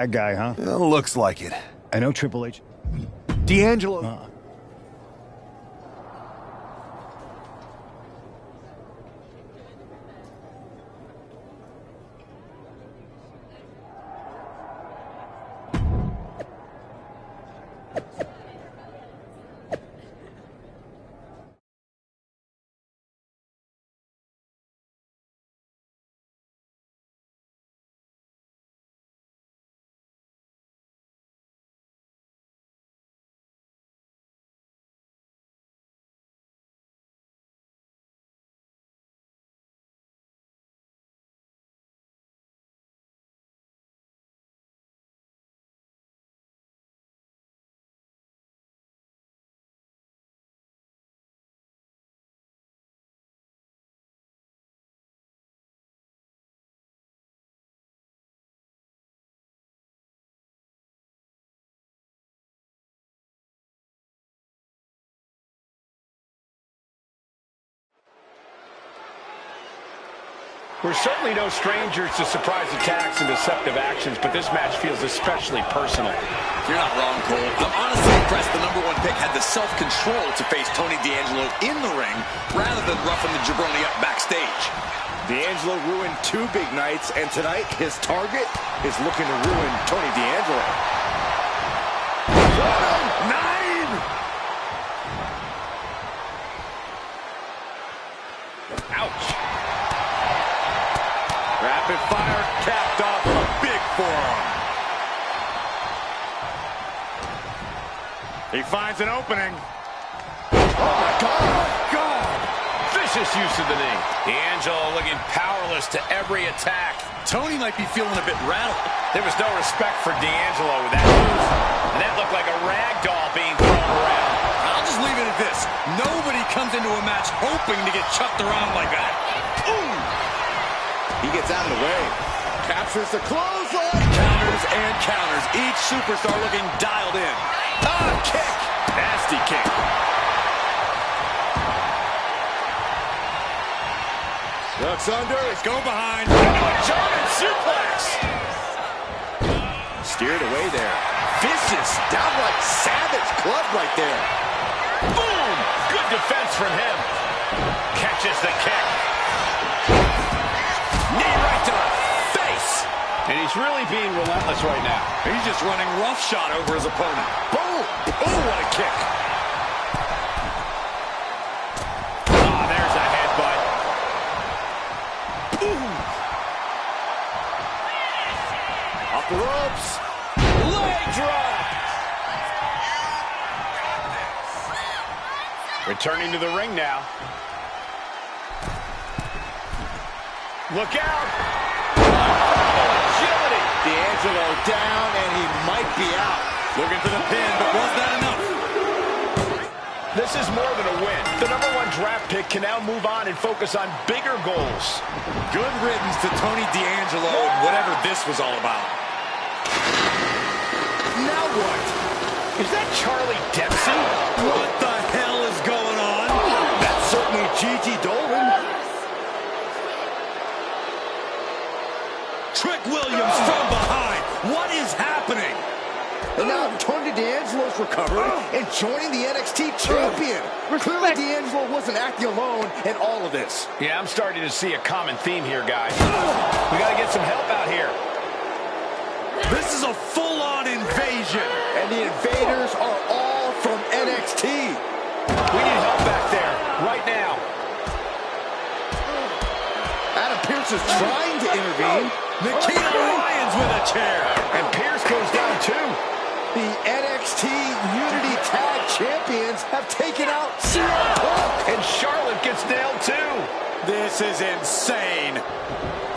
That guy, huh? Looks like it. I know Triple H. D'Angelo. We're certainly no strangers to surprise attacks and deceptive actions, but this match feels especially personal. You're not wrong, Cole. I'm honestly impressed the #1 pick had the self-control to face Tony D'Angelo in the ring rather than roughing the jabroni up backstage. D'Angelo ruined 2 big nights, and tonight his target is looking to ruin Tony D'Angelo. 9! Ouch. Rapid fire capped off a big forearm. He finds an opening. Oh my God! Vicious use of the knee. D'Angelo looking powerless to every attack. Tony might be feeling a bit rattled. There was no respect for D'Angelo with that move. And that looked like a rag doll being thrown around. I'll just leave it at this. Nobody comes into a match hoping to get chucked around like that. Ooh! He gets out of the way. Captures the clothesline. Counters and counters. Each superstar looking dialed in. Kick. Nasty kick. Looks under. Let's go behind. German suplex. Steered away there. Vicious, downright savage club right there. Boom! Good defense from him. Catches the kick. Knee right to the face. And he's really being relentless right now. He's just running roughshod over his opponent. Boom! Oh, what a kick. Ah, there's a headbutt. Boom! Off the ropes. Leg drop. Returning to the ring now. Look out! Agility! D'Angelo down, and he might be out. Looking for the pin, but was that enough? This is more than a win. The #1 draft pick can now move on and focus on bigger goals. Good riddance to Tony D'Angelo and whatever this was all about. Now what? Is that Charlie Dempsey? What the hell is going on? That's certainly Gigi Dolan. Trick Williams from behind. What is happening? And now Tony D'Angelo's recovered and joining the NXT champion. Clearly D'Angelo wasn't acting alone in all of this. Yeah, I'm starting to see a common theme here, guys. We got to get some help out here. This is a full-on invasion. And the invaders are all from NXT. We need help back there, right now. Adam Pearce is trying to intervene. Nikita Lyons with a chair. And Pearce goes down too. The NXT Unity Tag Champions have taken out CM Punk. And Charlotte gets nailed too. This is insane.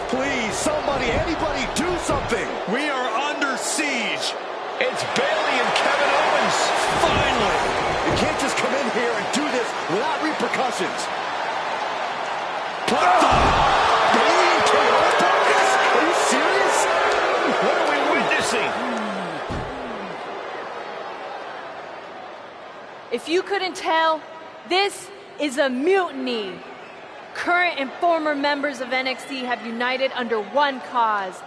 Please, somebody, anybody, do something. We are under siege. It's Bayley and Kevin Owens. Finally. You can't just come in here and do this without repercussions. What the? Bayley and Kevin Owens doing this? Are you serious? What are we witnessing? If you couldn't tell, this is a mutiny. Current and former members of NXT have united under one cause: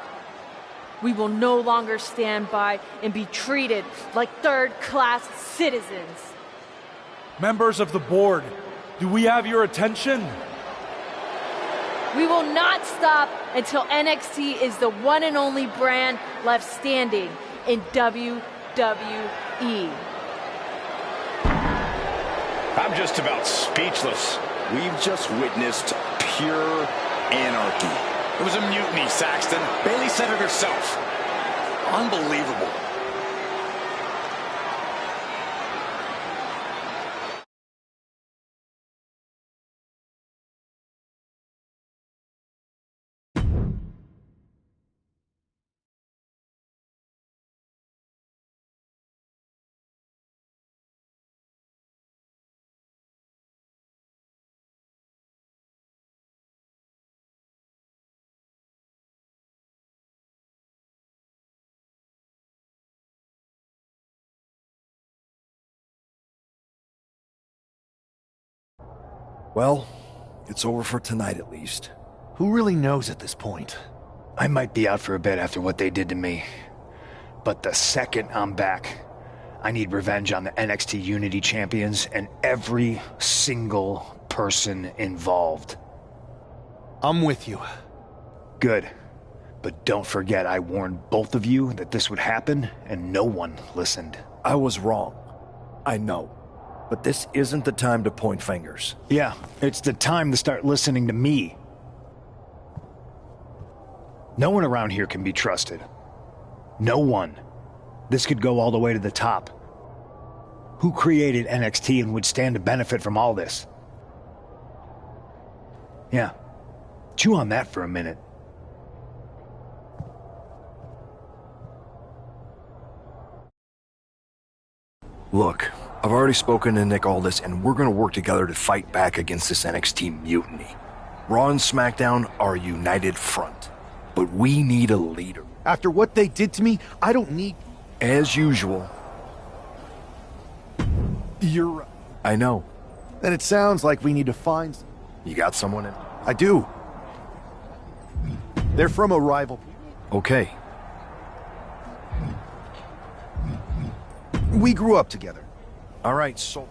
We will no longer stand by and be treated like third-class citizens. Members of the board, do we have your attention? We will not stop until NXT is the one and only brand left standing in WWE. I'm just about speechless. We've just witnessed pure anarchy. It was a mutiny, Saxton. Bayley said it herself. Unbelievable. Well, it's over for tonight at least. Who really knows at this point? I might be out for a bit after what they did to me. But the second I'm back, I need revenge on the NXT Unity Champions and every single person involved. I'm with you. Good. But don't forget I warned both of you that this would happen, and no one listened. I was wrong. I know. But this isn't the time to point fingers. Yeah, it's the time to start listening to me. No one around here can be trusted. No one. This could go all the way to the top. Who created NXT and would stand to benefit from all this? Yeah. Chew on that for a minute. Look, I've already spoken to Nick Aldis, and we're gonna work together to fight back against this NXT mutiny. Raw and SmackDown are a united front, but we need a leader. After what they did to me, I don't need... As usual. You're right. I know. Then it sounds like we need to find... You got someone in? I do. They're from a rival. Okay. We grew up together. All right, so...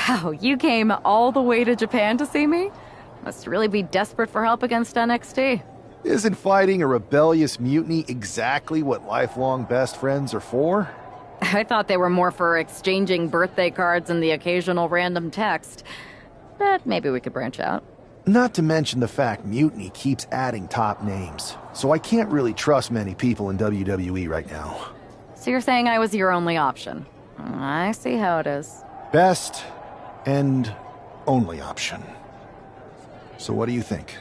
Wow, you came all the way to Japan to see me? Must really be desperate for help against NXT. Isn't fighting a rebellious mutiny exactly what lifelong best friends are for? I thought they were more for exchanging birthday cards and the occasional random text. But maybe we could branch out. Not to mention the fact Mutiny keeps adding top names, so I can't really trust many people in WWE right now. So you're saying I was your only option? I see how it is. Best and only option. So what do you think?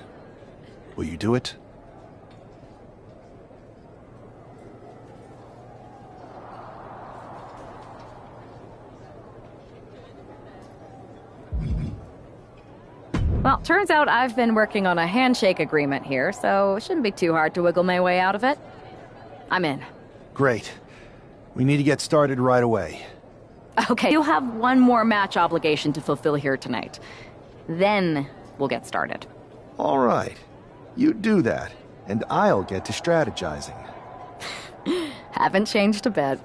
Will you do it? Well, turns out I've been working on a handshake agreement here, so it shouldn't be too hard to wiggle my way out of it. I'm in. Great. We need to get started right away. Okay, you'll have one more match obligation to fulfill here tonight. Then we'll get started. All right. You do that, and I'll get to strategizing. Haven't changed a bit.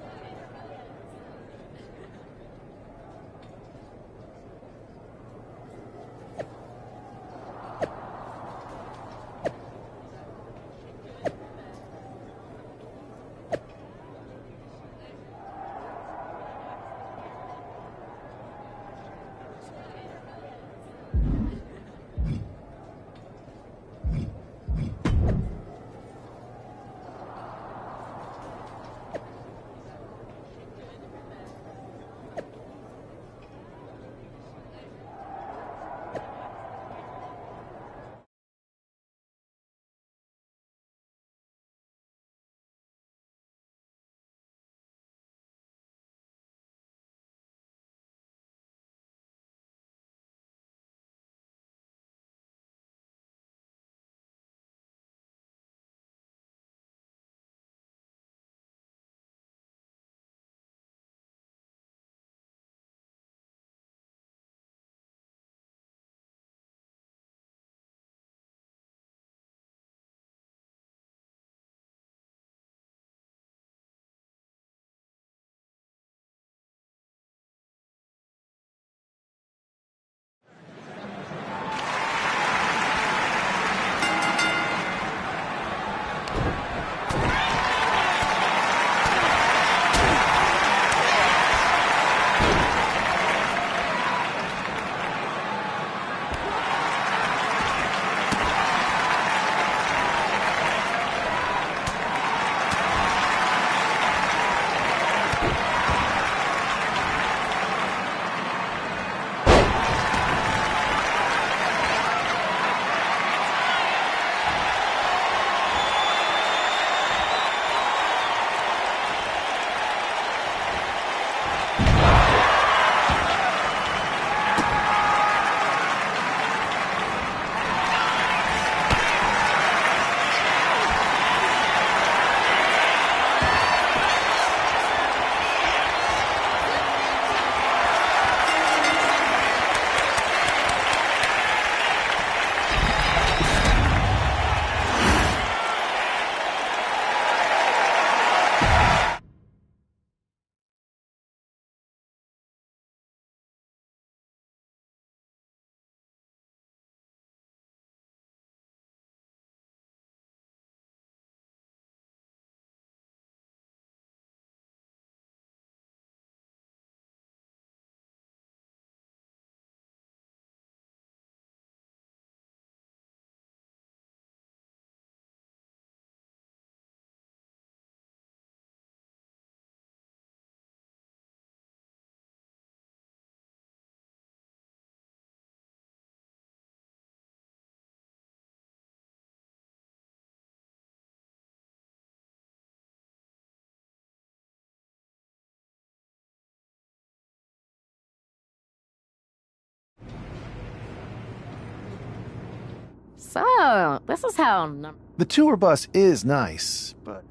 So, this is how... The tour bus is nice, but...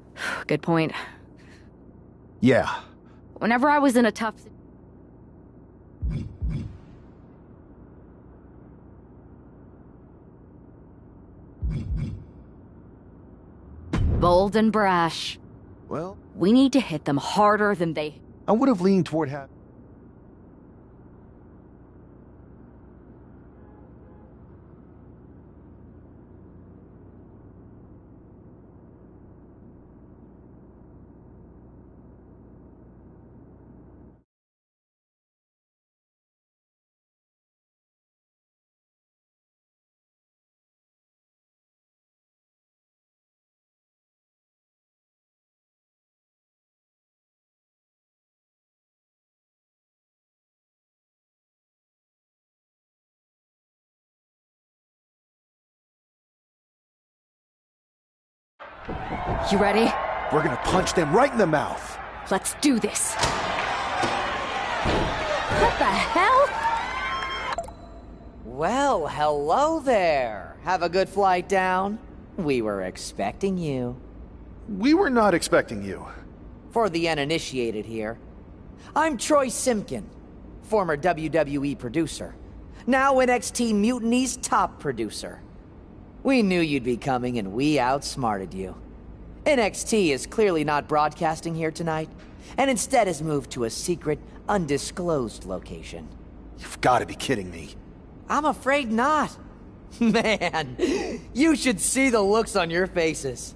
Good point. Yeah. Whenever I was in a tough... Bold and brash. Well... We need to hit them harder than they... I would have leaned toward having... You ready? We're gonna punch them right in the mouth. Let's do this. What the hell? Well, hello there. Have a good flight down. We were expecting you. We were not expecting you. For the uninitiated here, I'm Troy Simkin, former WWE producer, now NXT Mutiny's top producer. We knew you'd be coming and we outsmarted you. NXT is clearly not broadcasting here tonight, and instead has moved to a secret, undisclosed location. You've got to be kidding me. I'm afraid not. Man, you should see the looks on your faces.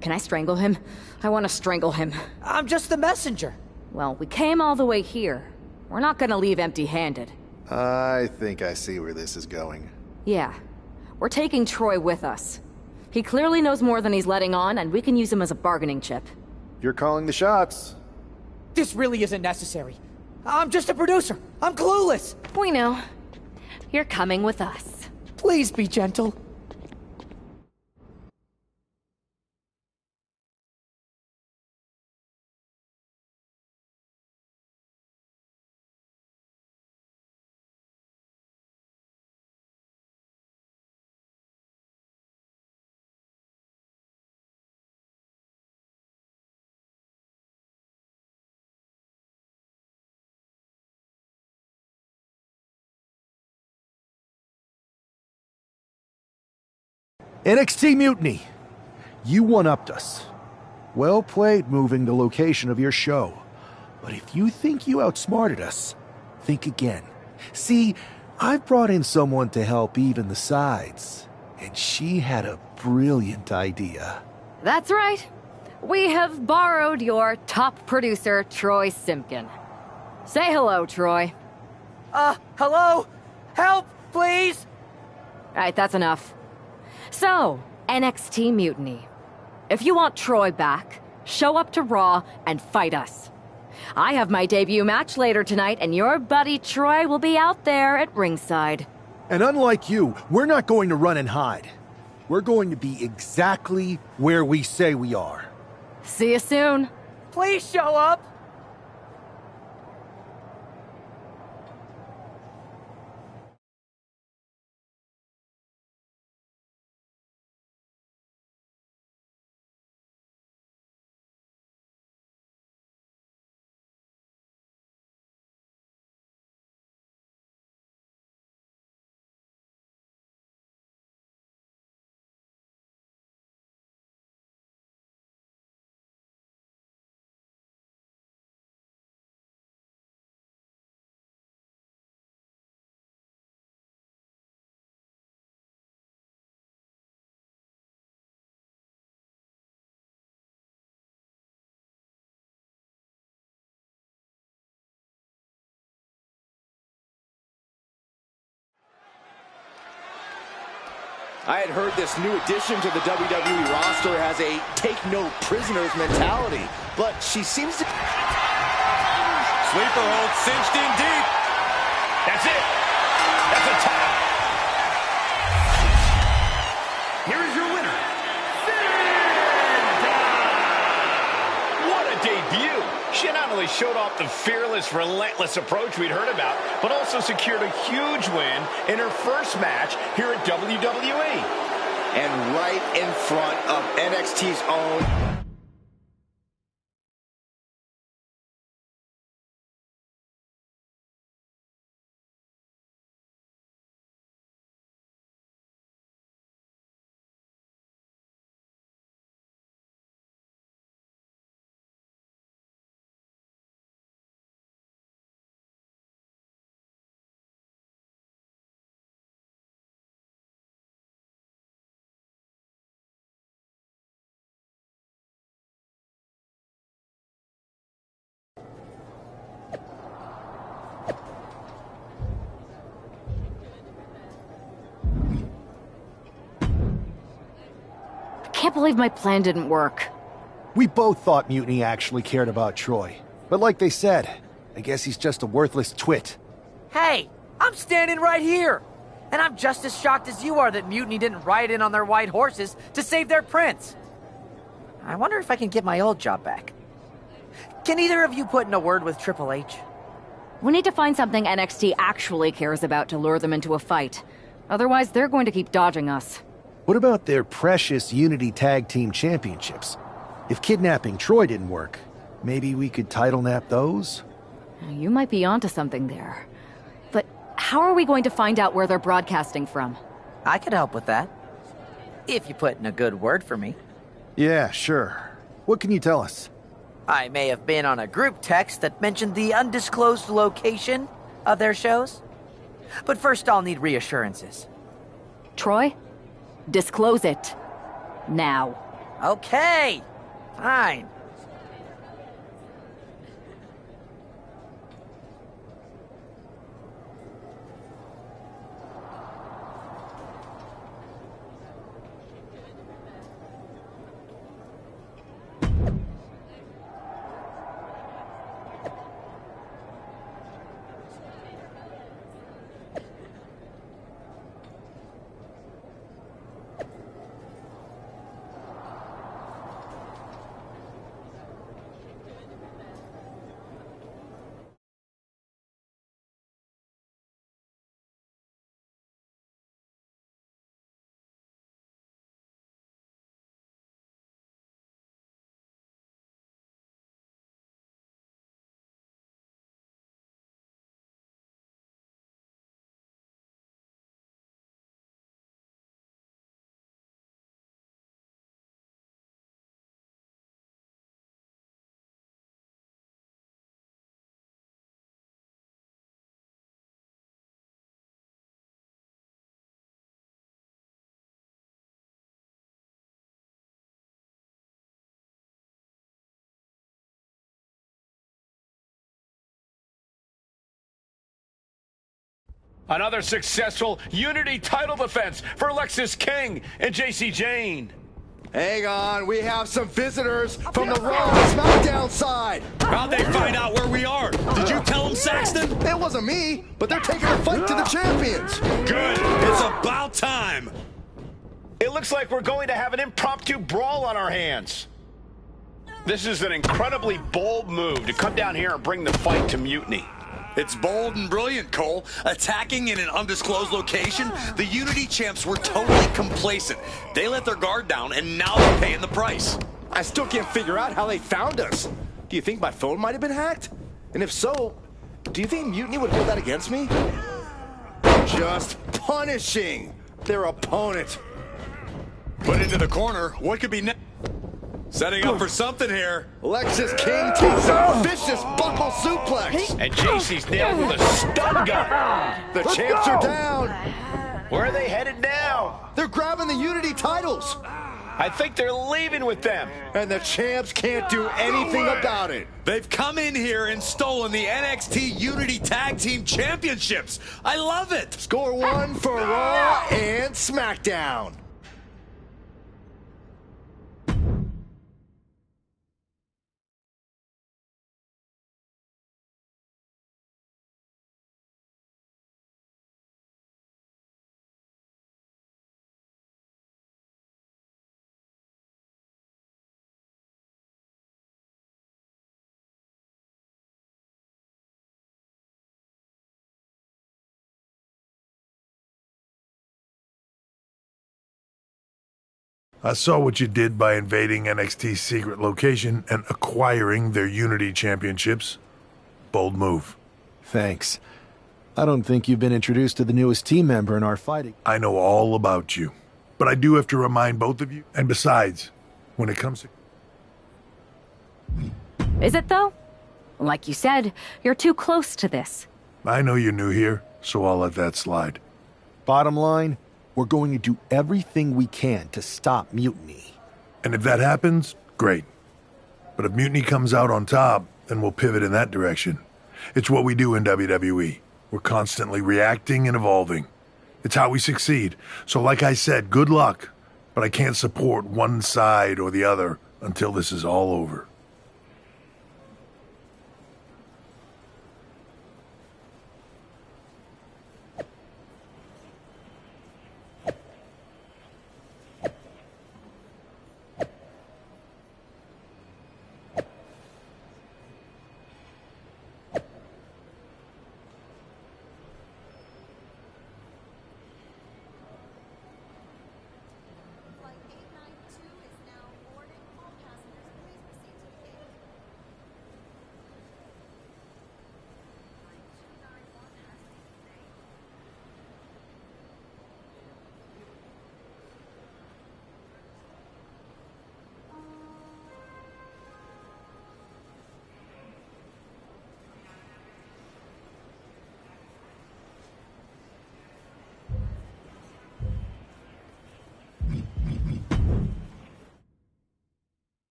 Can I strangle him? I want to strangle him. I'm just the messenger. Well, we came all the way here. We're not gonna leave empty-handed. I think I see where this is going. Yeah. We're taking Troy with us. He clearly knows more than he's letting on, and we can use him as a bargaining chip. You're calling the shots. This really isn't necessary. I'm just a producer. I'm clueless. We know. You're coming with us. Please be gentle. NXT Mutiny. You one-upped us. Well played moving the location of your show. But if you think you outsmarted us, think again. See, I've brought in someone to help even the sides, and she had a brilliant idea. That's right. We have borrowed your top producer, Troy Simkin. Say hello, Troy. Hello? Help, please? Alright, that's enough. So, NXT Mutiny. If you want Troy back, show up to Raw and fight us. I have my debut match later tonight, and your buddy Troy will be out there at ringside. And unlike you, we're not going to run and hide. We're going to be exactly where we say we are. See you soon. Please show up. I had heard this new addition to the WWE roster has a take-no-prisoners mentality, but she seems to... Sleeper hold cinched in deep. That's it. That's a tap. Here is your winner, What a debut. She not only showed off the fearless, relentless approach we'd heard about, but also secured a huge win in her first match here at WWE. And right in front of NXT's own... I can't believe my plan didn't work. We both thought Mutiny actually cared about Troy. But like they said, I guess he's just a worthless twit. Hey, I'm standing right here. And I'm just as shocked as you are that Mutiny didn't ride in on their white horses to save their prince. I wonder if I can get my old job back. Can either of you put in a word with Triple H? We need to find something NXT actually cares about to lure them into a fight. Otherwise, they're going to keep dodging us. What about their precious Unity Tag Team Championships? If kidnapping Troy didn't work, maybe we could title nap those? You might be onto something there. But how are we going to find out where they're broadcasting from? I could help with that. If you put in a good word for me. Yeah, sure. What can you tell us? I may have been on a group text that mentioned the undisclosed location of their shows. But first I'll need reassurances. Troy? Disclose it. Now. Okay. Fine. Another successful Unity title defense for Lexis King and JC Jane. Hang on, we have some visitors from the Raw and SmackDown side. How'd they find out where we are? Did you tell them, Saxton? It wasn't me, but they're taking a fight to the champions. Good. It's about time. It looks like we're going to have an impromptu brawl on our hands. This is an incredibly bold move to come down here and bring the fight to Mutiny. It's bold and brilliant, Cole. Attacking in an undisclosed location, the Unity champs were totally complacent. They let their guard down, and now they're paying the price. I still can't figure out how they found us. Do you think my phone might have been hacked? And if so, do you think Mutiny would hold that against me? Just punishing their opponent. Put into the corner. What could be next? Setting up for something here. Lexis King takes a vicious buckle suplex. And JC's nailed with a stun gun. The champs are down. Where are they headed now? They're grabbing the Unity titles. I think they're leaving with them. And the champs can't do anything about it. They've come in here and stolen the NXT Unity Tag Team Championships. I love it. Score one for Raw and SmackDown. I saw what you did by invading NXT's secret location and acquiring their Unity championships. Bold move. Thanks. I don't think you've been introduced to the newest team member in our fighting. I know all about you, but I do have to remind both of you. And besides, when it comes to... Is it, though? Like you said, you're too close to this. I know you're new here, so I'll let that slide. Bottom line, we're going to do everything we can to stop Mutiny. And if that happens, great. But if Mutiny comes out on top, then we'll pivot in that direction. It's what we do in WWE. We're constantly reacting and evolving. It's how we succeed. So like I said, good luck. But I can't support one side or the other until this is all over.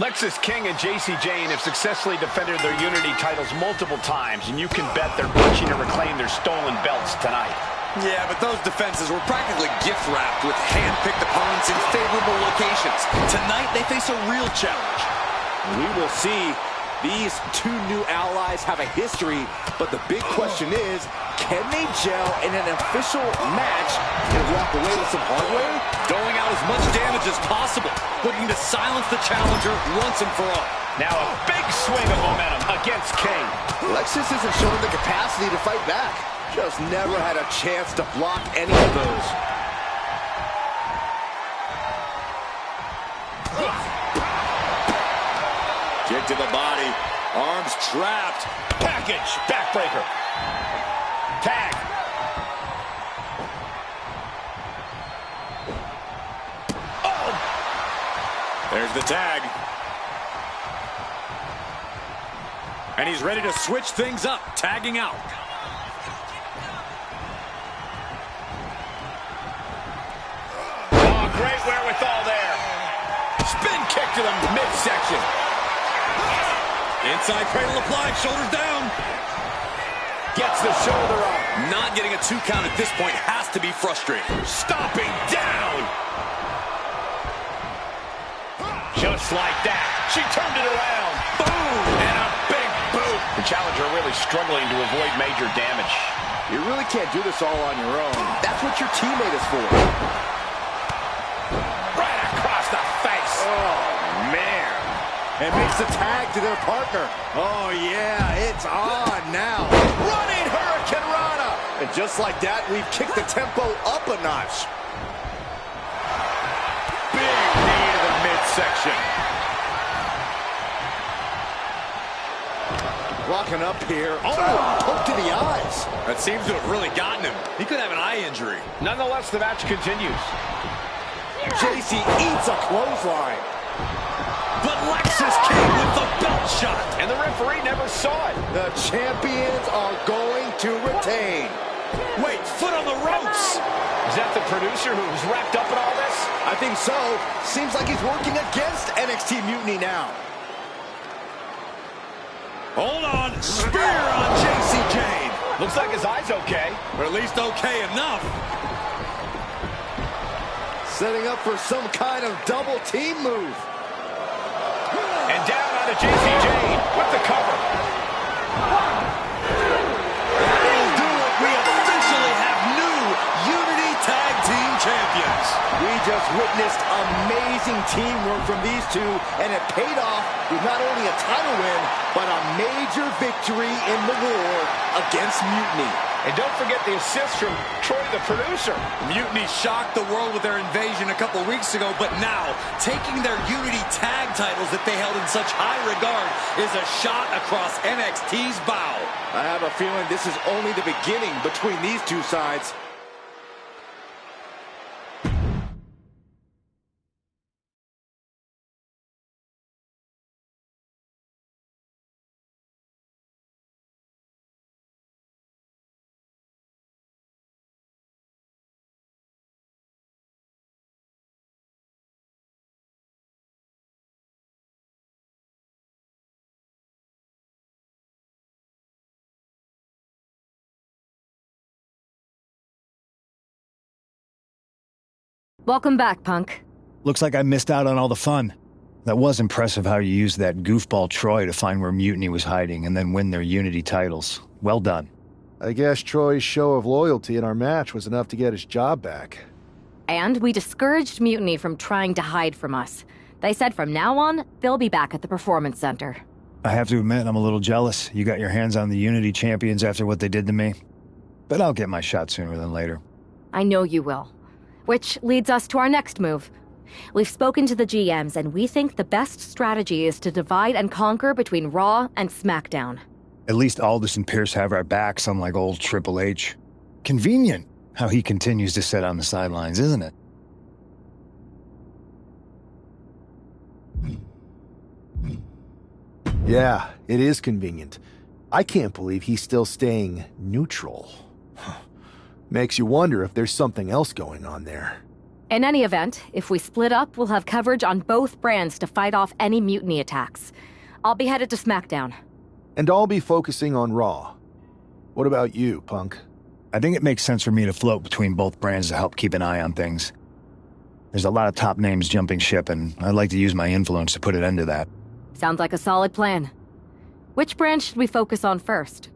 Lexis King and JC Jane have successfully defended their Unity titles multiple times, and you can bet they're itching to reclaim their stolen belts tonight. Yeah, but those defenses were practically gift-wrapped with hand-picked opponents in favorable locations. Tonight, they face a real challenge. We will see. These two new allies have a history, but the big question is, can they gel in an official match and walk away with some hardware? Doling out as much damage as possible, looking to silence the challenger once and for all. Now a big swing of momentum against King. Lexis isn't showing the capacity to fight back. Just never had a chance to block any of those. Kick to the body. Arms trapped. Package. Backbreaker. Tag. Oh! There's the tag. And he's ready to switch things up. Tagging out. Oh, great wherewithal there. Spin kick to the midsection. Inside cradle applied, shoulders down. Gets the shoulder up. Not getting a 2 count at this point has to be frustrating. Stomping down. Just like that. She turned it around. Boom! And a big boot. The challenger really struggling to avoid major damage. You really can't do this all on your own. That's what your teammate is for. Right across the face. Oh, man. And makes the tag to their partner. Oh, yeah, it's on now. Running Hurricane Rana. And just like that, we've kicked the tempo up a notch. Big knee to the midsection. Walking up here. Oh, poke to the eyes. That seems to have really gotten him. He could have an eye injury. Nonetheless, the match continues. JC eats a clothesline. But Lexis King with the belt shot. And the referee never saw it. The champions are going to retain. Wait, foot on the ropes. Is that the producer who's wrapped up in all this? I think so. Seems like he's working against NXT Mutiny now. Hold on. Spear on JC Jane. Looks like his eye's okay. Or at least okay enough. Setting up for some kind of double team move. And down onto JC Jane with the cover. That'll do it. We officially have new Unity Tag Team Champions. We just witnessed amazing teamwork from these two, and it paid off with not only a title win, but a major victory in the war against Mutiny. And don't forget the assist from Troy, the producer. Mutiny shocked the world with their invasion a couple weeks ago, but now, taking their Unity tag titles that they held in such high regard is a shot across NXT's bow. I have a feeling this is only the beginning between these two sides. Welcome back, Punk. Looks like I missed out on all the fun. That was impressive how you used that goofball Troy to find where Mutiny was hiding and then win their Unity titles. Well done. I guess Troy's show of loyalty in our match was enough to get his job back. And we discouraged Mutiny from trying to hide from us. They said from now on, they'll be back at the Performance Center. I have to admit, I'm a little jealous. You got your hands on the Unity champions after what they did to me. But I'll get my shot sooner than later. I know you will. Which leads us to our next move. We've spoken to the GMs, and we think the best strategy is to divide and conquer between Raw and SmackDown. At least Aldis and Pierce have our backs, unlike old Triple H. Convenient how he continues to sit on the sidelines, isn't it? Yeah, it is convenient. I can't believe he's still staying neutral. Makes you wonder if there's something else going on there. In any event, if we split up, we'll have coverage on both brands to fight off any mutiny attacks. I'll be headed to SmackDown. And I'll be focusing on Raw. What about you, Punk? I think it makes sense for me to float between both brands to help keep an eye on things. There's a lot of top names jumping ship, and I'd like to use my influence to put an end to that. Sounds like a solid plan. Which brand should we focus on first?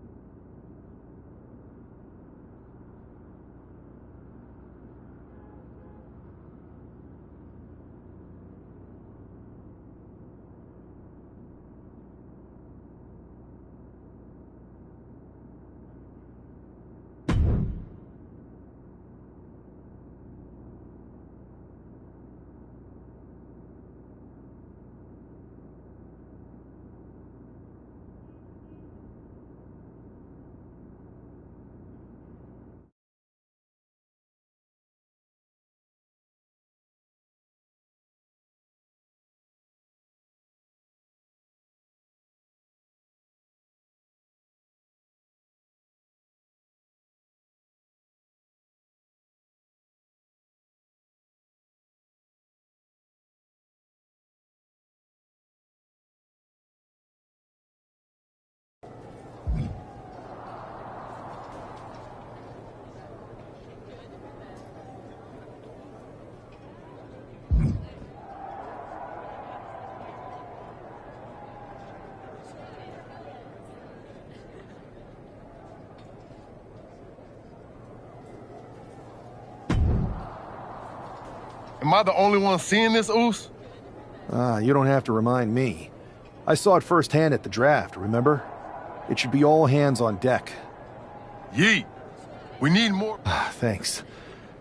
Am I the only one seeing this, Oos? You don't have to remind me. I saw it firsthand at the draft, remember? It should be all hands on deck. Yeet. We need more. Thanks.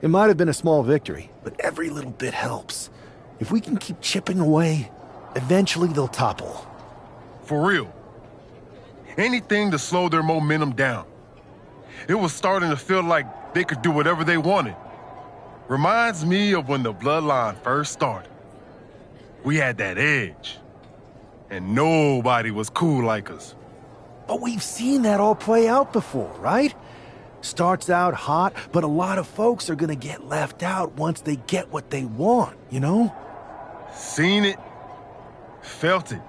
It might have been a small victory, but every little bit helps. If we can keep chipping away, eventually they'll topple. For real. Anything to slow their momentum down. It was starting to feel like they could do whatever they wanted. Reminds me of when the Bloodline first started. We had that edge. And nobody was cool like us. But we've seen that all play out before, right? Starts out hot, but a lot of folks are gonna get left out once they get what they want, you know? Seen it. Felt it.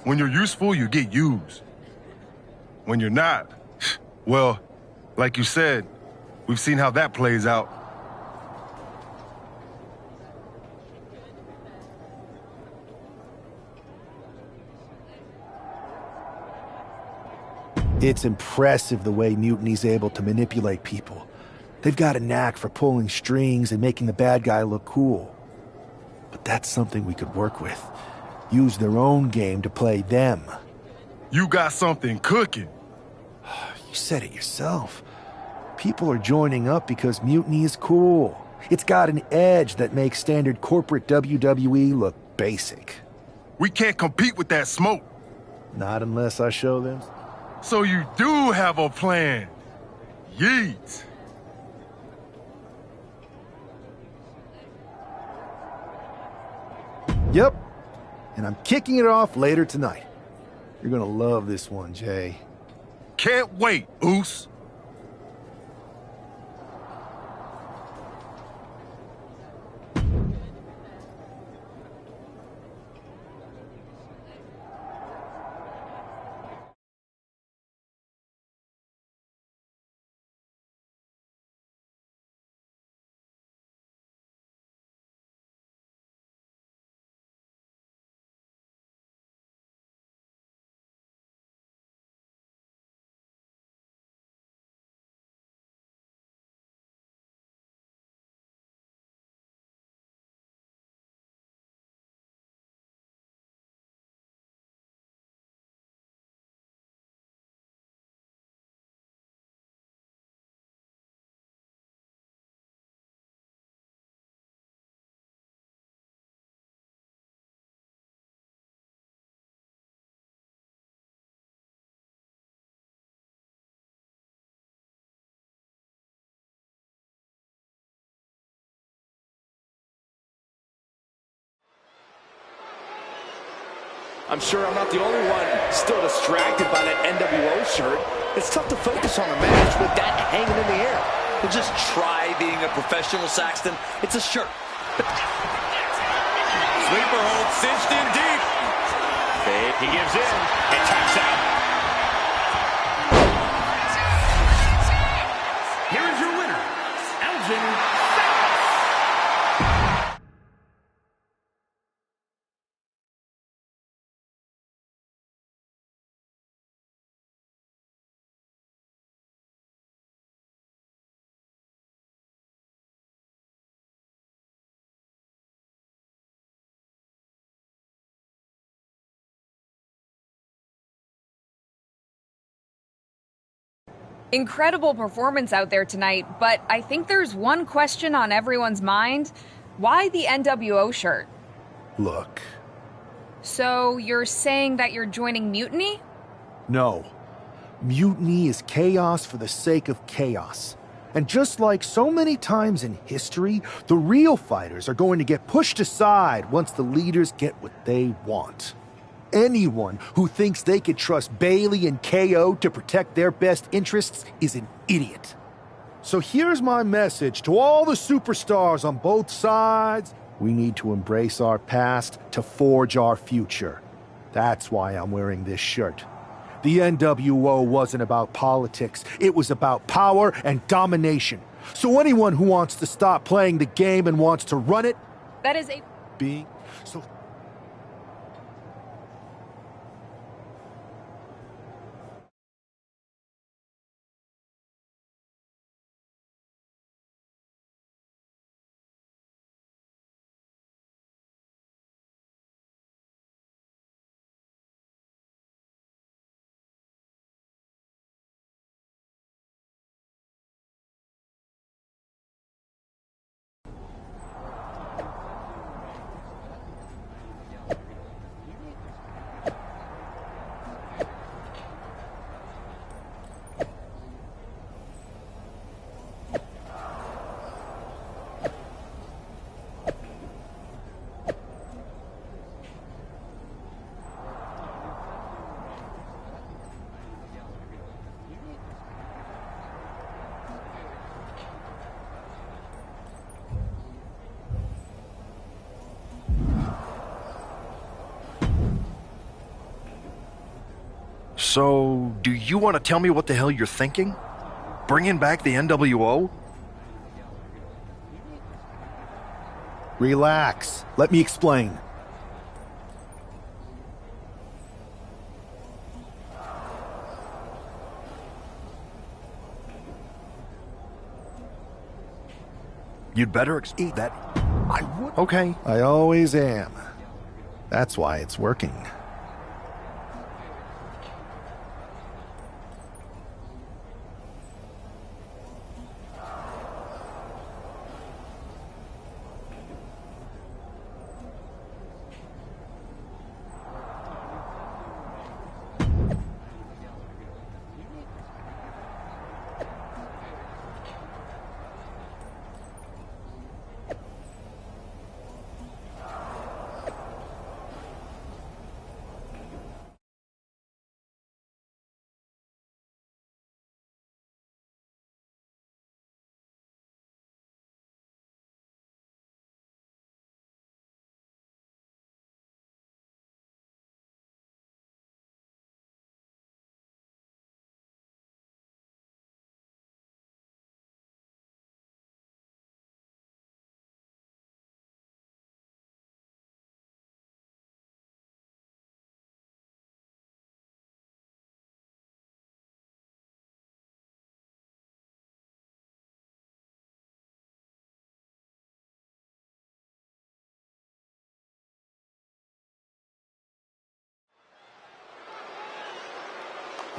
When you're useful, you get used. When you're not, well, like you said, we've seen how that plays out. It's impressive the way Mutiny's able to manipulate people. They've got a knack for pulling strings and making the bad guy look cool. But that's something we could work with. Use their own game to play them. You got something cooking. You said it yourself. People are joining up because Mutiny is cool. It's got an edge that makes standard corporate WWE look basic. We can't compete with that smoke. Not unless I show them. So you do have a plan. Yeet. Yep. And I'm kicking it off later tonight. You're gonna love this one, Jay. Can't wait, Oos. I'm sure I'm not the only one still distracted by that NWO shirt. It's tough to focus on a match with that hanging in the air. Well, just try being a professional, Saxton. It's a shirt. Sleeper hold cinched in deep. He gives in and taps out. Here is your winner, Elgin. Incredible performance out there tonight, but I think there's one question on everyone's mind. Why the NWO shirt? Look. So you're saying that you're joining Mutiny? No. Mutiny is chaos for the sake of chaos. And just like so many times in history, the real fighters are going to get pushed aside once the leaders get what they want. Anyone who thinks they could trust Bailey and KO to protect their best interests is an idiot. So here's my message to all the superstars on both sides. We need to embrace our past to forge our future. That's why I'm wearing this shirt. The NWO wasn't about politics. It was about power and domination. So anyone who wants to stop playing the game and wants to run it... That is a... Being... So... So, do you want to tell me what the hell you're thinking? Bringing back the NWO? Relax. Let me explain. You'd better eat that. I would. Okay. I always am. That's why it's working.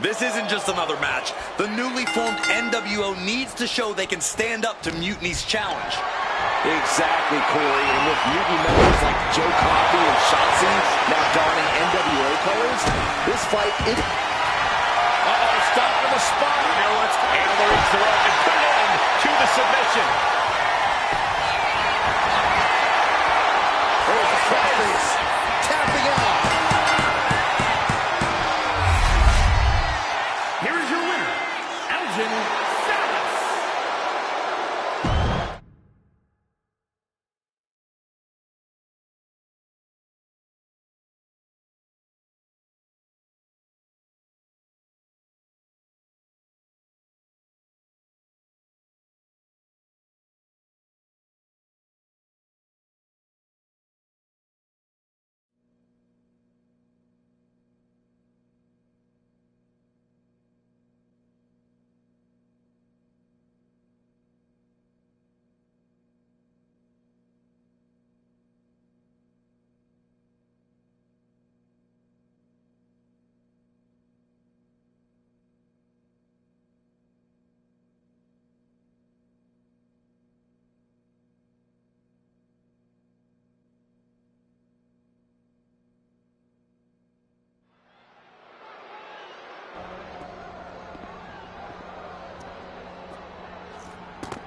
This isn't just another match. The newly formed NWO needs to show they can stand up to Mutiny's challenge. Exactly, Corey. And with Mutiny members like Joe Coffey and Shotzi now donning NWO colors, this fight is... Uh-oh, stop on the spot. You know what's able to reach the rope and put it in to the submission. There's the crossface. Tapping out. Here is your winner, Elgin.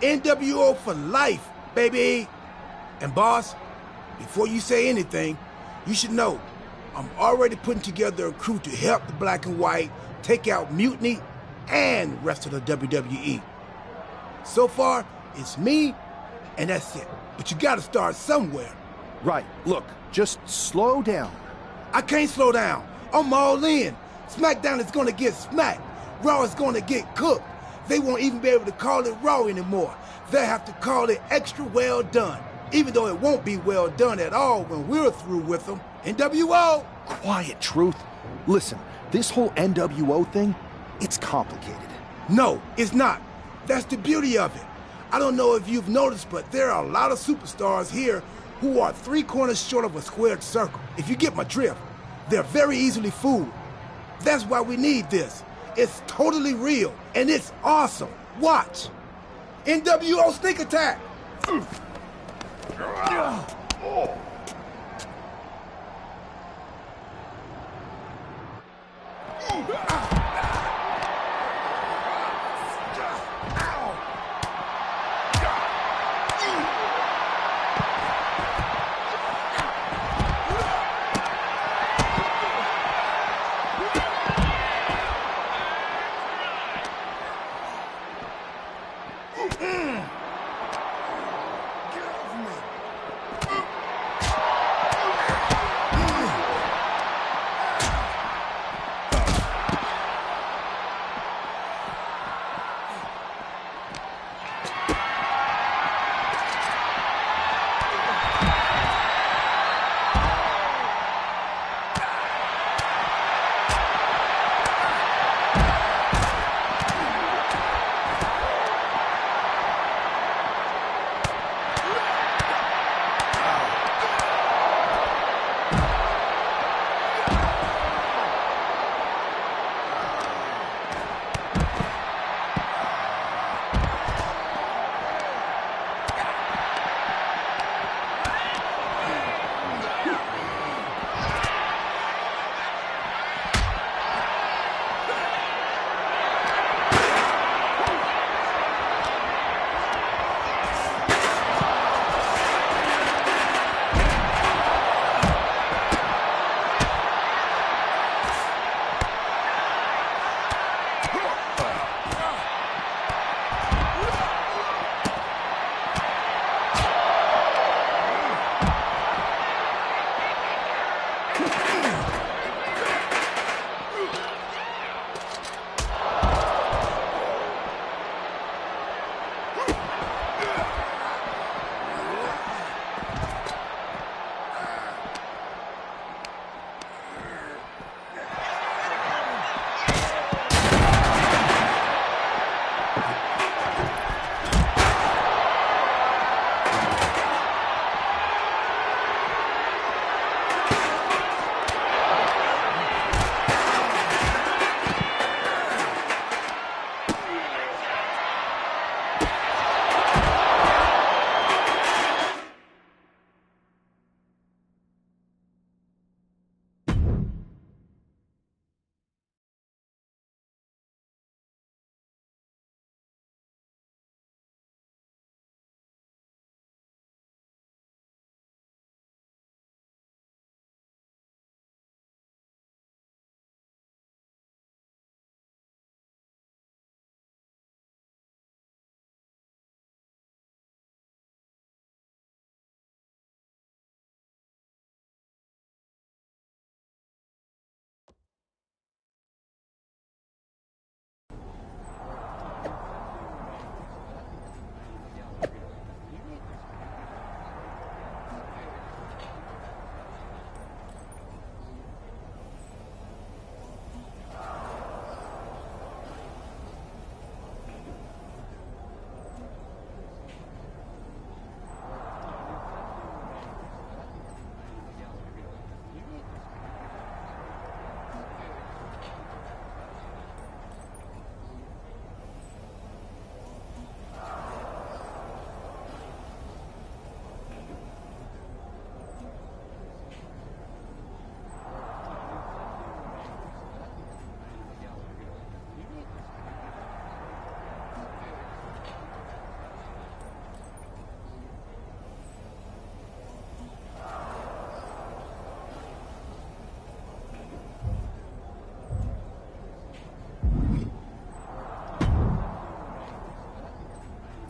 NWO for life, baby. And boss, before you say anything, you should know I'm already putting together a crew to help the Black and White take out Mutiny and the rest of the WWE. So far, it's me, and that's it. But you gotta start somewhere. Right, look, just slow down. I can't slow down. I'm all in. SmackDown is gonna get smacked. Raw is gonna get cooked. They won't even be able to call it Raw anymore. They'll have to call it Extra Well Done, even though it won't be well done at all when we're through with them. NWO! Quiet, Truth. Listen, this whole NWO thing, it's complicated. No, it's not. That's the beauty of it. I don't know if you've noticed, but there are a lot of superstars here who are 3 corners short of a squared circle. If you get my drift, they're very easily fooled. That's why we need this. It's totally real, and it's awesome. Watch. NWO Sneak Attack!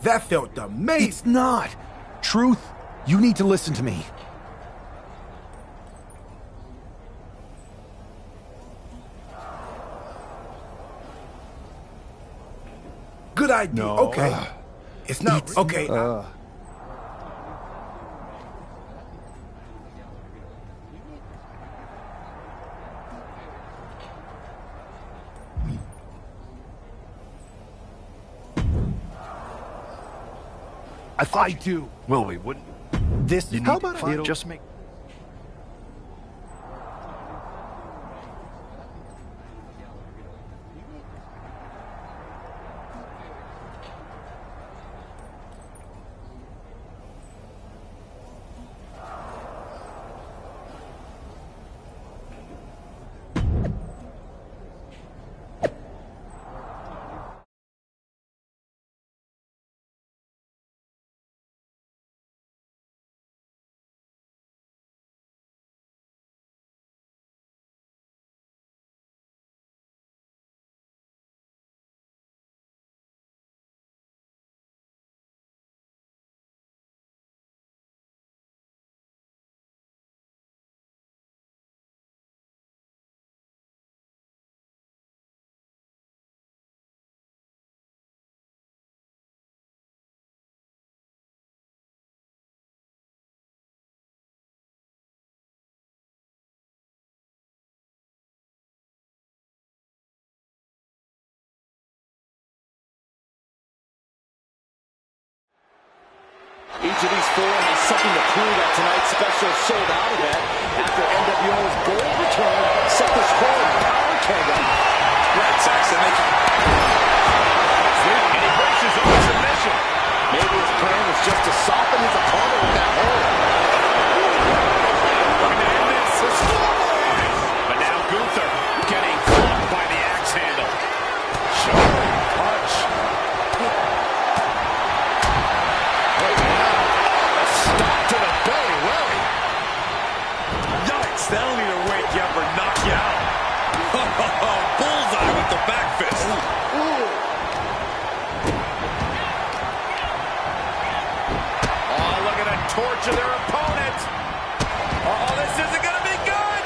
That felt amazing. It's not. Truth, you need to listen to me. Good idea. No. Okay. It's not. Okay. I do. Well, we wouldn't. This You how need about to just make. Each of these four has something to prove at tonight's special sold-out event after NWO's gold return set the score in power keg up. Right, Saxon. And he breaks his own submission. Maybe his plan was just to soften his opponent with that hold. Looking to end this. But now Gunther getting caught by the axe handle. Sharp punch. To the belly, well. Yikes, that'll either wake you up or knock you out. Bullseye with the back fist. Oh, look at them torture their opponent. Oh, this isn't going to be good.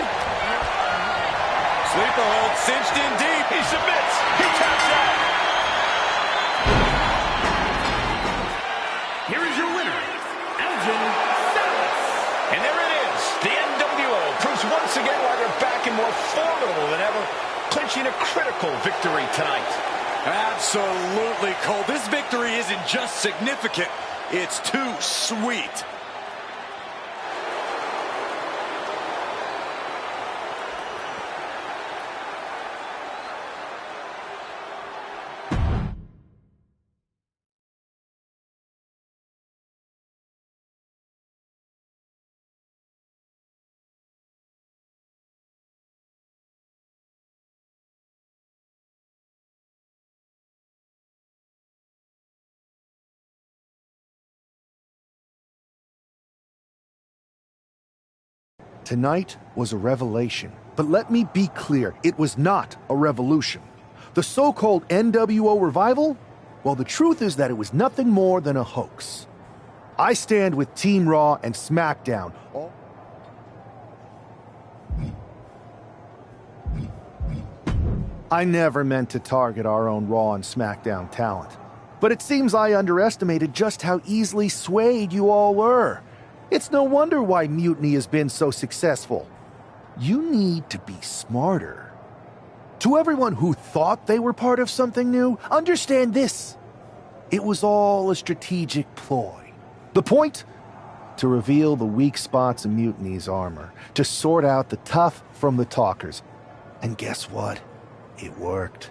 Sleeper hold cinched in deep. He submits. He taps out. Here is your winner, Elgin. And there it is. The NWO proves once again why they're back and more formidable than ever, clinching a critical victory tonight. Absolutely, Cole. This victory isn't just significant. It's too sweet. Tonight was a revelation. But let me be clear, it was not a revolution. The so-called NWO revival? Well, the truth is that it was nothing more than a hoax. I stand with Team Raw and SmackDown. I never meant to target our own Raw and SmackDown talent. But it seems I underestimated just how easily swayed you all were. It's no wonder why Mutiny has been so successful. You need to be smarter. To everyone who thought they were part of something new, understand this. It was all a strategic ploy. The point? To reveal the weak spots in Mutiny's armor, to sort out the tough from the talkers. And guess what? It worked.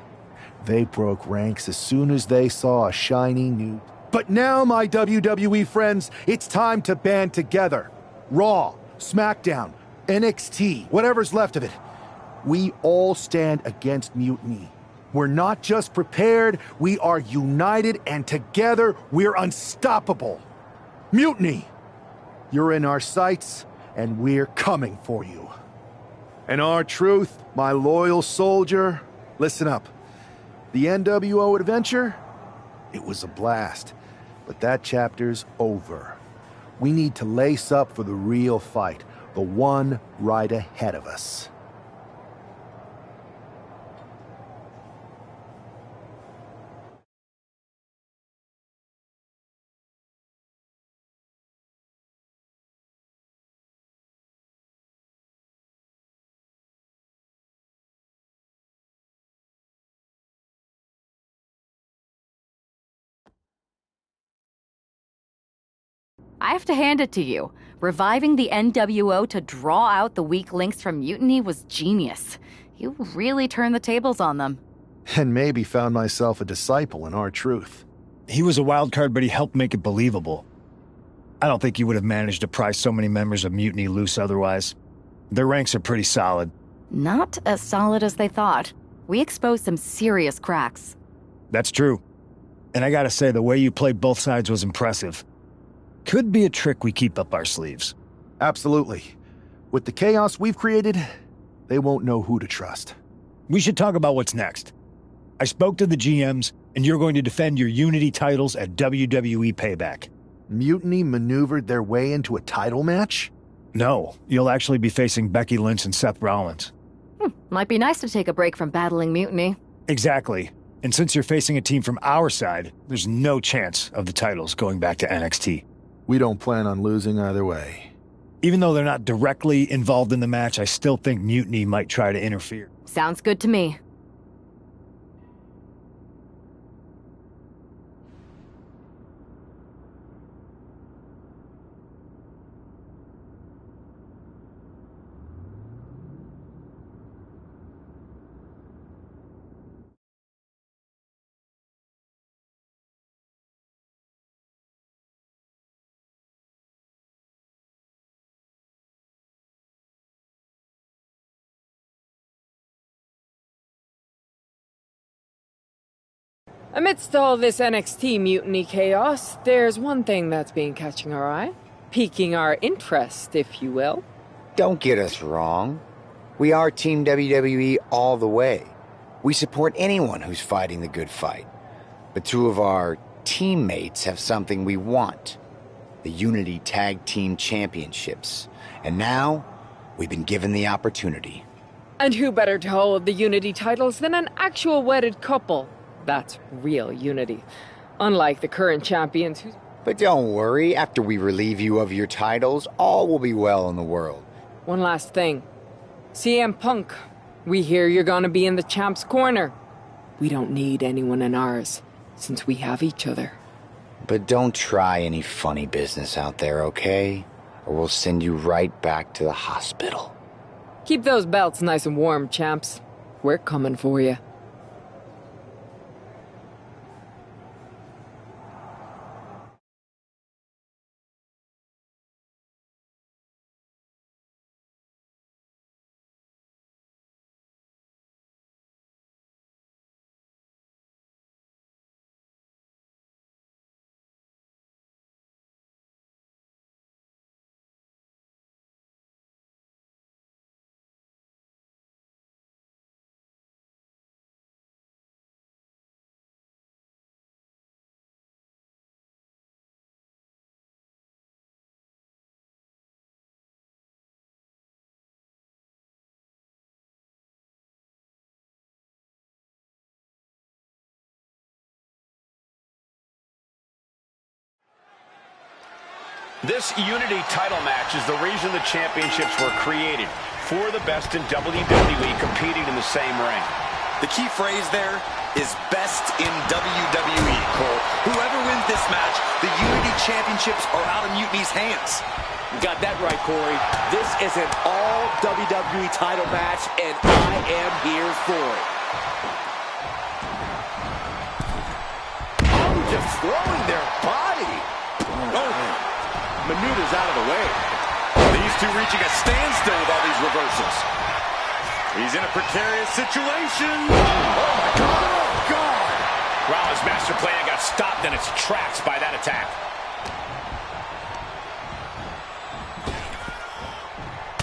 They broke ranks as soon as they saw a shiny new... But now, my WWE friends, it's time to band together. Raw, SmackDown, NXT, whatever's left of it. We all stand against Mutiny. We're not just prepared, we are united, and together we're unstoppable. Mutiny, you're in our sights, and we're coming for you. And our truth, my loyal soldier, listen up. The NWO adventure, it was a blast. But that chapter's over. We need to lace up for the real fight, the one right ahead of us. I have to hand it to you. Reviving the NWO to draw out the weak links from Mutiny was genius. You really turned the tables on them. And maybe found myself a disciple in R-Truth. He was a wild card, but he helped make it believable. I don't think you would have managed to pry so many members of Mutiny loose otherwise. Their ranks are pretty solid. Not as solid as they thought. We exposed some serious cracks. That's true. And I gotta say, the way you played both sides was impressive. Could be a trick we keep up our sleeves. Absolutely. With the chaos we've created, they won't know who to trust. We should talk about what's next. I spoke to the GMs, and you're going to defend your Unity titles at WWE Payback. Mutiny maneuvered their way into a title match? No, you'll actually be facing Becky Lynch and Seth Rollins. Might be nice to take a break from battling Mutiny. Exactly. And since you're facing a team from our side, there's no chance of the titles going back to NXT. We don't plan on losing either way. Even though they're not directly involved in the match, I still think Mutiny might try to interfere. Sounds good to me. Amidst all this NXT mutiny chaos, there's one thing that's been catching our eye. Piquing our interest, if you will. Don't get us wrong. We are Team WWE all the way. We support anyone who's fighting the good fight. But two of our teammates have something we want. The Unity Tag Team Championships. And now, we've been given the opportunity. And who better to hold the Unity titles than an actual wedded couple? That's real unity. Unlike the current champions who... But don't worry, after we relieve you of your titles, all will be well in the world. One last thing. CM Punk, we hear you're gonna be in the champ's corner. We don't need anyone in ours, since we have each other. But don't try any funny business out there, okay? Or we'll send you right back to the hospital. Keep those belts nice and warm, champs. We're coming for you. This Unity title match is the reason the championships were created. For the best in WWE competing in the same ring. The key phrase there is best in WWE, Cole. Whoever wins this match, the Unity Championships are out of Mutiny's hands. You got that right, Corey. This is an all-WWE title match, and I am here for it. Oh, just throwing their body. Maneuvers out of the way. These two reaching a standstill with all these reversals. He's in a precarious situation. Oh, my God. Oh, God. Rollins' master plan got stopped in its tracks by that attack.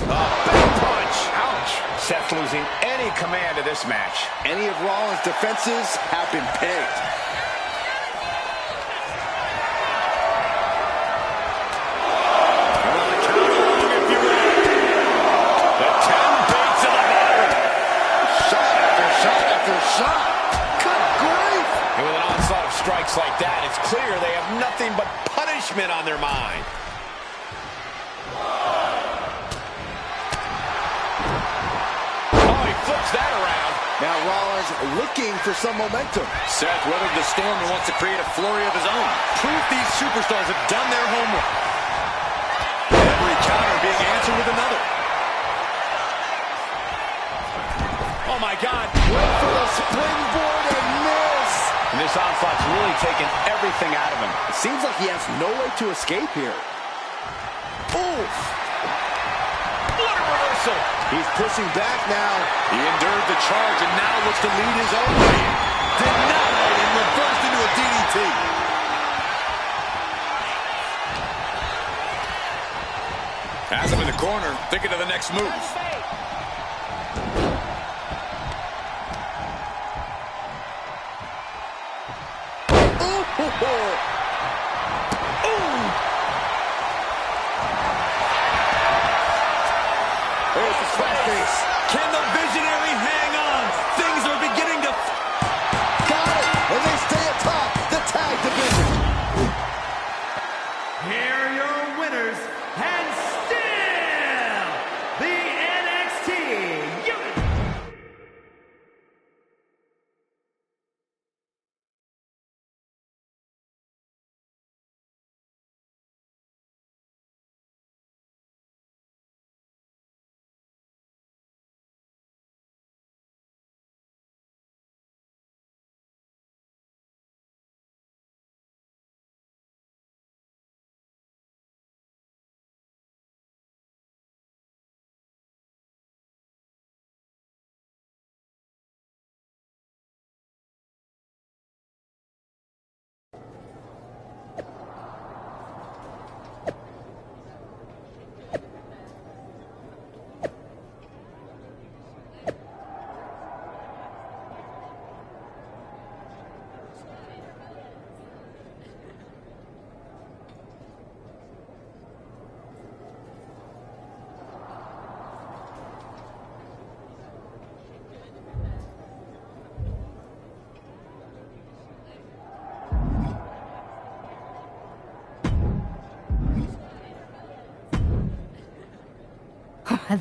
Back punch. Ouch. Seth losing any command of this match. Any of Rollins' defenses have been pegged. shot. Good grief. And with an onslaught of strikes like that, it's clear they have nothing but punishment on their mind. Oh, he flips that around. Now Rollins looking for some momentum. Seth weathered the storm and wants to create a flurry of his own. Proof these superstars have done their homework. Every counter being answered with another. Oh, my God. Went for the springboard and miss. And this onslaught's really taken everything out of him. It seems like he has no way to escape here. Oof. What a reversal. He's pushing back now. He endured the charge and now looks to lead his own team. Denied and reversed into a DDT. Has him in the corner, thinking of the next move. There's the face. Can the visionary hang on? Things are beginning to... Got it. And they stay atop the tag division. Here are your winners, and still the NXT United.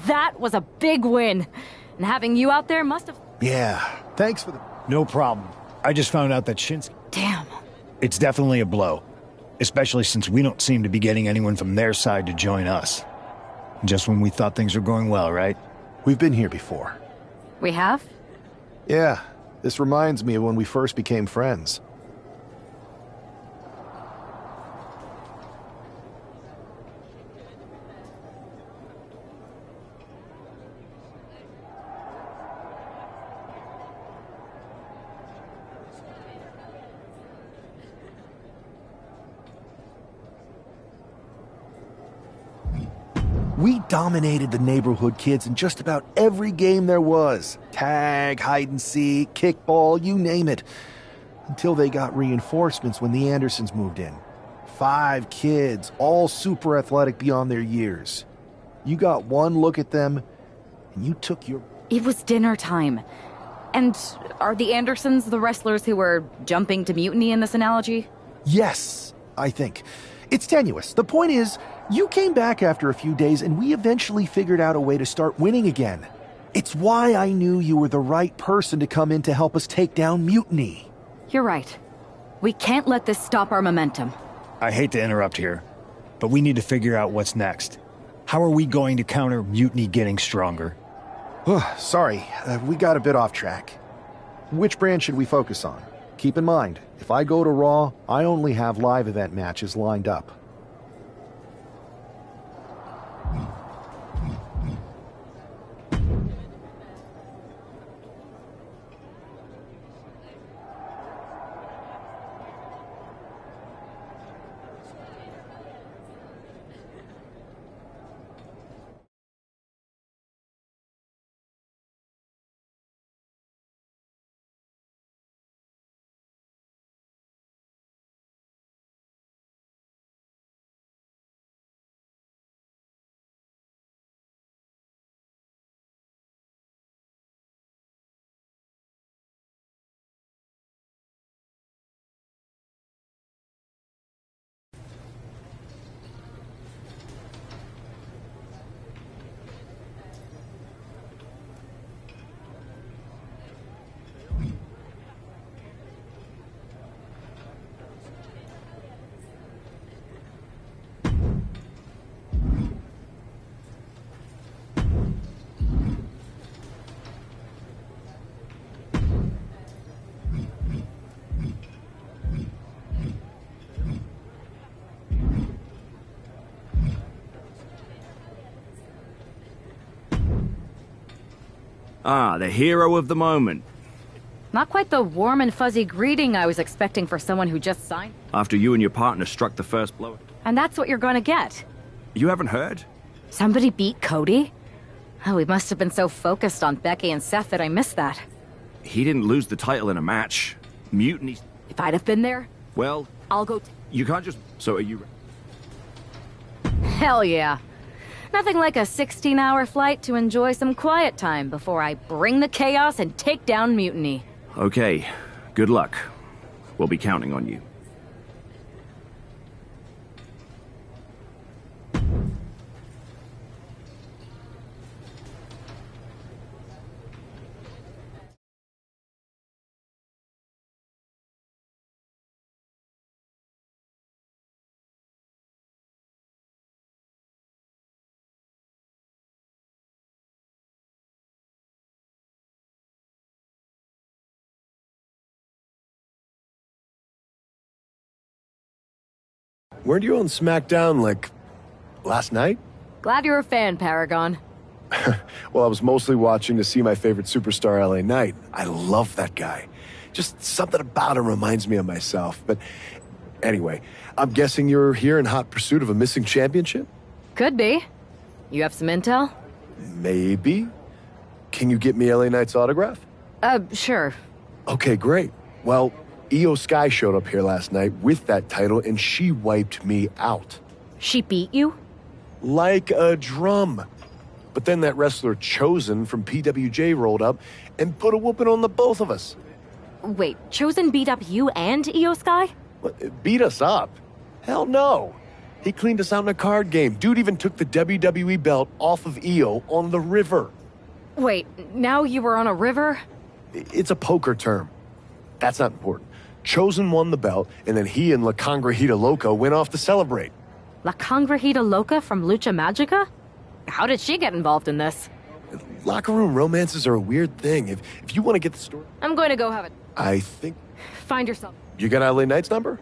That was a big win. And having you out there must have... Yeah, thanks for the... No problem. I just found out that Shinsuke... Damn. It's definitely a blow. Especially since we don't seem to be getting anyone from their side to join us. Just when we thought things were going well, right? We've been here before. We have? Yeah, this reminds me of when we first became friends. We dominated the neighborhood kids in just about every game there was. Tag, hide and seek, kickball, you name it. Until they got reinforcements when the Andersons moved in. 5 kids, all super athletic beyond their years. You got one look at them, and you took your... It was dinner time. And are the Andersons the wrestlers who were jumping to mutiny in this analogy? Yes, I think. It's tenuous. The point is, you came back after a few days and we eventually figured out a way to start winning again. It's why I knew you were the right person to come in to help us take down Mutiny. You're right. We can't let this stop our momentum. I hate to interrupt here, but we need to figure out what's next. How are we going to counter Mutiny getting stronger? Sorry, we got a bit off track. Which brand should we focus on? Keep in mind, if I go to Raw, I only have live event matches lined up. Ah, the hero of the moment. Not quite the warm and fuzzy greeting I was expecting for someone who just signed. After you and your partner struck the first blow. And that's what you're gonna get. You haven't heard? Somebody beat Cody? Oh, we must have been so focused on Becky and Seth that I missed that. He didn't lose the title in a match. Mutiny. If I'd have been there, well, I'll go. You can't just. So are you? Hell yeah. Nothing like a 16-hour flight to enjoy some quiet time before I bring the chaos and take down Mutiny. Okay. Good luck. We'll be counting on you. Weren't you on SmackDown, like, last night? Glad you're a fan, Paragon. Well, I was mostly watching to see my favorite superstar, LA Knight. I love that guy. Just something about him reminds me of myself. But anyway, I'm guessing you're here in hot pursuit of a missing championship? Could be. You have some intel? Maybe. Can you get me LA Knight's autograph? Sure. Okay, great. Well, Io Sky showed up here last night with that title, and she wiped me out. She beat you? Like a drum. But then that wrestler Chosen from PWJ rolled up and put a whooping on the both of us. Wait, Chosen beat up you and Io Sky? What, beat us up? Hell no. He cleaned us out in a card game. Dude even took the WWE belt off of Io on the river. Wait, now you were on a river? It's a poker term. That's not important. Chosen won the belt, and then he and La Congrejita Loca went off to celebrate. La Congrejita Loca from Lucha Magica? How did she get involved in this? Locker room romances are a weird thing. If you want to get the story... I'm going to go have it. I think... Find yourself. You got LA Knight's number?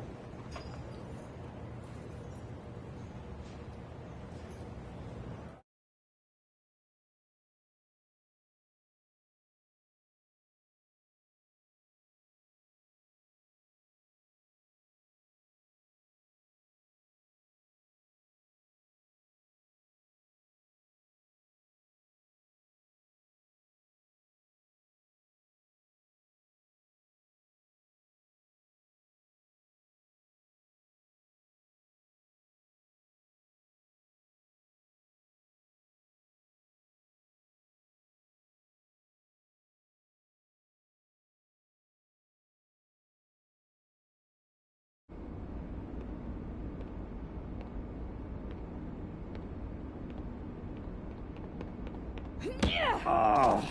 Oh.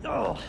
Oh.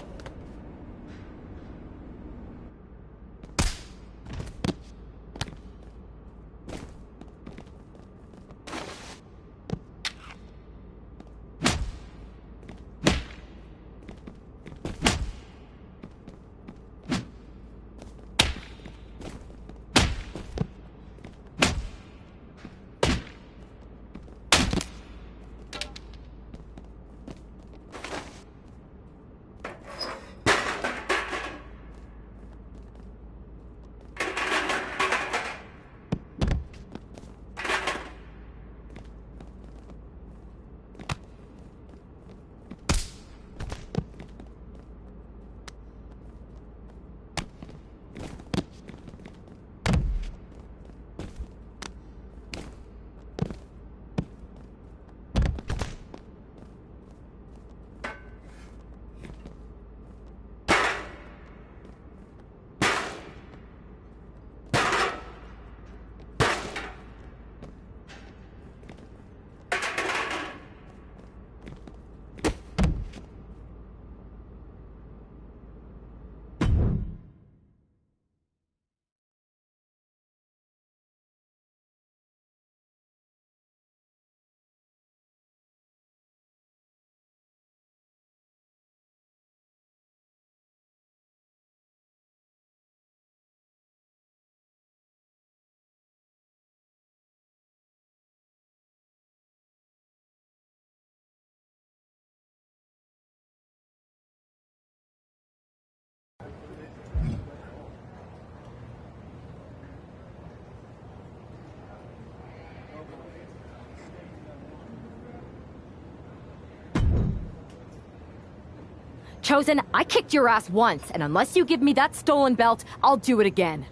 Chosen, I kicked your ass once, and unless you give me that stolen belt, I'll do it again.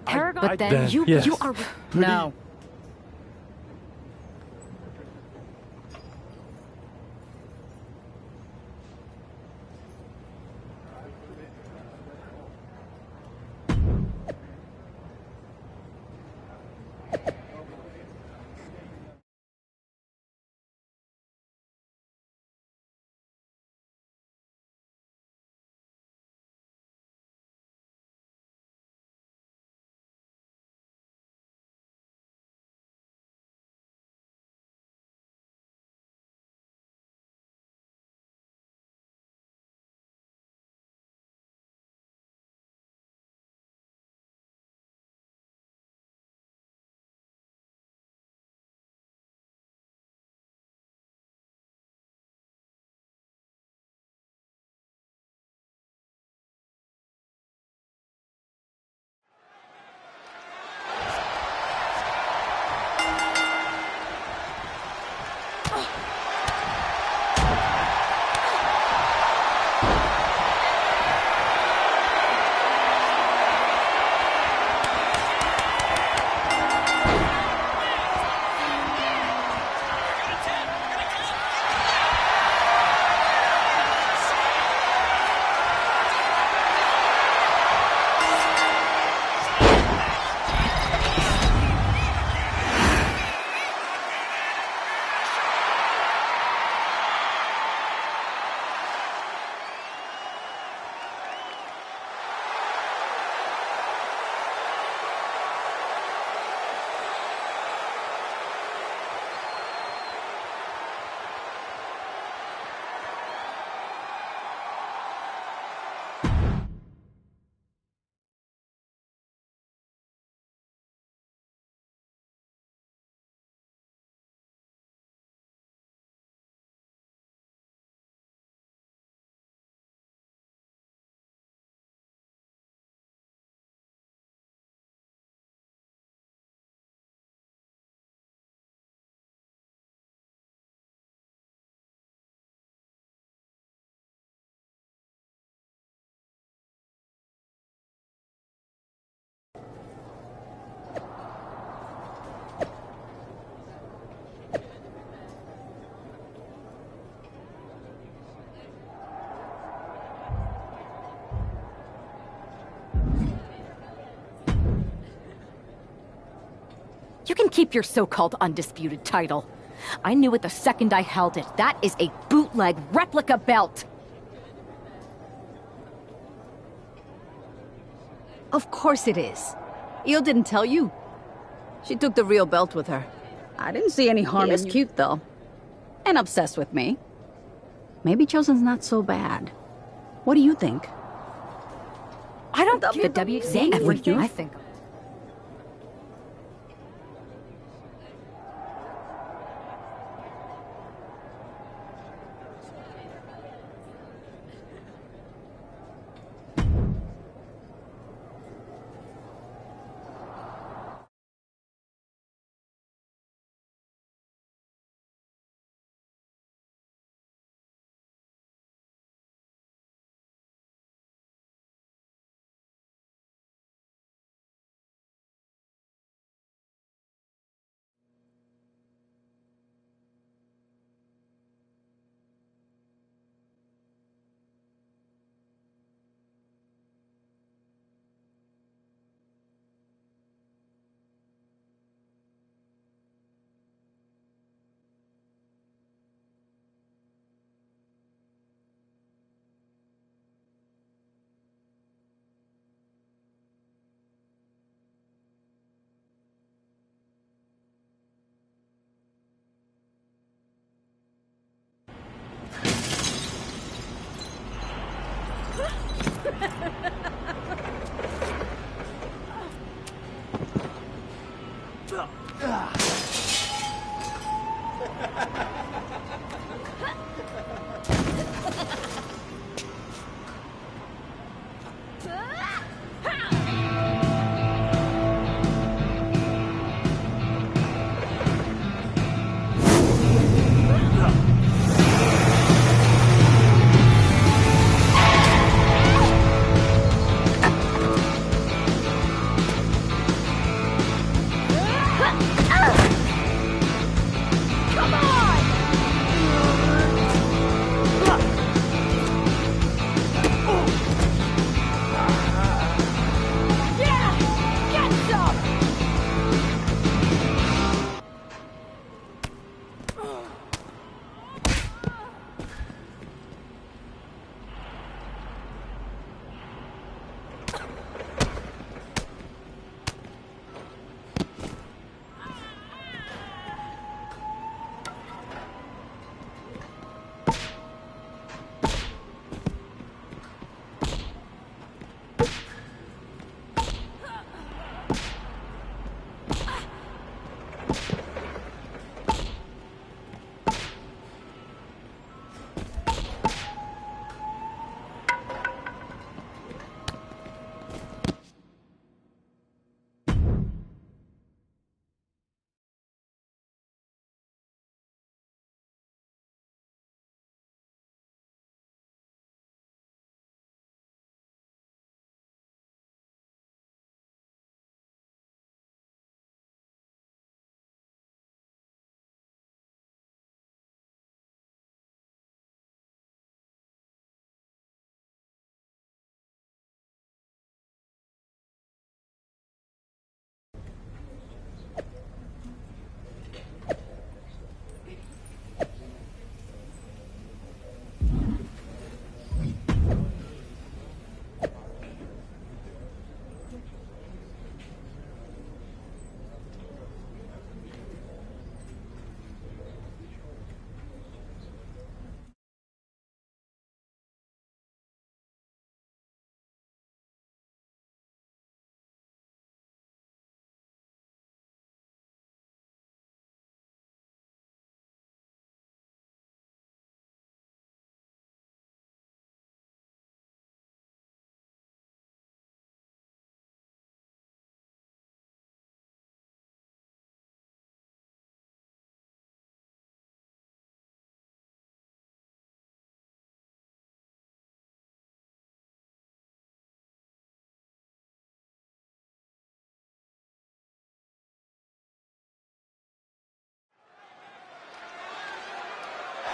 Paragon, but then you are... No. You can keep your so-called undisputed title. I knew it the second I held it. That is a bootleg replica belt. Of course it is. Io didn't tell you. She took the real belt with her. I didn't see any harm in you. Cute, though. And obsessed with me. Maybe Chosen's not so bad. What do you think? I don't give the WC everything I think.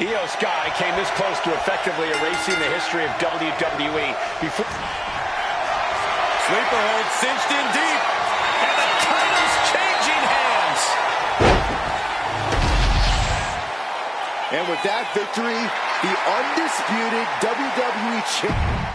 Io Sky came this close to effectively erasing the history of WWE before. Sleeper hold cinched in deep. And the title's changing hands. And with that victory, the undisputed WWE champion.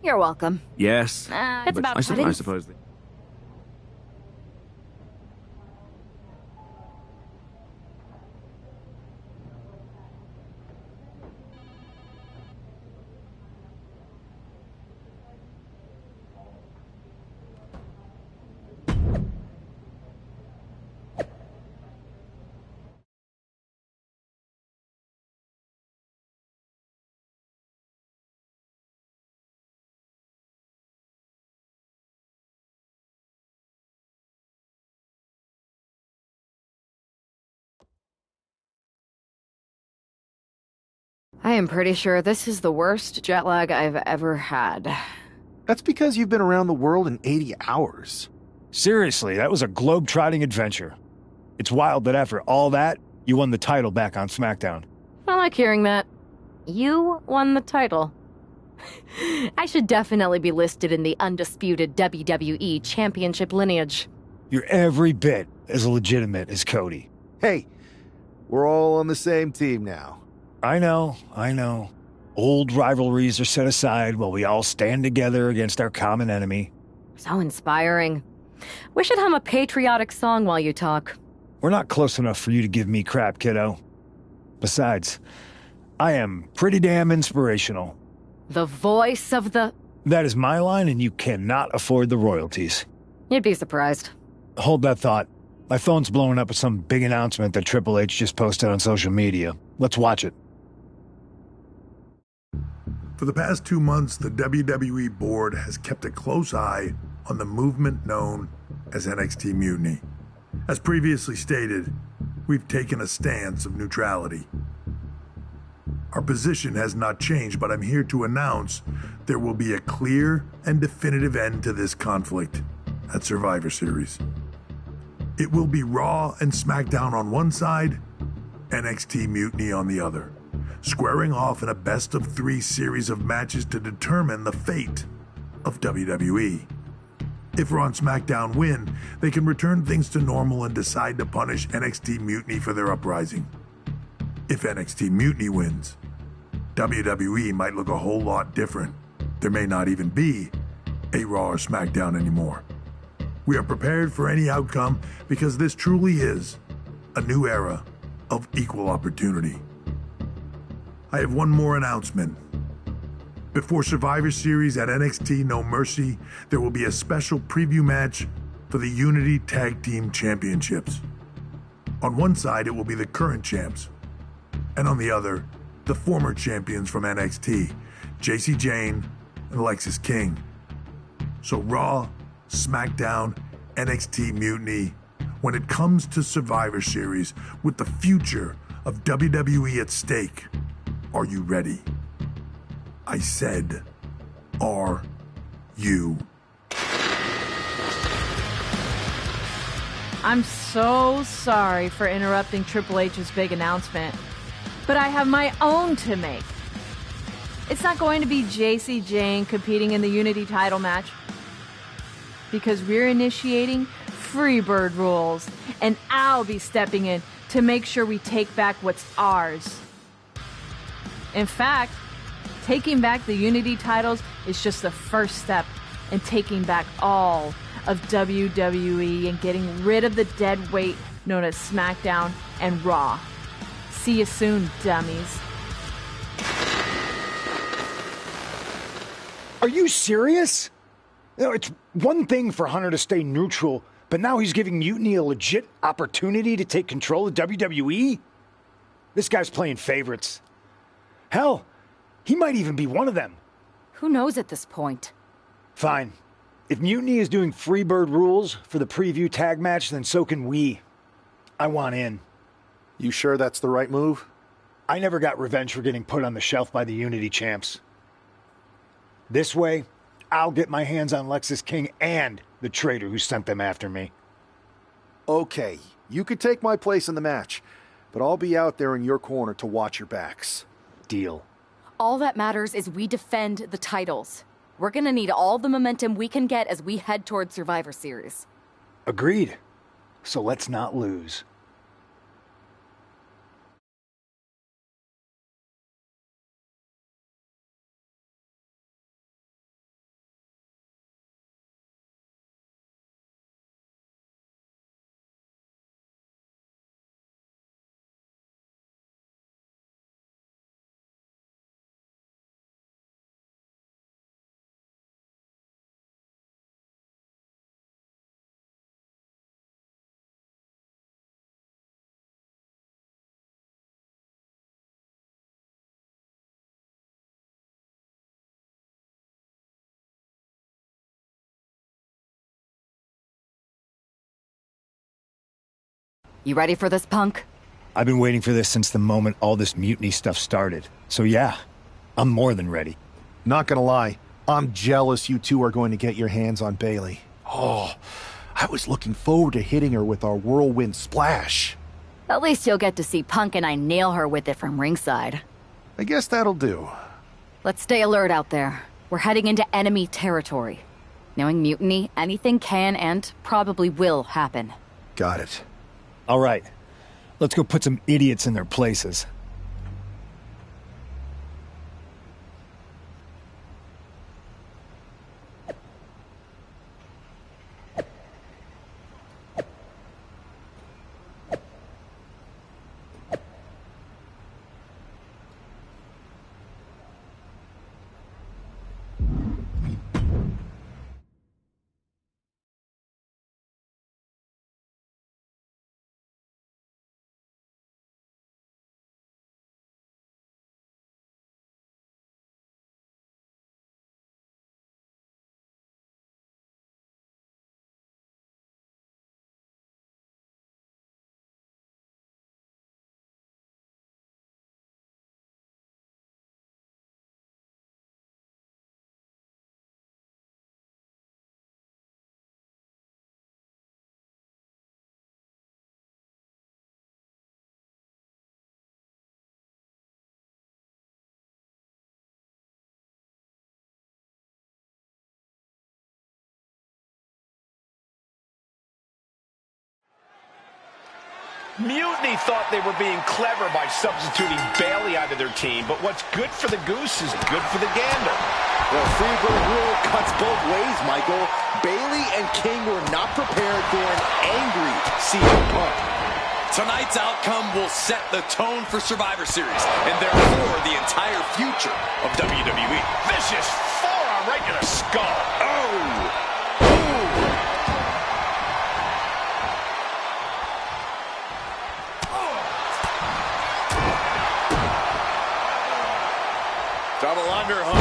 You're welcome. Yes. It's but about I pudding. suppose. I am pretty sure this is the worst jet lag I've ever had. That's because you've been around the world in 80 hours. Seriously, that was a globe-trotting adventure. It's wild that after all that, you won the title back on SmackDown. I like hearing that. You won the title. I should definitely be listed in the undisputed WWE Championship lineage. You're every bit as legitimate as Cody. Hey, we're all on the same team now. I know. Old rivalries are set aside while we all stand together against our common enemy. So inspiring. We should hum a patriotic song while you talk. We're not close enough for you to give me crap, kiddo. Besides, I am pretty damn inspirational. The voice of the... That is my line, and you cannot afford the royalties. You'd be surprised. Hold that thought. My phone's blowing up with some big announcement that Triple H just posted on social media. Let's watch it. For the past 2 months, the WWE board has kept a close eye on the movement known as NXT Mutiny. As previously stated, we've taken a stance of neutrality. Our position has not changed, but I'm here to announce there will be a clear and definitive end to this conflict at Survivor Series. It will be Raw and SmackDown on one side, NXT Mutiny on the other, squaring off in a best-of-3 series of matches to determine the fate of WWE. If Raw and SmackDown win, they can return things to normal and decide to punish NXT Mutiny for their uprising. If NXT Mutiny wins, WWE might look a whole lot different. There may not even be a Raw or SmackDown anymore. We are prepared for any outcome because this truly is a new era of equal opportunity. I have one more announcement. Before Survivor Series at NXT No Mercy, there will be a special preview match for the Unity Tag Team Championships. On one side, it will be the current champs, and on the other, the former champions from NXT, Jacy Jayne and Lexis King. So Raw, SmackDown, NXT Mutiny, when it comes to Survivor Series with the future of WWE at stake, are you ready? I said, are you? I'm so sorry for interrupting Triple H's big announcement, but I have my own to make. It's not going to be Jacy Jayne competing in the Unity title match, because we're initiating Freebird rules, and I'll be stepping in to make sure we take back what's ours. In fact, taking back the Unity titles is just the first step in taking back all of WWE and getting rid of the dead weight known as SmackDown and Raw. See you soon, dummies. Are you serious? You know, it's one thing for Hunter to stay neutral, but now he's giving Mutiny a legit opportunity to take control of WWE? This guy's playing favorites. Hell, he might even be one of them. Who knows at this point? Fine. If Mutiny is doing Freebird rules for the preview tag match, then so can we. I want in. You sure that's the right move? I never got revenge for getting put on the shelf by the Unity champs. This way, I'll get my hands on Lexis King and the traitor who sent them after me. Okay, you could take my place in the match, but I'll be out there in your corner to watch your backs. Deal. All that matters is we defend the titles. We're gonna need all the momentum we can get as we head towards Survivor Series. Agreed. So let's not lose. You ready for this, Punk? I've been waiting for this since the moment all this Mutiny stuff started. So yeah, I'm more than ready. Not gonna lie, I'm jealous you two are going to get your hands on Bailey. Oh, I was looking forward to hitting her with our whirlwind splash. At least you'll get to see Punk and I nail her with it from ringside. I guess that'll do. Let's stay alert out there. We're heading into enemy territory. Knowing Mutiny, anything can and probably will happen. Got it. All right, let's go put some idiots in their places. Mutiny thought they were being clever by substituting Bailey out of their team, but what's good for the goose is good for the gander. The Freebird rule cuts both ways, Michael. Bailey and King were not prepared for an angry CM Punk. Tonight's outcome will set the tone for Survivor Series, and therefore the entire future of WWE. Vicious forearm right to the skull. Oh! Double underhook.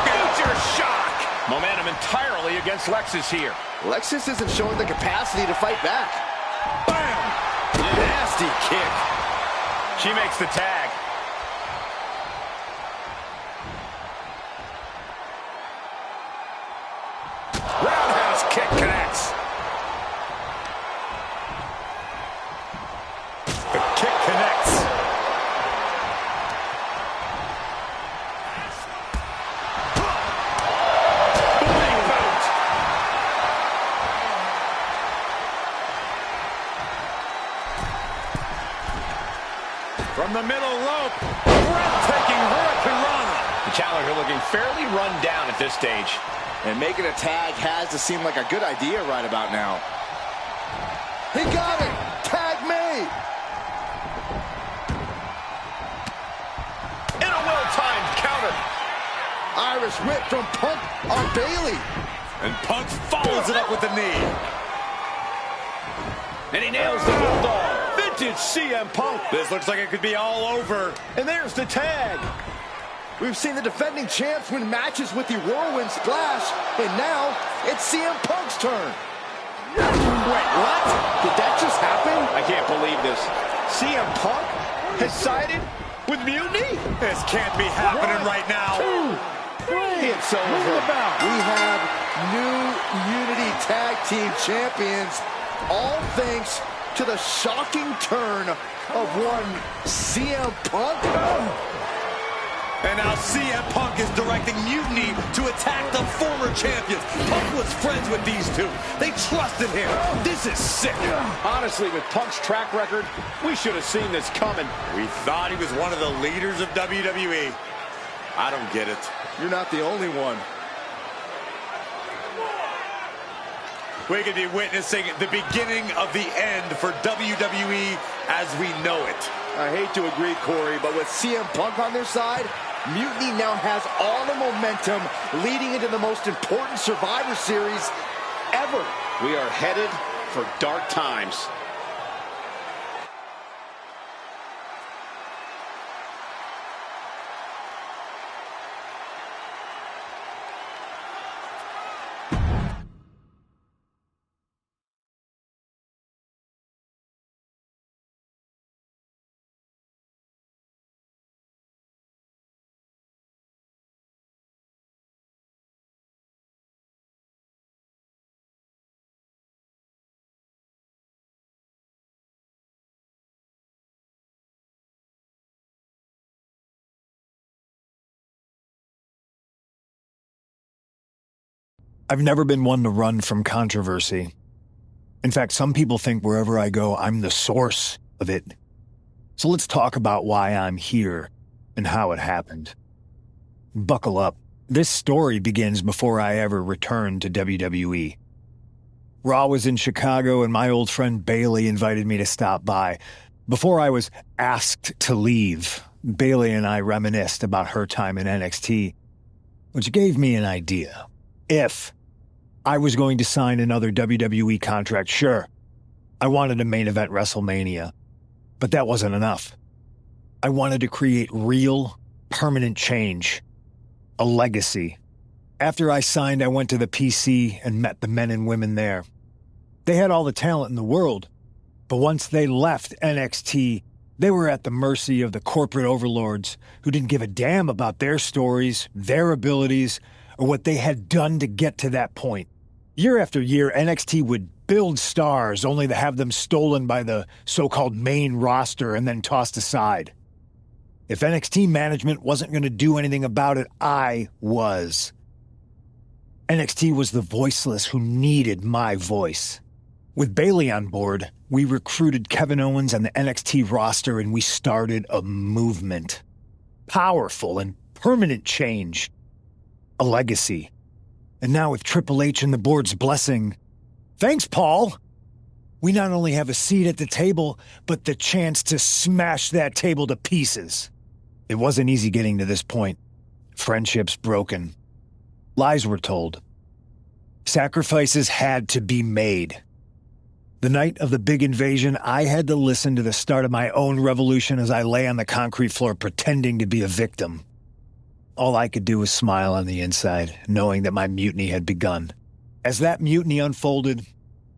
Future shock. Momentum entirely against Lexis here. Lexis isn't showing the capacity to fight back. Bam! Nasty kick. She makes the tag. Roundhouse kick connects. The kick connects. From the middle rope, breathtaking hurricanrana. The challenger looking fairly run down at this stage. And making a tag has to seem like a good idea right about now. He got it! Tag made! In a well-timed counter. Irish murderous whip from Punk on Bailey. And Punk follows it up with the knee. And he nails the Bulldog. Vintage CM Punk. This looks like it could be all over. And there's the tag. We've seen the defending champs win matches with the Whirlwind Splash, and now it's CM Punk's turn. Wait, what? Did that just happen? I can't believe this. CM Punk has sided with Mutiny? This can't be happening right now. 2, 3. It's over. We have new Unity Tag Team Champions, all thanks to the shocking turn of one CM Punk. And now CM Punk is directing Mutiny to attack the former champions. Punk was friends with these two. They trusted him. This is sick. Honestly, with Punk's track record, we should have seen this coming. We thought he was one of the leaders of WWE. I don't get it. You're not the only one. We could be witnessing the beginning of the end for WWE as we know it. I hate to agree, Corey, but with CM Punk on their side, Mutiny now has all the momentum leading into the most important Survivor Series ever. We are headed for dark times. I've never been one to run from controversy. In fact, some people think wherever I go, I'm the source of it. So let's talk about why I'm here and how it happened. Buckle up. This story begins before I ever returned to WWE. Raw was in Chicago and my old friend Bailey invited me to stop by. Before I was asked to leave, Bailey and I reminisced about her time in NXT, which gave me an idea. If I was going to sign another WWE contract, sure, I wanted to main event WrestleMania, but that wasn't enough. I wanted to create real, permanent change, a legacy. After I signed, I went to the PC and met the men and women there. They had all the talent in the world, but once they left NXT, they were at the mercy of the corporate overlords who didn't give a damn about their stories, their abilities, or what they had done to get to that point. Year after year, NXT would build stars only to have them stolen by the so-called main roster and then tossed aside. If NXT management wasn't going to do anything about it, I was. NXT was the voiceless who needed my voice. With Bailey on board, we recruited Kevin Owens and the NXT roster and we started a movement. Powerful and permanent change. A legacy. And now with Triple H and the board's blessing, thanks, Paul! We not only have a seat at the table, but the chance to smash that table to pieces. It wasn't easy getting to this point. Friendships broken. Lies were told. Sacrifices had to be made. The night of the big invasion, I had to listen to the start of my own revolution as I lay on the concrete floor pretending to be a victim. All I could do was smile on the inside, knowing that my mutiny had begun. As that mutiny unfolded,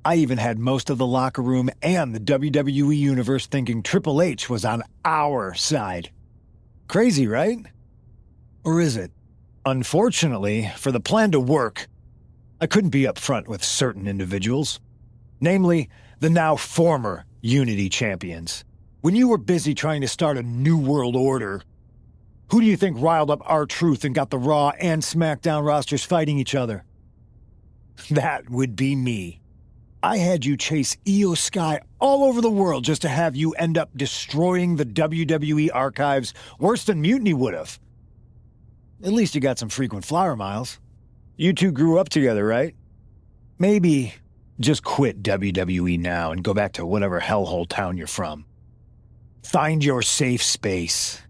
I even had most of the locker room and the WWE Universe thinking Triple H was on our side. Crazy, right? Or is it? Unfortunately, for the plan to work, I couldn't be upfront with certain individuals. Namely, the now former Unity champions. When you were busy trying to start a new world order, who do you think riled up R-Truth and got the Raw and SmackDown rosters fighting each other? That would be me. I had you chase Io Sky all over the world just to have you end up destroying the WWE archives worse than Mutiny would have. At least you got some frequent flyer miles. You two grew up together, right? Maybe just quit WWE now and go back to whatever hellhole town you're from. Find your safe space.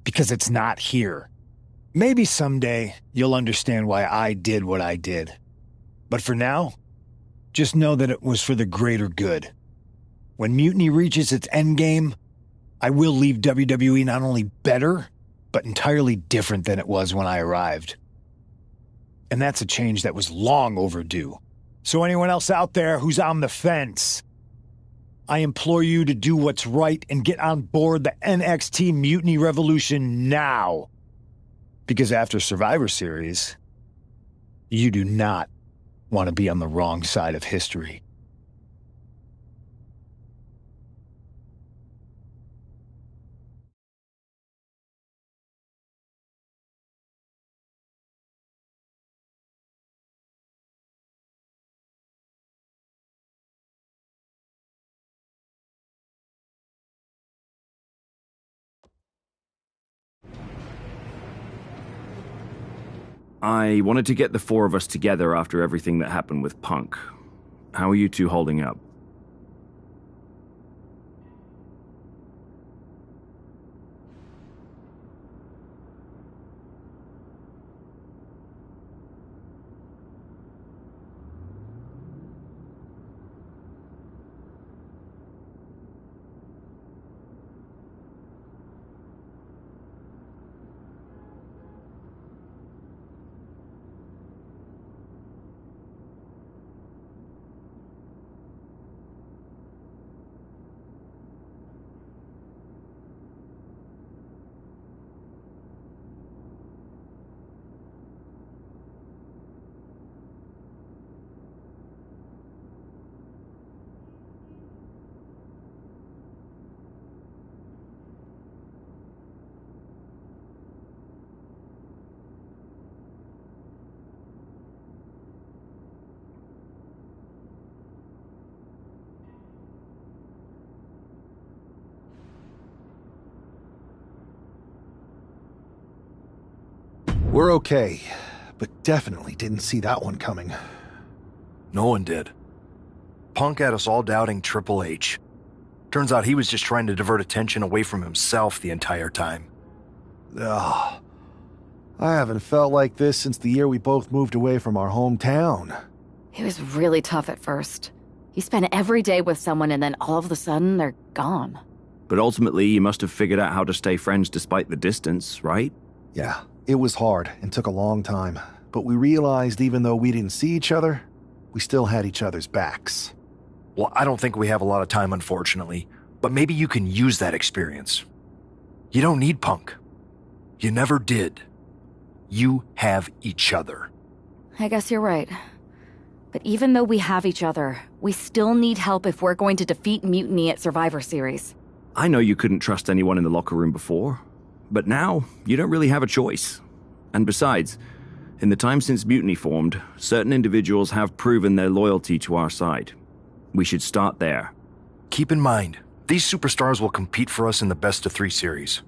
Because it's not here. Maybe someday you'll understand why I did what I did. But for now, just know that it was for the greater good. When Mutiny reaches its endgame, I will leave WWE not only better, but entirely different than it was when I arrived. And that's a change that was long overdue. So anyone else out there who's on the fence, I implore you to do what's right and get on board the NXT Mutiny Revolution now. Because after Survivor Series, you do not want to be on the wrong side of history. I wanted to get the four of us together after everything that happened with Punk. How are you two holding up? We're okay, but definitely didn't see that one coming. No one did. Punk had us all doubting Triple H. Turns out he was just trying to divert attention away from himself the entire time. Ugh. I haven't felt like this since the year we both moved away from our hometown. It was really tough at first. You spend every day with someone and then all of a sudden they're gone. But ultimately, you must have figured out how to stay friends despite the distance, right? Yeah, it was hard and took a long time. But we realized even though we didn't see each other, we still had each other's backs. Well, I don't think we have a lot of time, unfortunately. But maybe you can use that experience. You don't need Punk. You never did. You have each other. I guess you're right. But even though we have each other, we still need help if we're going to defeat Mutiny at Survivor Series. I know you couldn't trust anyone in the locker room before, but now you don't really have a choice. And besides, in the time since Mutiny formed, certain individuals have proven their loyalty to our side. We should start there. Keep in mind, these superstars will compete for us in the best-of-3 series.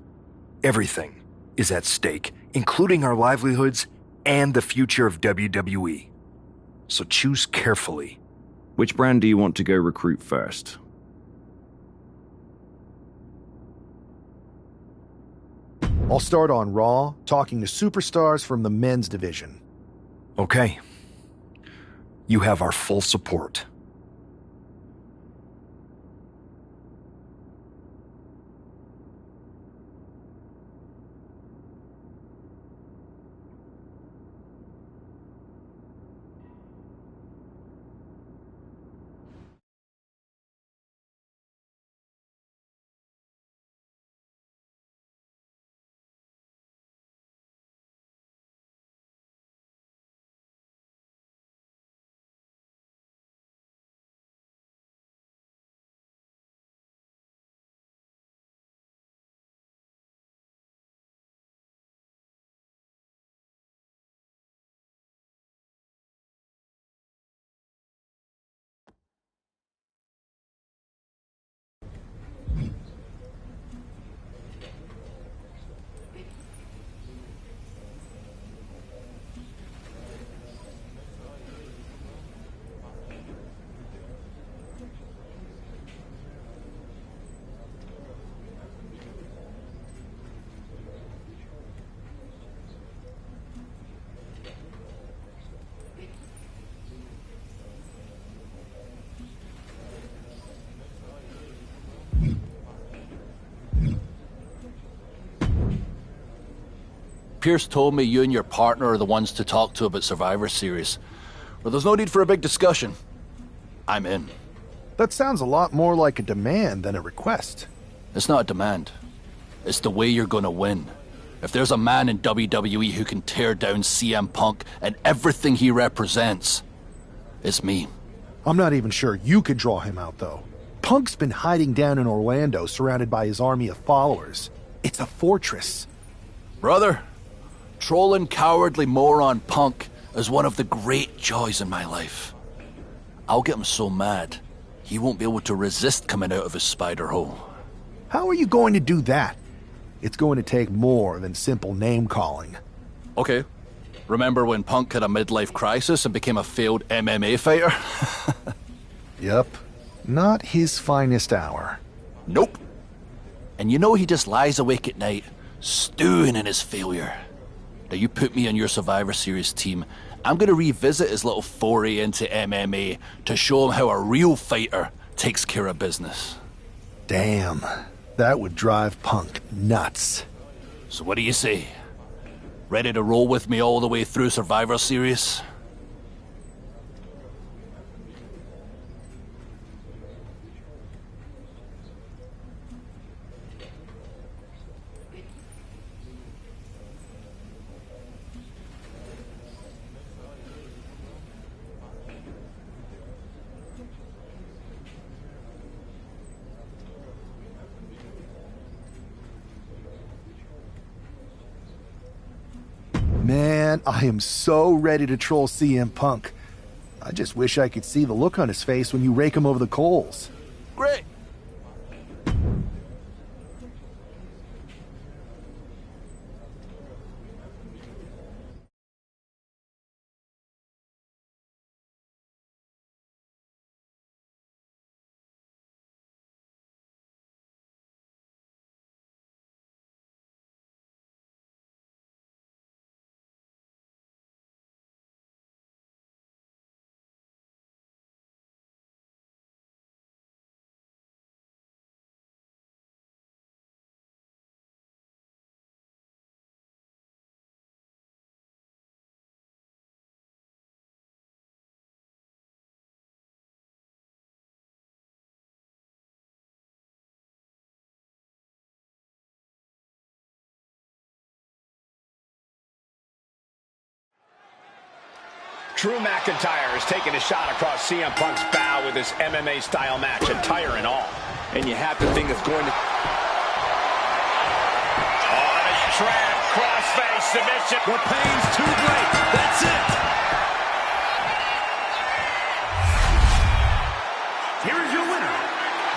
Everything is at stake, including our livelihoods and the future of WWE. So choose carefully. Which brand do you want to go recruit first? I'll start on Raw, talking to superstars from the men's division. Okay. You have our full support. Pierce told me you and your partner are the ones to talk to about Survivor Series. Well, there's no need for a big discussion. I'm in. That sounds a lot more like a demand than a request. It's not a demand. It's the way you're gonna win. If there's a man in WWE who can tear down CM Punk and everything he represents, it's me. I'm not even sure you could draw him out, though. Punk's been hiding down in Orlando, surrounded by his army of followers. It's a fortress. Brother, trolling cowardly moron Punk is one of the great joys in my life. I'll get him so mad, he won't be able to resist coming out of his spider hole. How are you going to do that? It's going to take more than simple name-calling. Okay. Remember when Punk had a midlife crisis and became a failed MMA fighter? Yep. Not his finest hour. Nope. And you know he just lies awake at night, stewing in his failure. Now you put me on your Survivor Series team, I'm gonna revisit his little foray into MMA to show him how a real fighter takes care of business. Damn. That would drive Punk nuts. So what do you say? Ready to roll with me all the way through Survivor Series? Man, I am so ready to troll CM Punk. I just wish I could see the look on his face when you rake him over the coals. Great. Drew McIntyre is taking a shot across CM Punk's bow with his MMA-style match, attire and all. And you have to think it's going to... Oh, and a trap, crossface submission. The pain's too great. That's it. Here is your winner,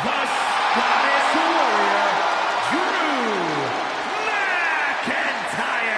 the Scottish Warrior, Drew McIntyre.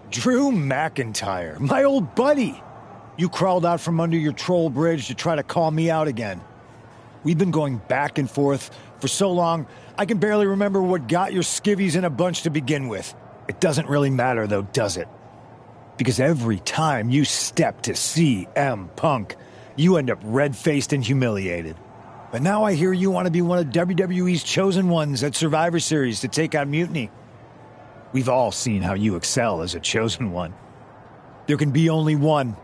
Drew McIntyre, my old buddy. You crawled out from under your troll bridge to try to call me out again. We've been going back and forth for so long, I can barely remember what got your skivvies in a bunch to begin with. It doesn't really matter though, does it? Because every time you step to CM Punk, you end up red-faced and humiliated. But now I hear you want to be one of WWE's chosen ones at Survivor Series to take out Mutiny. We've all seen how you excel as a chosen one. There can be only one,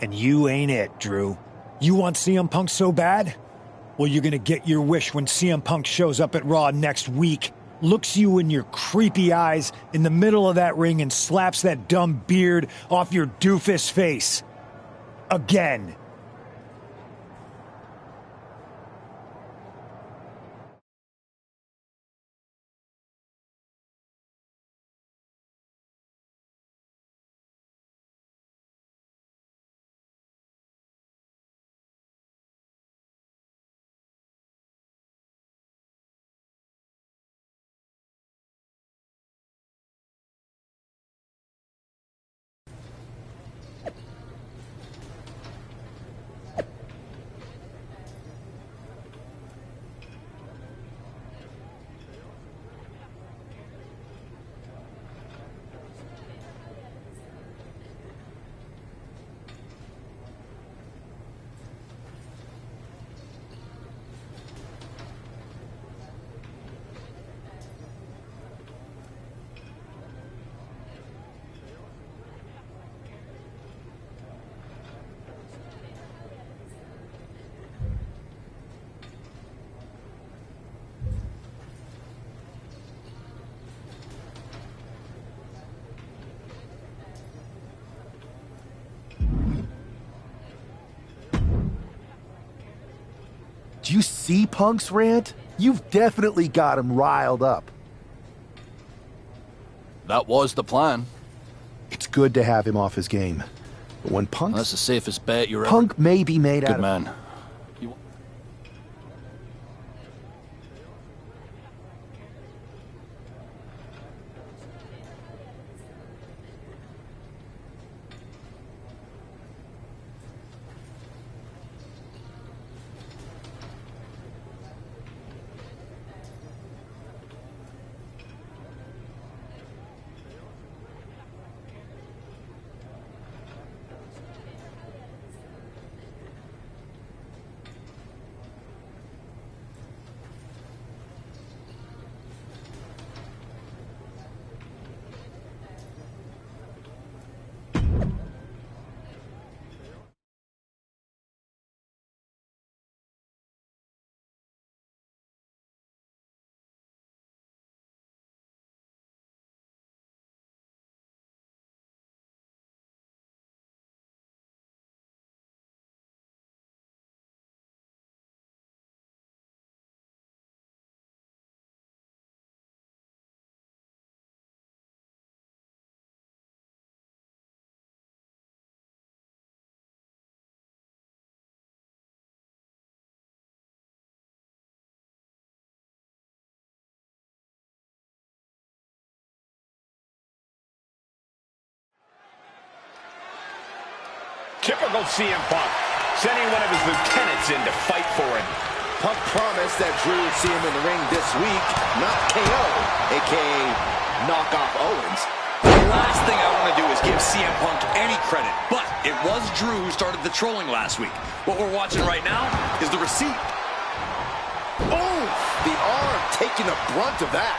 and you ain't it, Drew. You want CM Punk so bad? Well, you're gonna get your wish when CM Punk shows up at Raw next week, looks you in your creepy eyes in the middle of that ring and slaps that dumb beard off your doofus face. Again. Do you see Punk's rant? You've definitely got him riled up. That was the plan. It's good to have him off his game. But when That's the safest bet you're Punk ever... may be made out Good of... man. Typical CM Punk, sending one of his lieutenants in to fight for him. Punk promised that Drew would see him in the ring this week, not KO, a.k.a. knock off Owens. The last thing I want to do is give CM Punk any credit, but it was Drew who started the trolling last week. What we're watching right now is the receipt. Oh, the arm taking the brunt of that.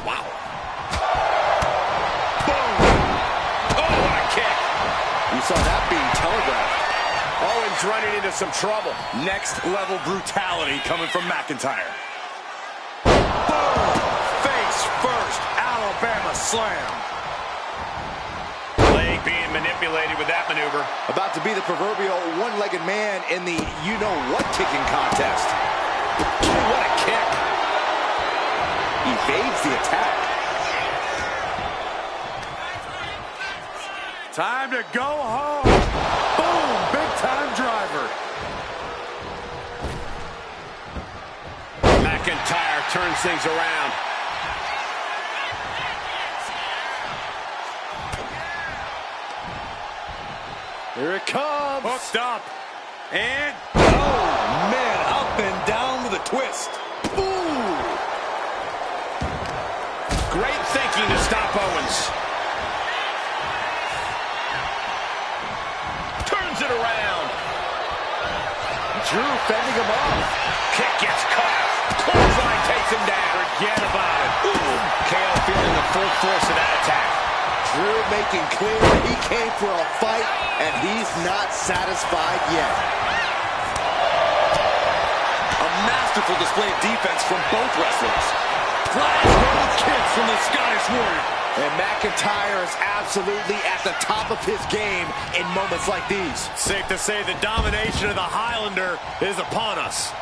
Wow. You saw that being telegraphed. Owens running into some trouble. Next level brutality coming from McIntyre. Boom! Face first, Alabama slam. Leg being manipulated with that maneuver. About to be the proverbial one-legged man in the you-know-what kicking contest. What a kick. Evades the attack. Time to go home. Boom! Big time driver. McIntyre turns things around. Here it comes. Hooked up. And, oh man, up and down with a twist. Ooh. Great thinking to stop Owens. It around. Drew fending him off. Kick gets caught. Clothesline takes him down. Forget about it. Ooh. KO feeling the full force of that attack. Drew making clear he came for a fight, and he's not satisfied yet. A masterful display of defense from both wrestlers. Flashbang kicks from the Scottish Warrior. And McIntyre is absolutely at the top of his game in moments like these. Safe to say the domination of the Highlander is upon us.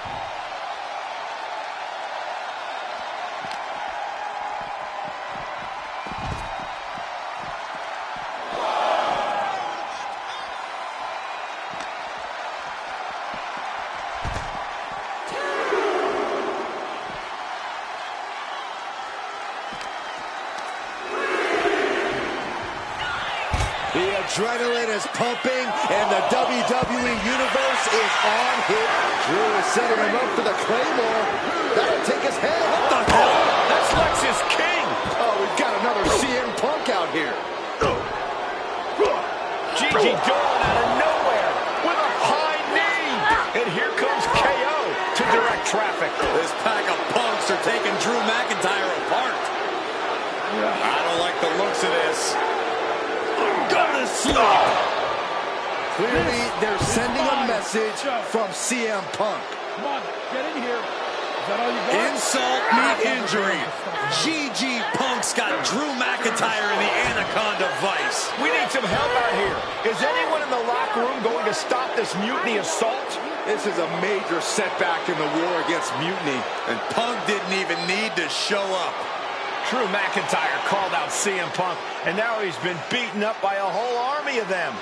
The adrenaline is pumping, and the WWE Universe is on hit. Drew is setting him up for the Claymore. That'll take his head. What the hell? That's Lex's King. Oh, we've got another CM Punk out here. Gigi Dolan out of nowhere with a high knee. And here comes KO to direct traffic. This pack of punks are taking Drew McIntyre apart. I don't like the looks of this. Gonna slip. Clearly, they're sending a message from CM Punk. Come on, get in here. Insult meet injury. GG Punk's got Drew McIntyre in the Anaconda Vice. We need some help out here. Is anyone in the locker room going to stop this mutiny assault? This is a major setback in the war against mutiny. And Punk didn't even need to show up. Drew McIntyre called out CM Punk, and now he's been beaten up by a whole army of them.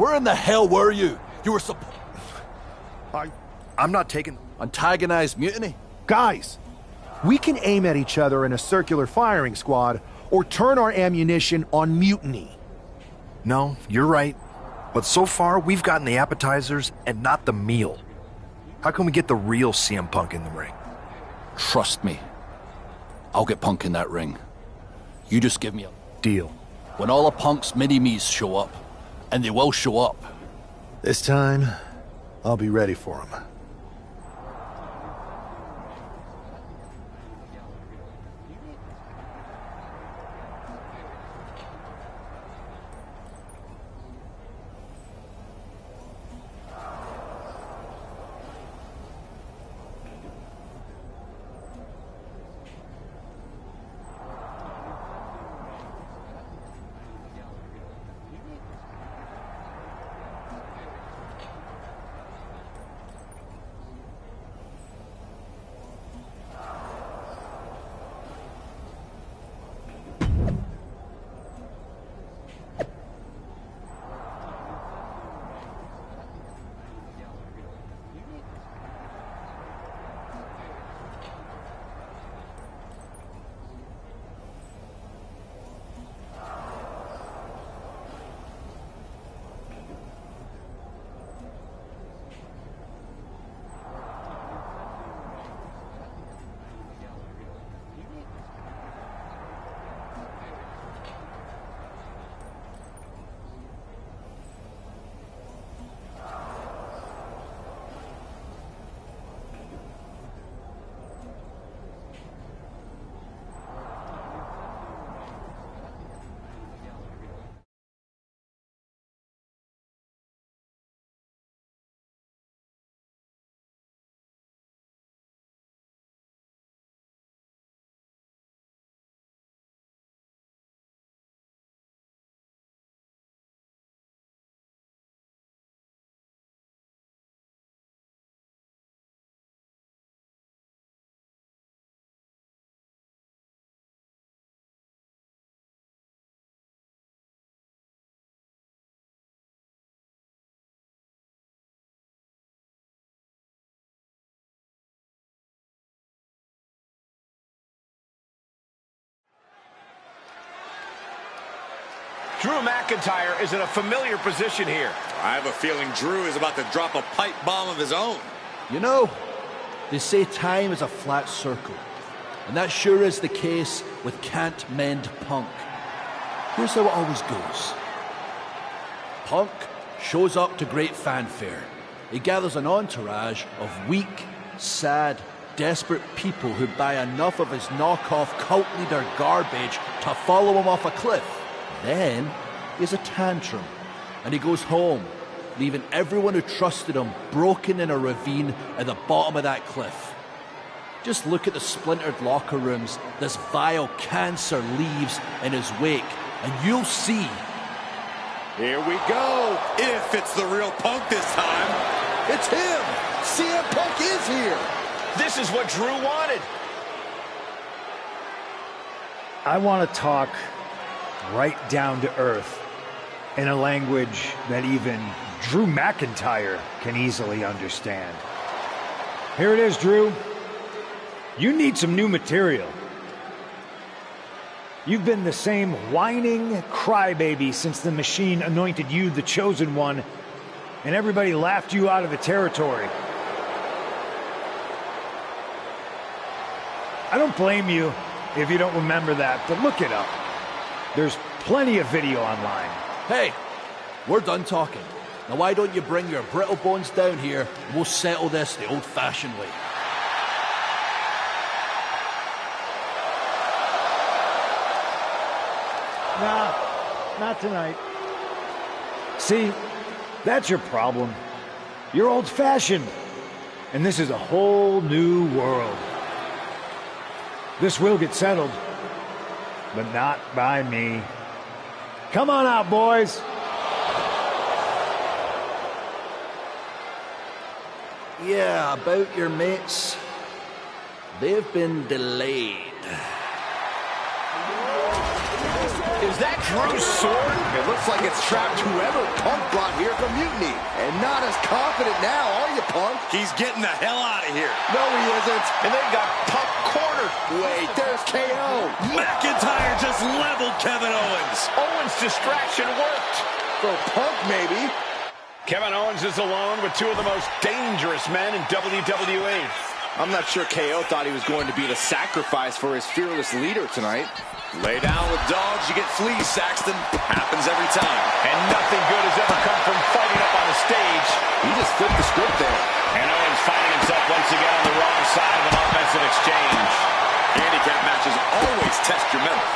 Where in the hell were you? You were I'm not taking... Antagonized mutiny? Guys, we can aim at each other in a circular firing squad or turn our ammunition on mutiny. No, you're right. But so far, we've gotten the appetizers and not the meal. How can we get the real CM Punk in the ring? Trust me. I'll get Punk in that ring. You just give me a... Deal. When all of Punk's mini-me's show up, and they will show up. This time, I'll be ready for them. Drew McIntyre is in a familiar position here. I have a feeling Drew is about to drop a pipe bomb of his own. You know, they say time is a flat circle. And that sure is the case with Can't Mend Punk. Here's how it always goes. Punk shows up to great fanfare. He gathers an entourage of weak, sad, desperate people who buy enough of his knockoff cult leader garbage to follow him off a cliff. Then he has a tantrum, and he goes home, leaving everyone who trusted him broken in a ravine at the bottom of that cliff. Just look at the splintered locker rooms this vile cancer leaves in his wake, and you'll see. Here we go. If it's the real Punk this time. It's him! CM Punk is here! This is what Drew wanted. I want to talk right down to earth in a language that even Drew McIntyre can easily understand. Here it is, Drew. You need some new material. You've been the same whining crybaby since the Machine anointed you the Chosen One, and everybody laughed you out of the territory. I don't blame you if you don't remember that, but look it up. There's plenty of video online. Hey, we're done talking. Now why don't you bring your brittle bones down here and we'll settle this the old-fashioned way. Nah, not tonight. See, that's your problem. You're old-fashioned, and this is a whole new world. This will get settled, but not by me. Come on out, boys. Yeah, about your mates. They've been delayed. Is that Drew's sword? It looks like it's trapped whoever Punk brought here from Mutiny. And not as confident now, are you, Punk? He's getting the hell out of here. No, he isn't. And they've got Punk cornered. Wait, there's KO. McIntyre just leveled Kevin Owens. Owens' distraction worked. For Punk, maybe. Kevin Owens is alone with two of the most dangerous men in WWE. I'm not sure KO thought he was going to be the sacrifice for his fearless leader tonight. Lay down with dogs, you get fleas, Saxton. Happens every time. And nothing good has ever come from fighting up on the stage. He just flipped the script there. And Owens finding himself once again on the wrong side of an offensive exchange. Handicap matches always test your mettle.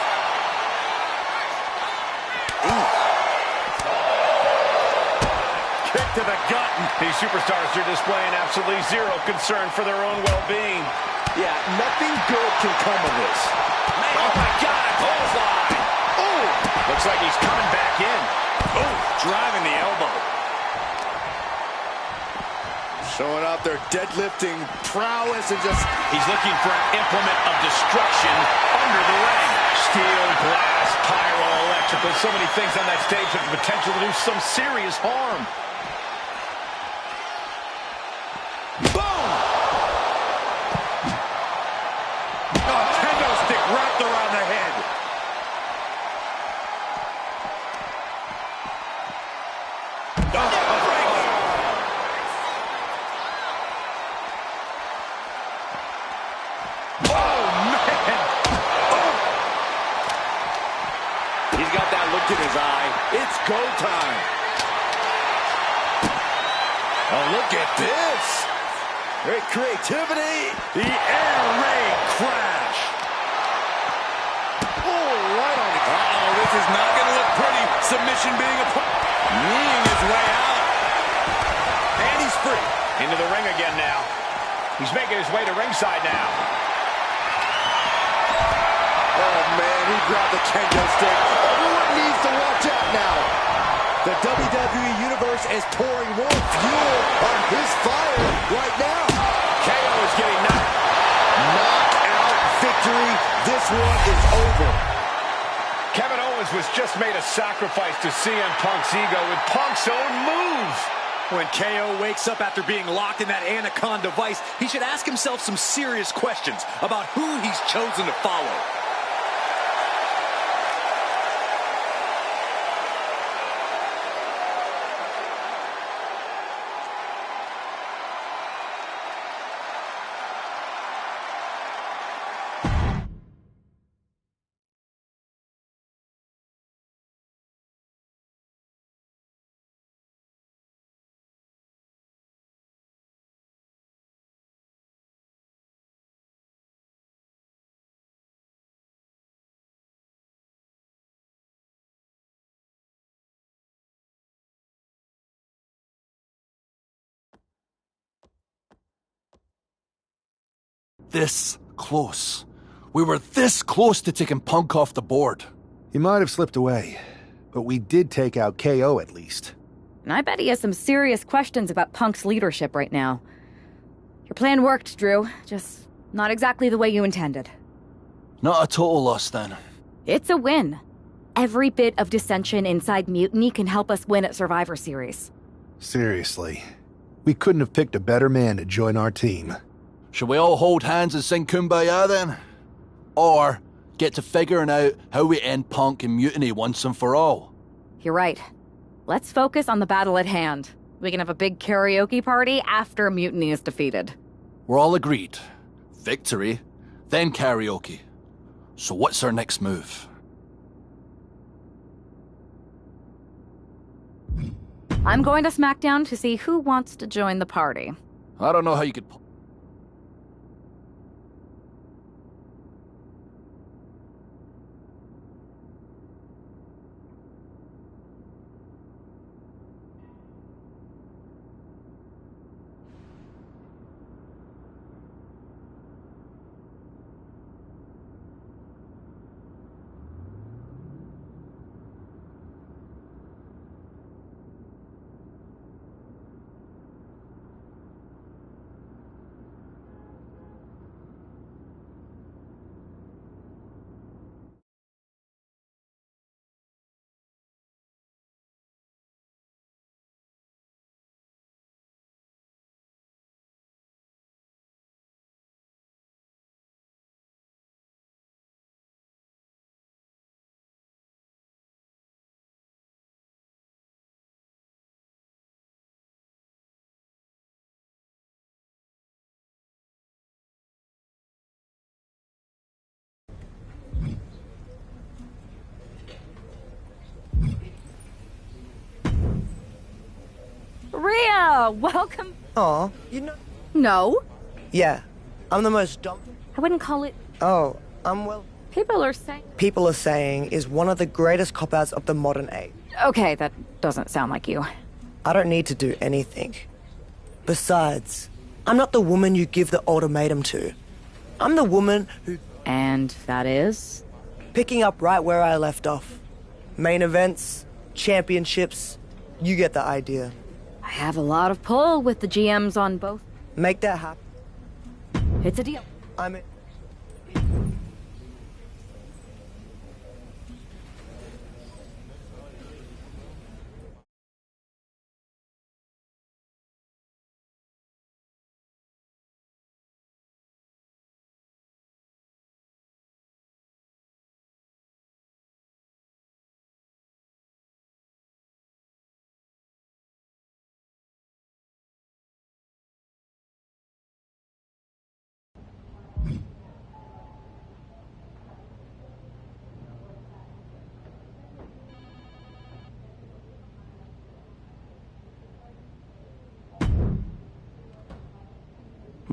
Kick to the gut. These superstars are displaying absolutely zero concern for their own well-being. Yeah, nothing good can come of this. Man, oh my God, a clothesline. Oh, looks like he's coming back in. Oh, driving the elbow. Showing off their deadlifting prowess and just... He's looking for an implement of destruction under the ring. Steel, glass, pyro, electrical, so many things on that stage have the potential to do some serious harm. Boom! Oh, kendo stick wrapped around the head. In his eye. It's go time. Oh, look at this. Great creativity. The air raid crash. Oh, right on it. Uh-oh, this is not going to look pretty. Submission being a... kneeing his way out. And he's free. Into the ring again now. He's making his way to ringside now. Oh, man, he grabbed the kendo stick. Everyone needs to watch out now. The WWE Universe is pouring more fuel on his fire right now. KO is getting knocked. Knockout victory. This one is over. Kevin Owens was just made a sacrifice to CM Punk's ego with Punk's own move. When KO wakes up after being locked in that Anaconda vice, he should ask himself some serious questions about who he's chosen to follow. this close. We were this close to taking Punk off the board. He might have slipped away, but we did take out KO at least. And I bet he has some serious questions about Punk's leadership right now. Your plan worked, Drew. Just not exactly the way you intended. Not a total loss, then. It's a win. Every bit of dissension inside Mutiny can help us win at Survivor Series. Seriously. We couldn't have picked a better man to join our team. Shall we all hold hands and sing Kumbaya, then? Or get to figuring out how we end Punk and Mutiny once and for all? You're right. Let's focus on the battle at hand. We can have a big karaoke party after Mutiny is defeated. We're all agreed. Victory, then karaoke. So what's our next move? I'm going to SmackDown to see who wants to join the party. I don't know how you could... Rhea, welcome. Aw, you know... No. Yeah, I'm the most dumb... I wouldn't call it... Oh, well... People are saying... People are saying is one of the greatest cop-outs of the modern age. Okay, that doesn't sound like you. I don't need to do anything. Besides, I'm not the woman you give the ultimatum to. I'm the woman who... And that is? Picking up right where I left off. Main events, championships, you get the idea. I have a lot of pull with the GMs on both. Make that happen. It's a deal. I'm in.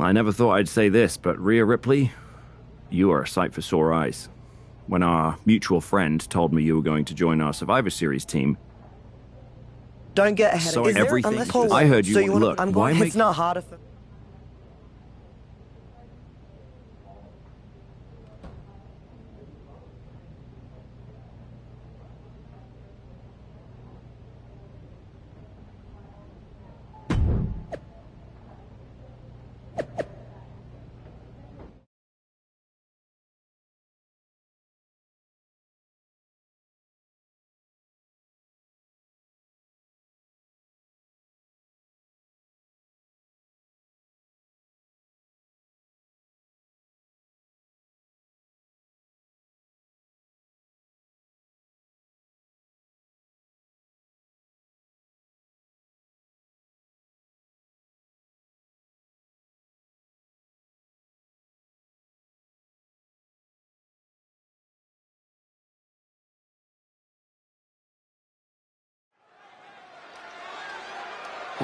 I never thought I'd say this, but Rhea Ripley, you are a sight for sore eyes. When our mutual friend told me you were going to join our Survivor Series team, Don't get ahead so of it. everything. Unless I heard you. so you Look, I'm why going, make? it's not harder for...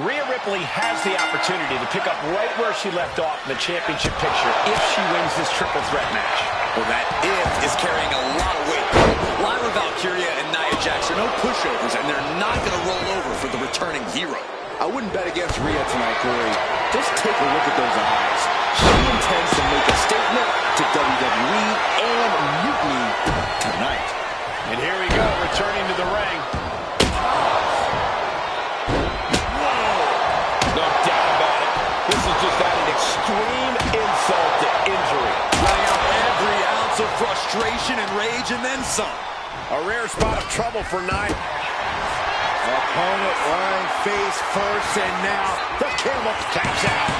Rhea Ripley has the opportunity to pick up right where she left off in the championship picture if she wins this triple threat match. Well, that if is carrying a lot of weight. Lyra Valkyria and Nia Jax are no pushovers, and they're not going to roll over for the returning hero. I wouldn't bet against Rhea tonight, Corey. Just take a look at those eyes. She intends to make a statement to WWE and Mutiny tonight. And here we go, returning to the ring. No doubt about it. This is just adding extreme insult to injury. Laying out every ounce of frustration and rage and then some. A rare spot of trouble for Nia. Opponent lying face first, and now the camel taps out.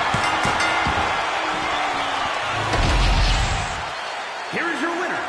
Here is your winner.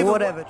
Whatever.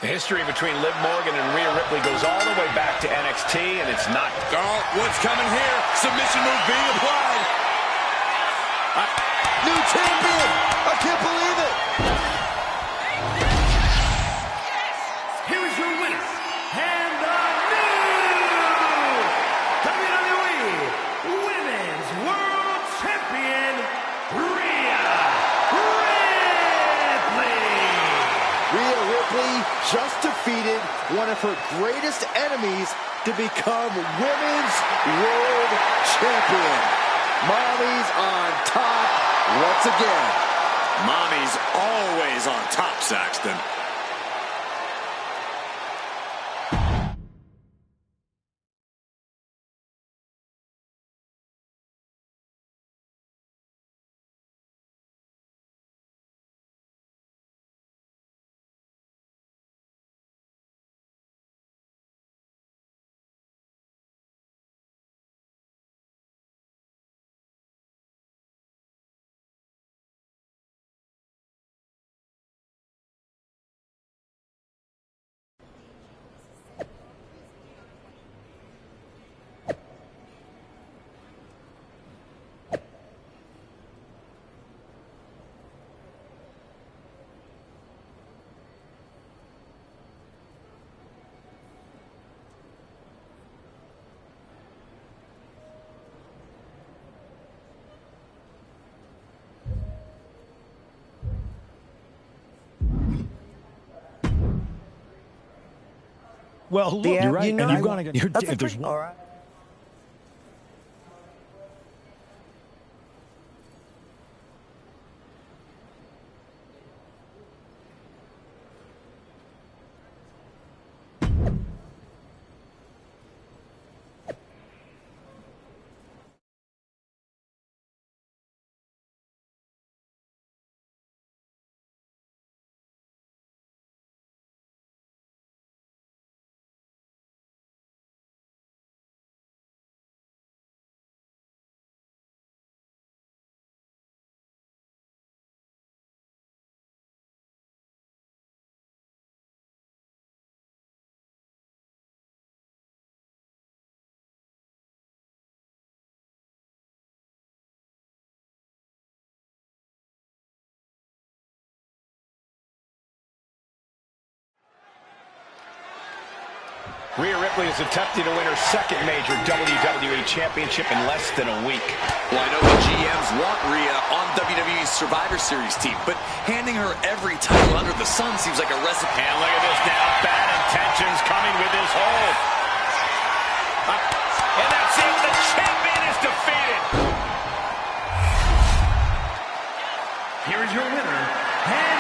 The history between Liv Morgan and Rhea Ripley goes all the way back to NXT, and it's not... Oh, what's coming here? Submission move being applied. New champion! I can't believe it! Here is your winner, and the new WWE Women's World Champion, Rhea Ripley. Rhea Ripley just defeated one of her greatest enemies to become Women's World Champion. Mommy's on top once again. Mommy's always on top, Saxton. Well, look, you're right. And you've gone again. If there's one. All right. Rhea Ripley is attempting to win her second major WWE Championship in less than a week. Well, I know the GMs want Rhea on WWE's Survivor Series team, but handing her every title under the sun seems like a recipe. And look at this now. Bad intentions coming with this hold. And that's it. The champion is defeated. Here is your winner, and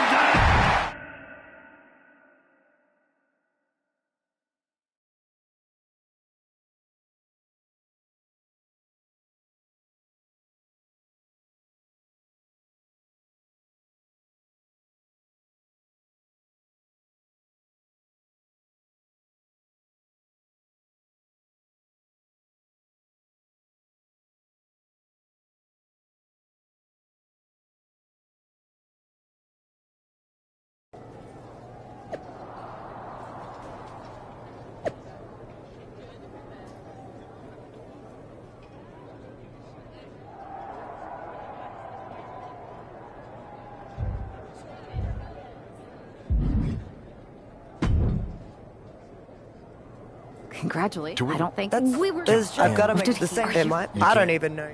Congratulations. I don't think we were. I've got to make the same. Am I? I don't even know.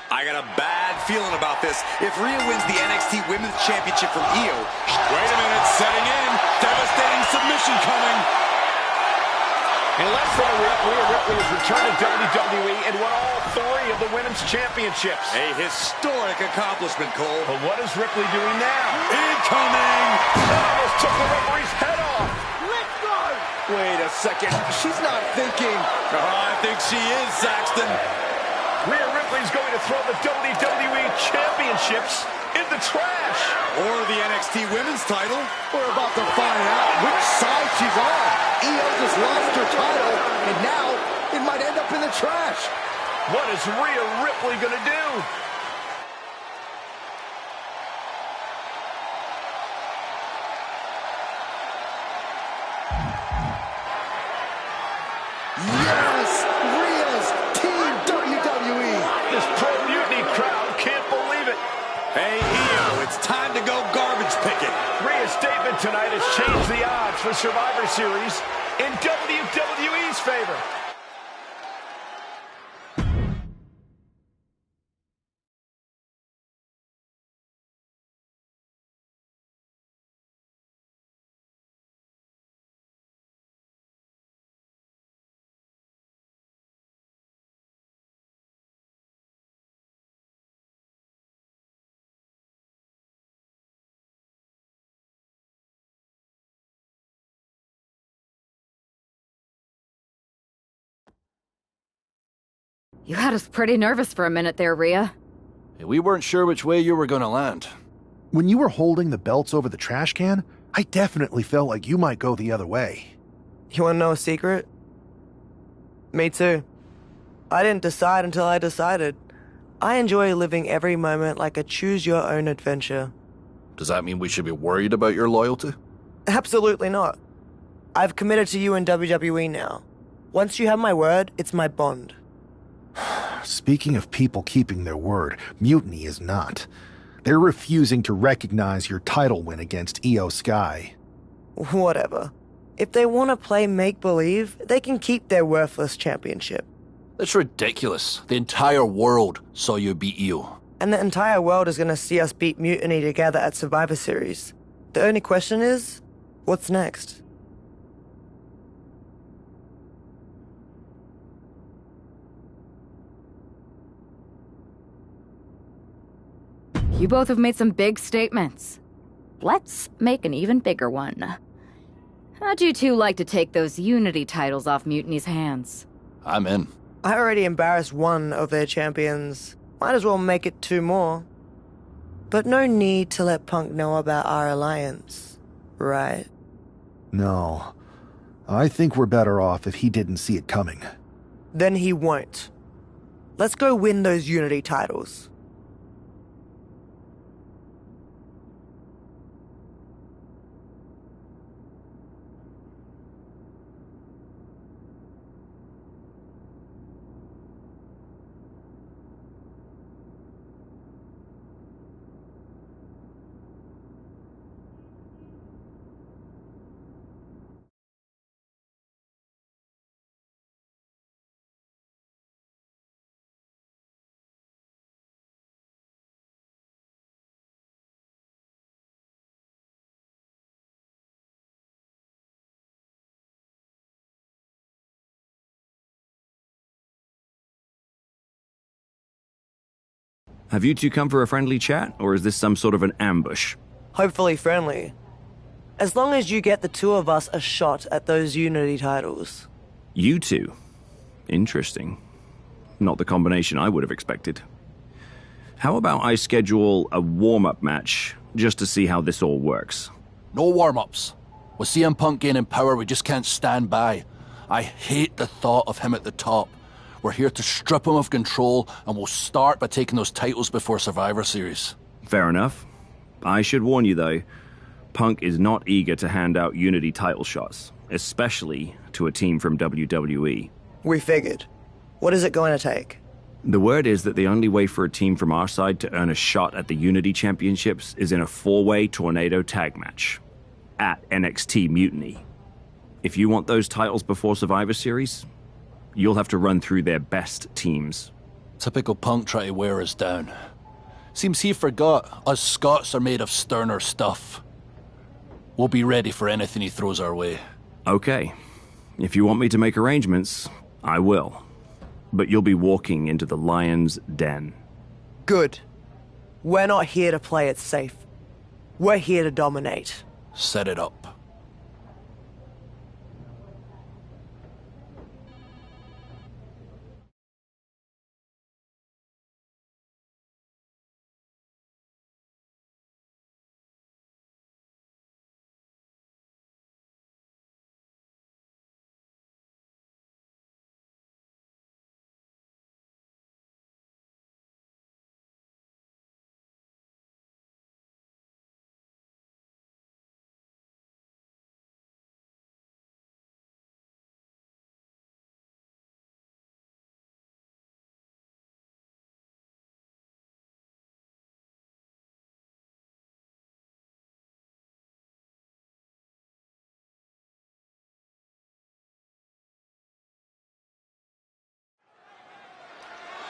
I got a bad feeling about this. If Rhea wins the NXT Women's Championship from Io... Wait a minute, setting in. Devastating submission coming. In less than a week, Rhea Ripley has returned to WWE and won all three of the Women's Championships. A historic accomplishment, Cole. But what is Ripley doing now? Incoming! Almost took the referee's head off. Let's go! Wait a second. She's not thinking. I think she is, Saxton. Rhea Ripley's going to throw the WWE Championships in the trash. Or the NXT Women's title. We're about to find out which side she's on. Io just lost her title, and now it might end up in the trash. What is Rhea Ripley going to do? Yes! Rhea's Team WWE! This pro-mutiny crowd can't believe it. Hey, Io, it's time to go garbage picking. Rhea's statement tonight has changed the odds for Survivor Series in WWE's favor. You had us pretty nervous for a minute there, Rhea. We weren't sure which way you were going to land. When you were holding the belts over the trash can, I definitely felt like you might go the other way. You want to know a secret? Me too. I didn't decide until I decided. I enjoy living every moment like a choose-your-own adventure. Does that mean we should be worried about your loyalty? Absolutely not. I've committed to you in WWE now. Once you have my word, it's my bond. Speaking of people keeping their word, Mutiny is not. They're refusing to recognize your title win against Io Sky. Whatever. If they want to play make-believe, they can keep their worthless championship. That's ridiculous. The entire world saw you beat Io. And the entire world is going to see us beat Mutiny together at Survivor Series. The only question is, what's next? You both have made some big statements. Let's make an even bigger one. How'd you two like to take those Unity titles off Mutiny's hands? I'm in. I already embarrassed one of their champions. Might as well make it two more. But no need to let Punk know about our alliance, right? No. I think we're better off if he didn't see it coming. Then he won't. Let's go win those Unity titles. Have you two come for a friendly chat, or is this some sort of an ambush? Hopefully friendly. As long as you get the two of us a shot at those Unity titles. You two? Interesting. Not the combination I would have expected. How about I schedule a warm-up match, just to see how this all works? No warm-ups. With CM Punk gaining power, we just can't stand by. I hate the thought of him at the top. We're here to strip him of control, and we'll start by taking those titles before Survivor Series. Fair enough. I should warn you, though, Punk is not eager to hand out Unity title shots, especially to a team from WWE. We figured. What is it going to take? The word is that the only way for a team from our side to earn a shot at the Unity Championships is in a four-way tornado tag match at NXT Mutiny. If you want those titles before Survivor Series, you'll have to run through their best teams. Typical Punk try to wear us down. Seems he forgot us Scots are made of sterner stuff. We'll be ready for anything he throws our way. Okay. If you want me to make arrangements, I will. But you'll be walking into the lion's den. Good. We're not here to play it safe. We're here to dominate. Set it up.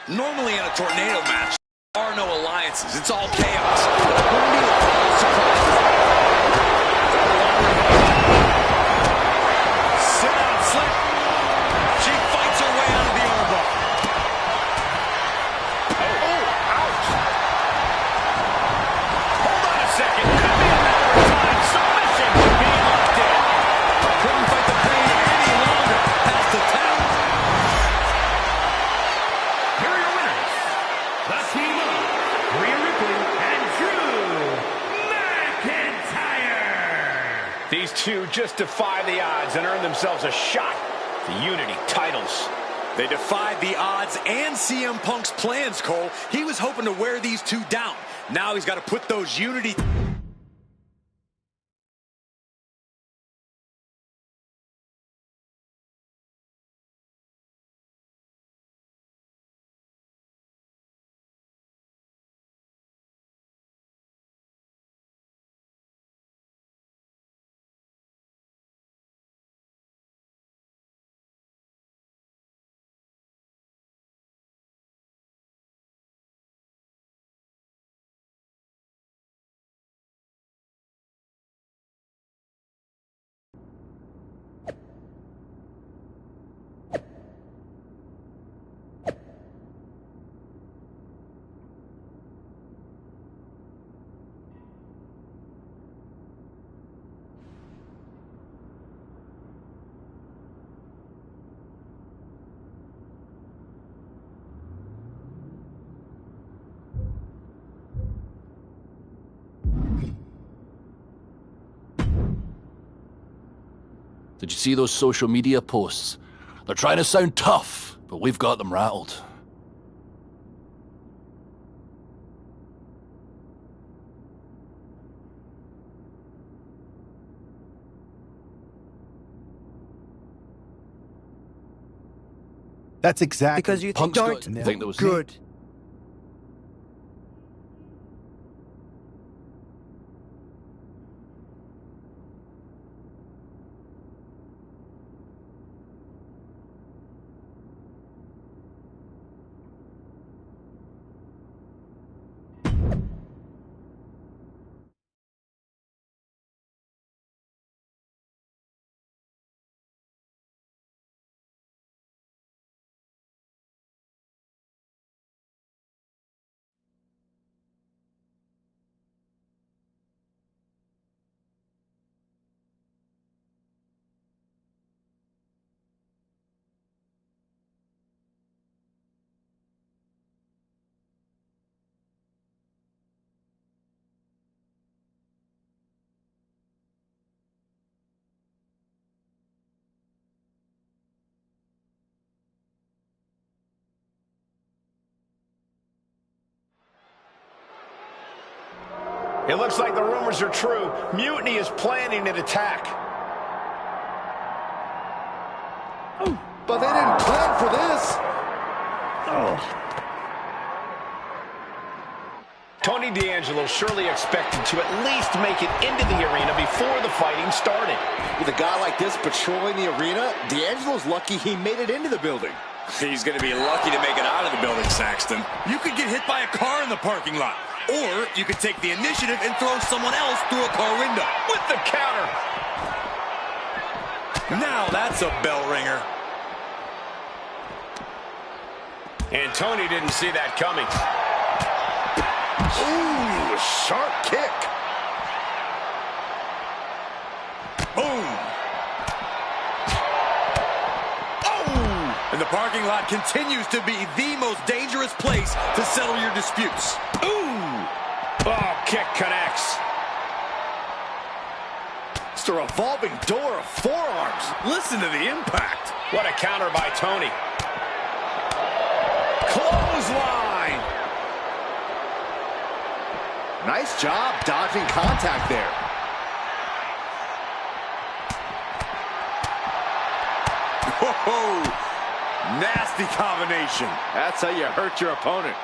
Normally in a tornado match, there are no alliances. It's all chaos. Wouldn't be a total surprise. Sit down, slip. She fights her way out of the armbar. Oh, ouch. Hold on a second. Could be a matter of time. Submission being locked in. Couldn't fight the pain any longer. Past the tap. The team of Rhea Ripley and Drew McIntyre. These two just defy the odds and earn themselves a shot at the Unity titles. They defied the odds and CM Punk's plans, Cole. He was hoping to wear these two down. Now he's got to put those Unity Did you see those social media posts? They're trying to sound tough, but we've got them rattled. That's exactly Because you Punk's don't think that was good. It looks like the rumors are true. Mutiny is planning an attack. But they didn't plan for this. Tony D'Angelo surely expected to at least make it into the arena before the fighting started. With a guy like this patrolling the arena, D'Angelo's lucky he made it into the building. He's going to be lucky to make it out of the building, Saxton. You could get hit by a car in the parking lot. Or you could take the initiative and throw someone else through a car window. With the counter. Now that's a bell ringer. And Tony didn't see that coming. Ooh, sharp kick. Boom. Oh! And the parking lot continues to be the most dangerous place to settle your disputes. Ooh! Oh, kick connects. It's a revolving door of forearms. Listen to the impact. What a counter by Tony. Clothesline. Nice job dodging contact there. Whoa! Nasty combination. That's how you hurt your opponent.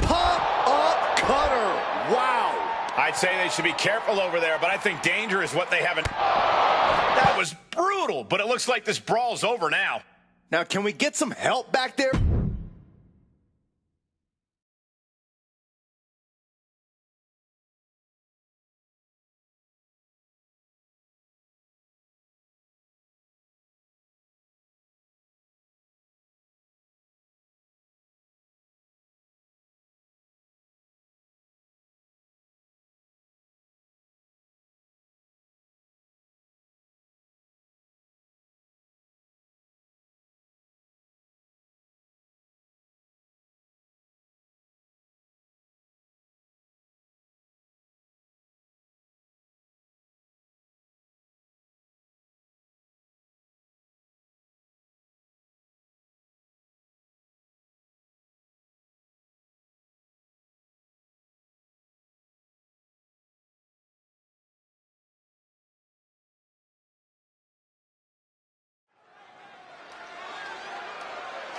Pop-up cutter. Wow. I'd say they should be careful over there, but I think danger is what they haven't. That was brutal, but it looks like this brawl's over now. Now, can we get some help back there?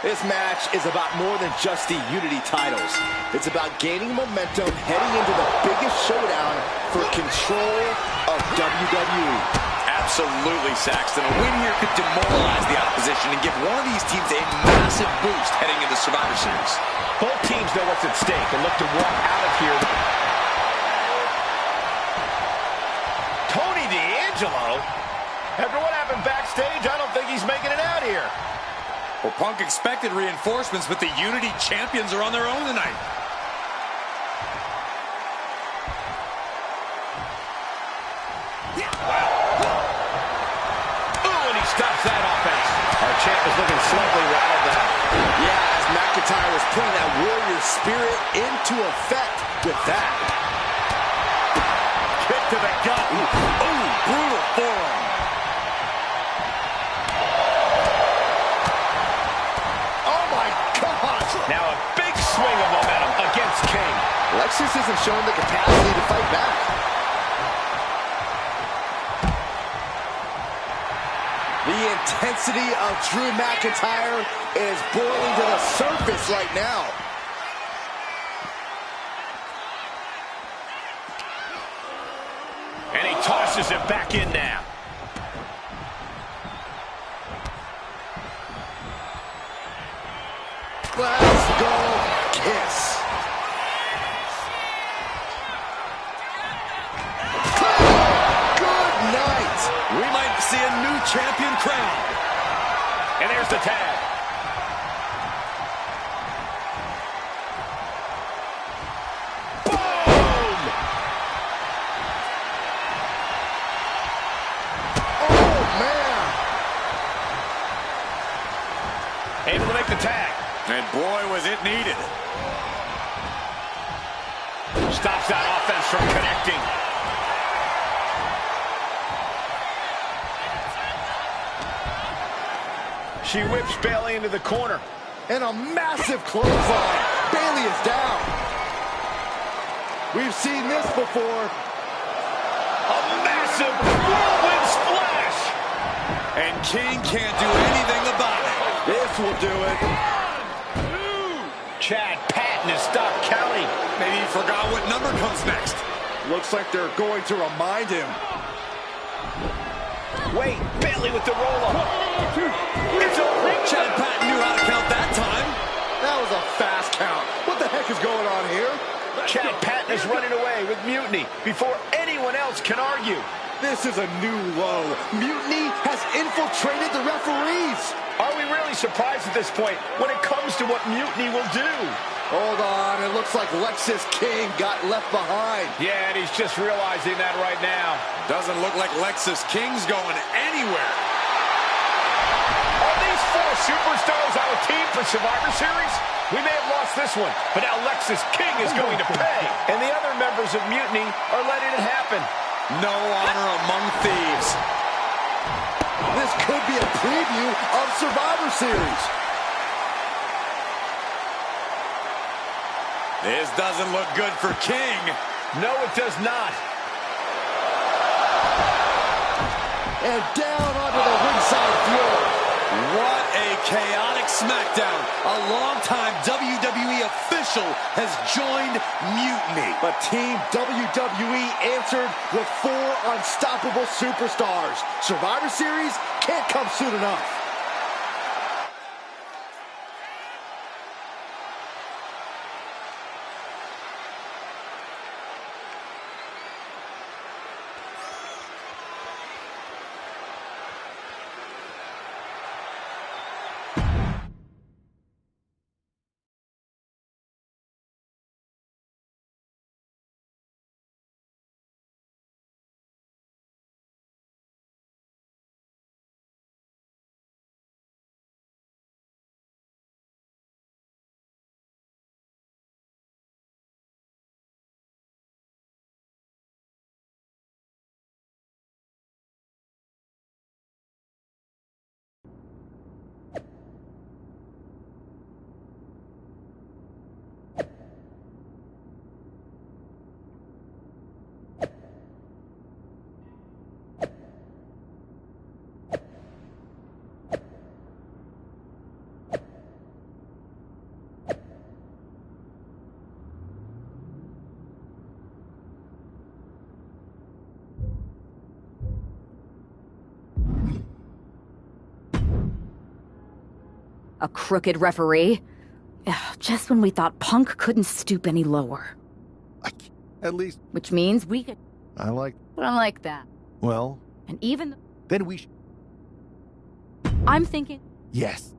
This match is about more than just the Unity titles. It's about gaining momentum heading into the biggest showdown for control of WWE. Absolutely, Saxton. A win here could demoralize the opposition and give one of these teams a massive boost heading into Survivor Series. Both teams know what's at stake and look to walk out of here. Tony D'Angelo? After what happened backstage, I don't think he's making it out here. Well, Punk expected reinforcements, but the Unity champions are on their own tonight. Ooh, and he stops that offense. Our champ is looking slightly rattled now. Yeah, as McIntyre was putting that warrior spirit into effect with that. Kick to the gut. Ooh, brutal forearm. Oh my gosh! Now a big swing of momentum against King. Lexus isn't showing the capacity to fight back. The intensity of Drew McIntyre is boiling to the surface right now. And he tosses it back in now. Let's go kiss. Good night. We might see a new champion crown. And there's the tag. Boom! Oh, man. Able to make the tag. And boy, was it needed. Stops that offense from connecting. She whips Bayley into the corner. And a massive clothesline. Bayley is down. We've seen this before. A massive whirlwind splash. And King can't do anything about it. This will do it. Chad Patton has stopped counting. Maybe he forgot what number comes next. Looks like they're going to remind him. Wait, Bayley with the roll-up. It's over. Chad Patton knew how to count that time. That was a fast count. What the heck is going on here? Chad Patton is running away with Mutiny before anyone else can argue. This is a new low. Mutiny has infiltrated the referees. Are we really surprised at this point when it comes to what Mutiny will do? Hold on, it looks like Lexus King got left behind. Yeah, and he's just realizing that right now. Doesn't look like Lexus King's going anywhere. Are these four superstars on a team for Survivor Series? We may have lost this one, but now Lexus King is going to pay. And the other members of Mutiny are letting it happen. No honor among thieves. This could be a preview of Survivor Series. This doesn't look good for King. No, it does not. And down onto the ringside floor. What a chaotic SmackDown. A longtime WWE official has joined Mutiny. But Team WWE answered with 4 unstoppable superstars. Survivor Series can't come soon enough. A crooked referee? Ugh, just when we thought Punk couldn't stoop any lower. At least... Which means we could... I like... But I like that. Well... And even... Then we... I'm thinking... Yes.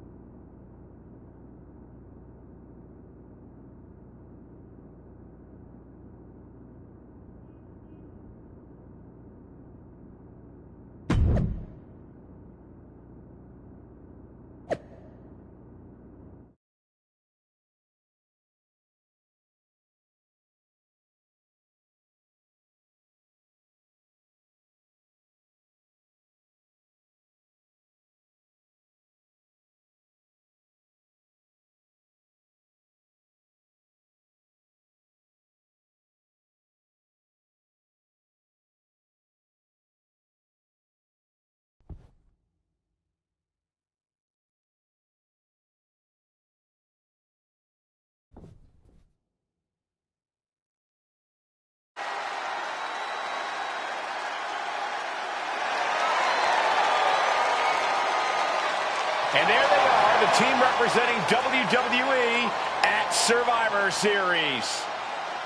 And there they are, the team representing WWE at Survivor Series.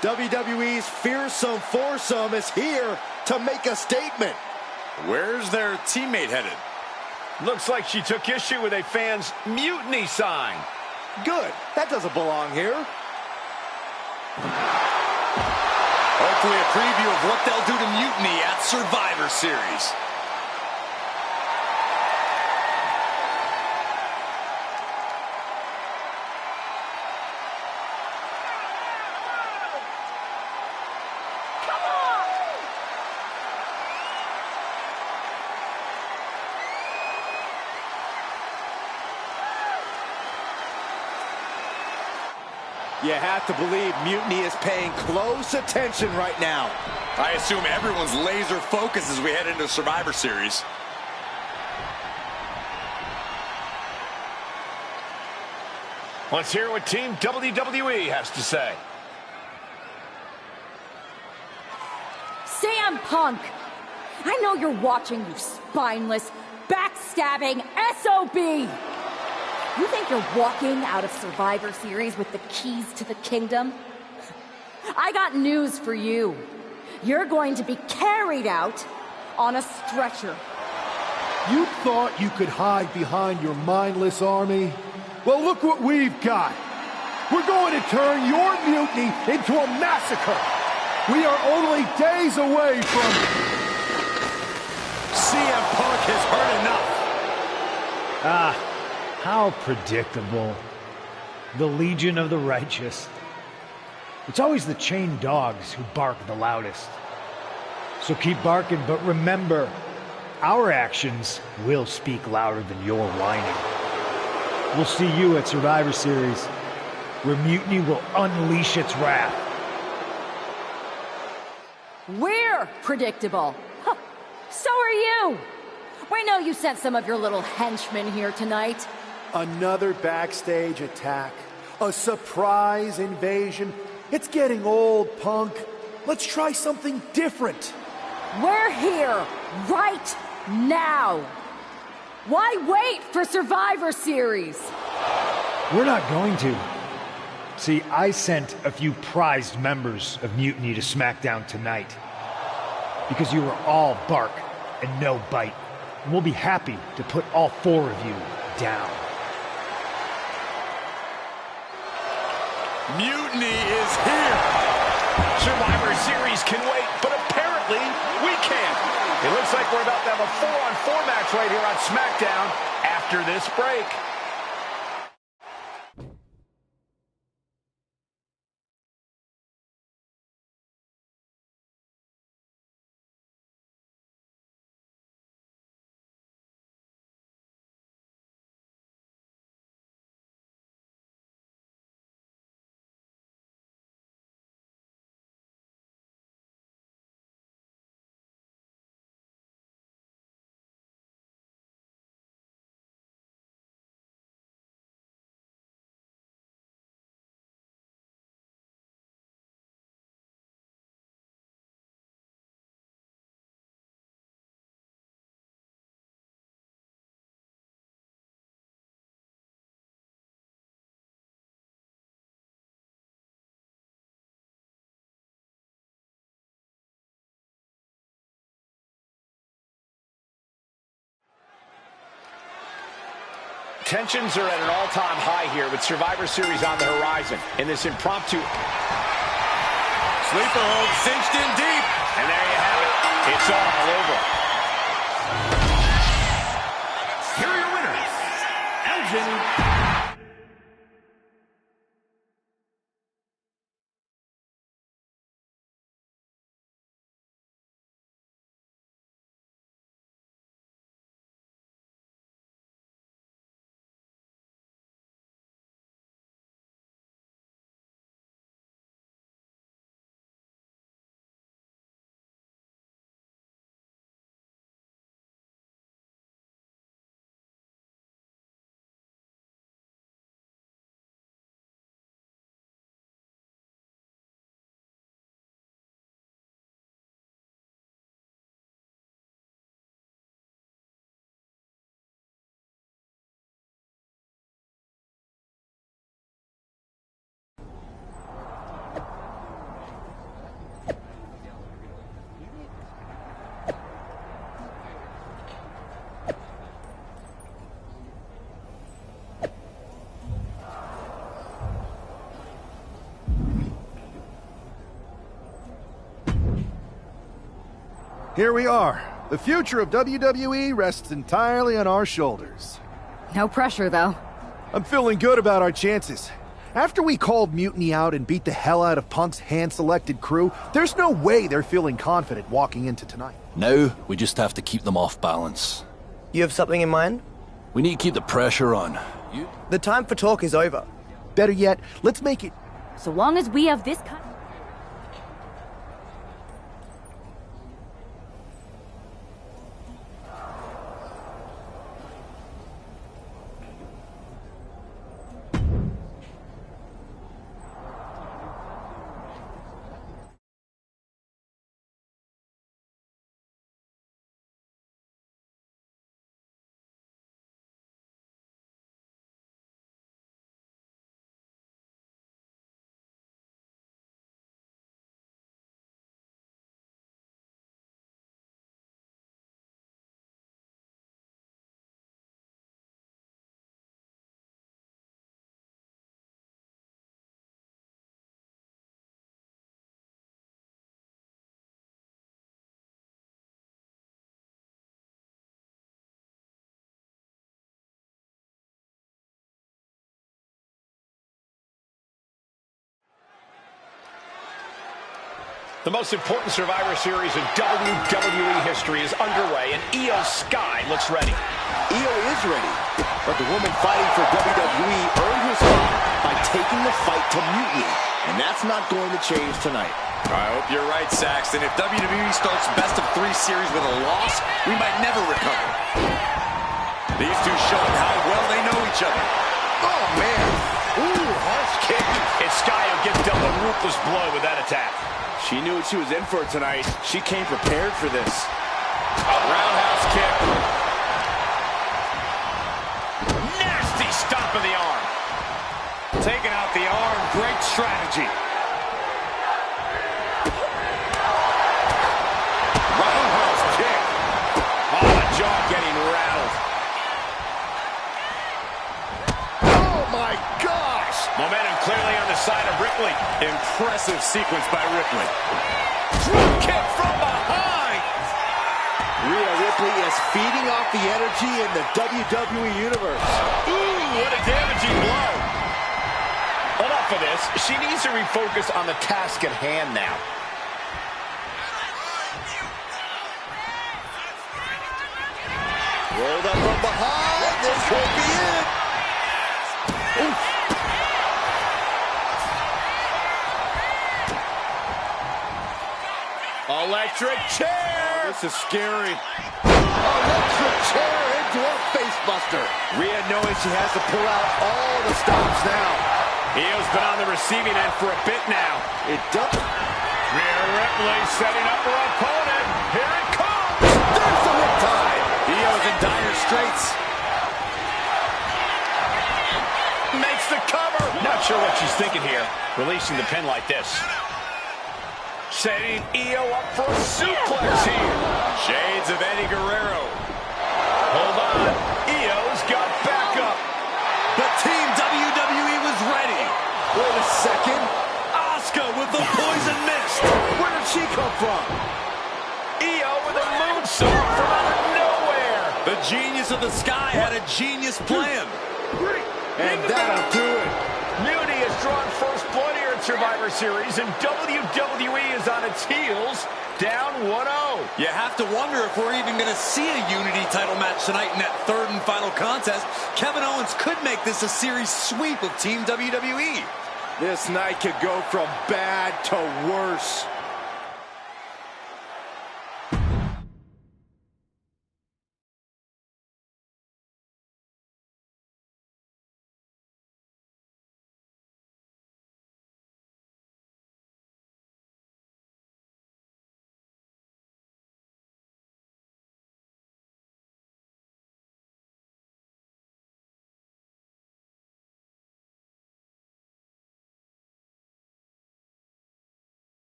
WWE's fearsome foursome is here to make a statement. Where's their teammate headed? Looks like she took issue with a fan's mutiny sign. Good. That doesn't belong here. Hopefully a preview of what they'll do to Mutiny at Survivor Series. You have to believe Mutiny is paying close attention right now. I assume everyone's laser focus as we head into Survivor Series. Let's hear what Team WWE has to say. CM Punk! I know you're watching, you spineless, backstabbing SOB! You think you're walking out of Survivor Series with the keys to the kingdom? I got news for you. You're going to be carried out on a stretcher. You thought you could hide behind your mindless army? Well, look what we've got. We're going to turn your mutiny into a massacre. We are only days away from... CM Punk has heard enough. How predictable. The Legion of the Righteous. It's always the chained dogs who bark the loudest. So keep barking, but remember, our actions will speak louder than your whining. We'll see you at Survivor Series, where Mutiny will unleash its wrath. We're predictable. Huh. So are you. We know you sent some of your little henchmen here tonight. Another backstage attack. A surprise invasion. It's getting old, Punk. Let's try something different. We're here right now. Why wait for Survivor Series? We're not going to. See, I sent a few prized members of Mutiny to SmackDown tonight. Because you were all bark and no bite. And we'll be happy to put all four of you down. Mutiny is here. Survivor Series can wait, but apparently we can't. It looks like we're about to have a 4-on-4 match right here on SmackDown after this break. Tensions are at an all-time high here with Survivor Series on the horizon in this impromptu... Sleeper hold cinched in deep. And there you have it. It's all over. Here are your winners, Elgin Here we are. The future of WWE rests entirely on our shoulders. No pressure, though. I'm feeling good about our chances. After we called Mutiny out and beat the hell out of Punk's hand-selected crew, there's no way they're feeling confident walking into tonight. Now, we just have to keep them off balance. You have something in mind? We need to keep the pressure on. The time for talk is over. Better yet, let's make it... So long as we have this kind... The most important Survivor Series in WWE history is underway, and Io Sky looks ready. Io is ready, but the woman fighting for WWE earned her spot by taking the fight to Mutiny, and that's not going to change tonight. I hope you're right, Saxton. If WWE starts best-of-3 series with a loss, we might never recover. These two showing how well they know each other. Oh, man. Ooh, harsh kick. And Sky gets dealt a ruthless blow with that attack. She knew what she was in for tonight. She came prepared for this. A roundhouse kick. Nasty stop of the arm. Taking out the arm, great strategy. Roundhouse kick. Oh, the jaw getting rattled. Oh, my gosh. Momentum clearly on the side of Ripley. Impressive sequence by Ripley. Drop kick from behind. Rhea Ripley is feeding off the energy in the WWE Universe. Ooh, what a damaging blow. Enough of this. She needs to refocus on the task at hand now. Rolled up from behind. This could be it. Oof. Electric chair. This is scary. Electric chair into a face buster. Rhea knowing she has to pull out all the stops now. Io's been on the receiving end for a bit now. It does. Rhea Ripley setting up her opponent. Here it comes. There's the riptide. Io's in dire straits. Makes the cover. Not sure what she's thinking here, releasing the pin like this. Setting Io up for a suplex here. Shades of Eddie Guerrero. Hold on. Io's got backup. But Team WWE was ready. Wait a second. Asuka with the poison mist. Where did she come from? Io with a moonsault from out of nowhere. The genius of the sky had a genius plan. And that'll do it. Mutiny has drawn first blood here at Survivor Series, and WWE is on its heels, down 1-0. You have to wonder if we're even going to see a Unity title match tonight in that third and final contest. Kevin Owens could make this a series sweep of Team WWE. This night could go from bad to worse.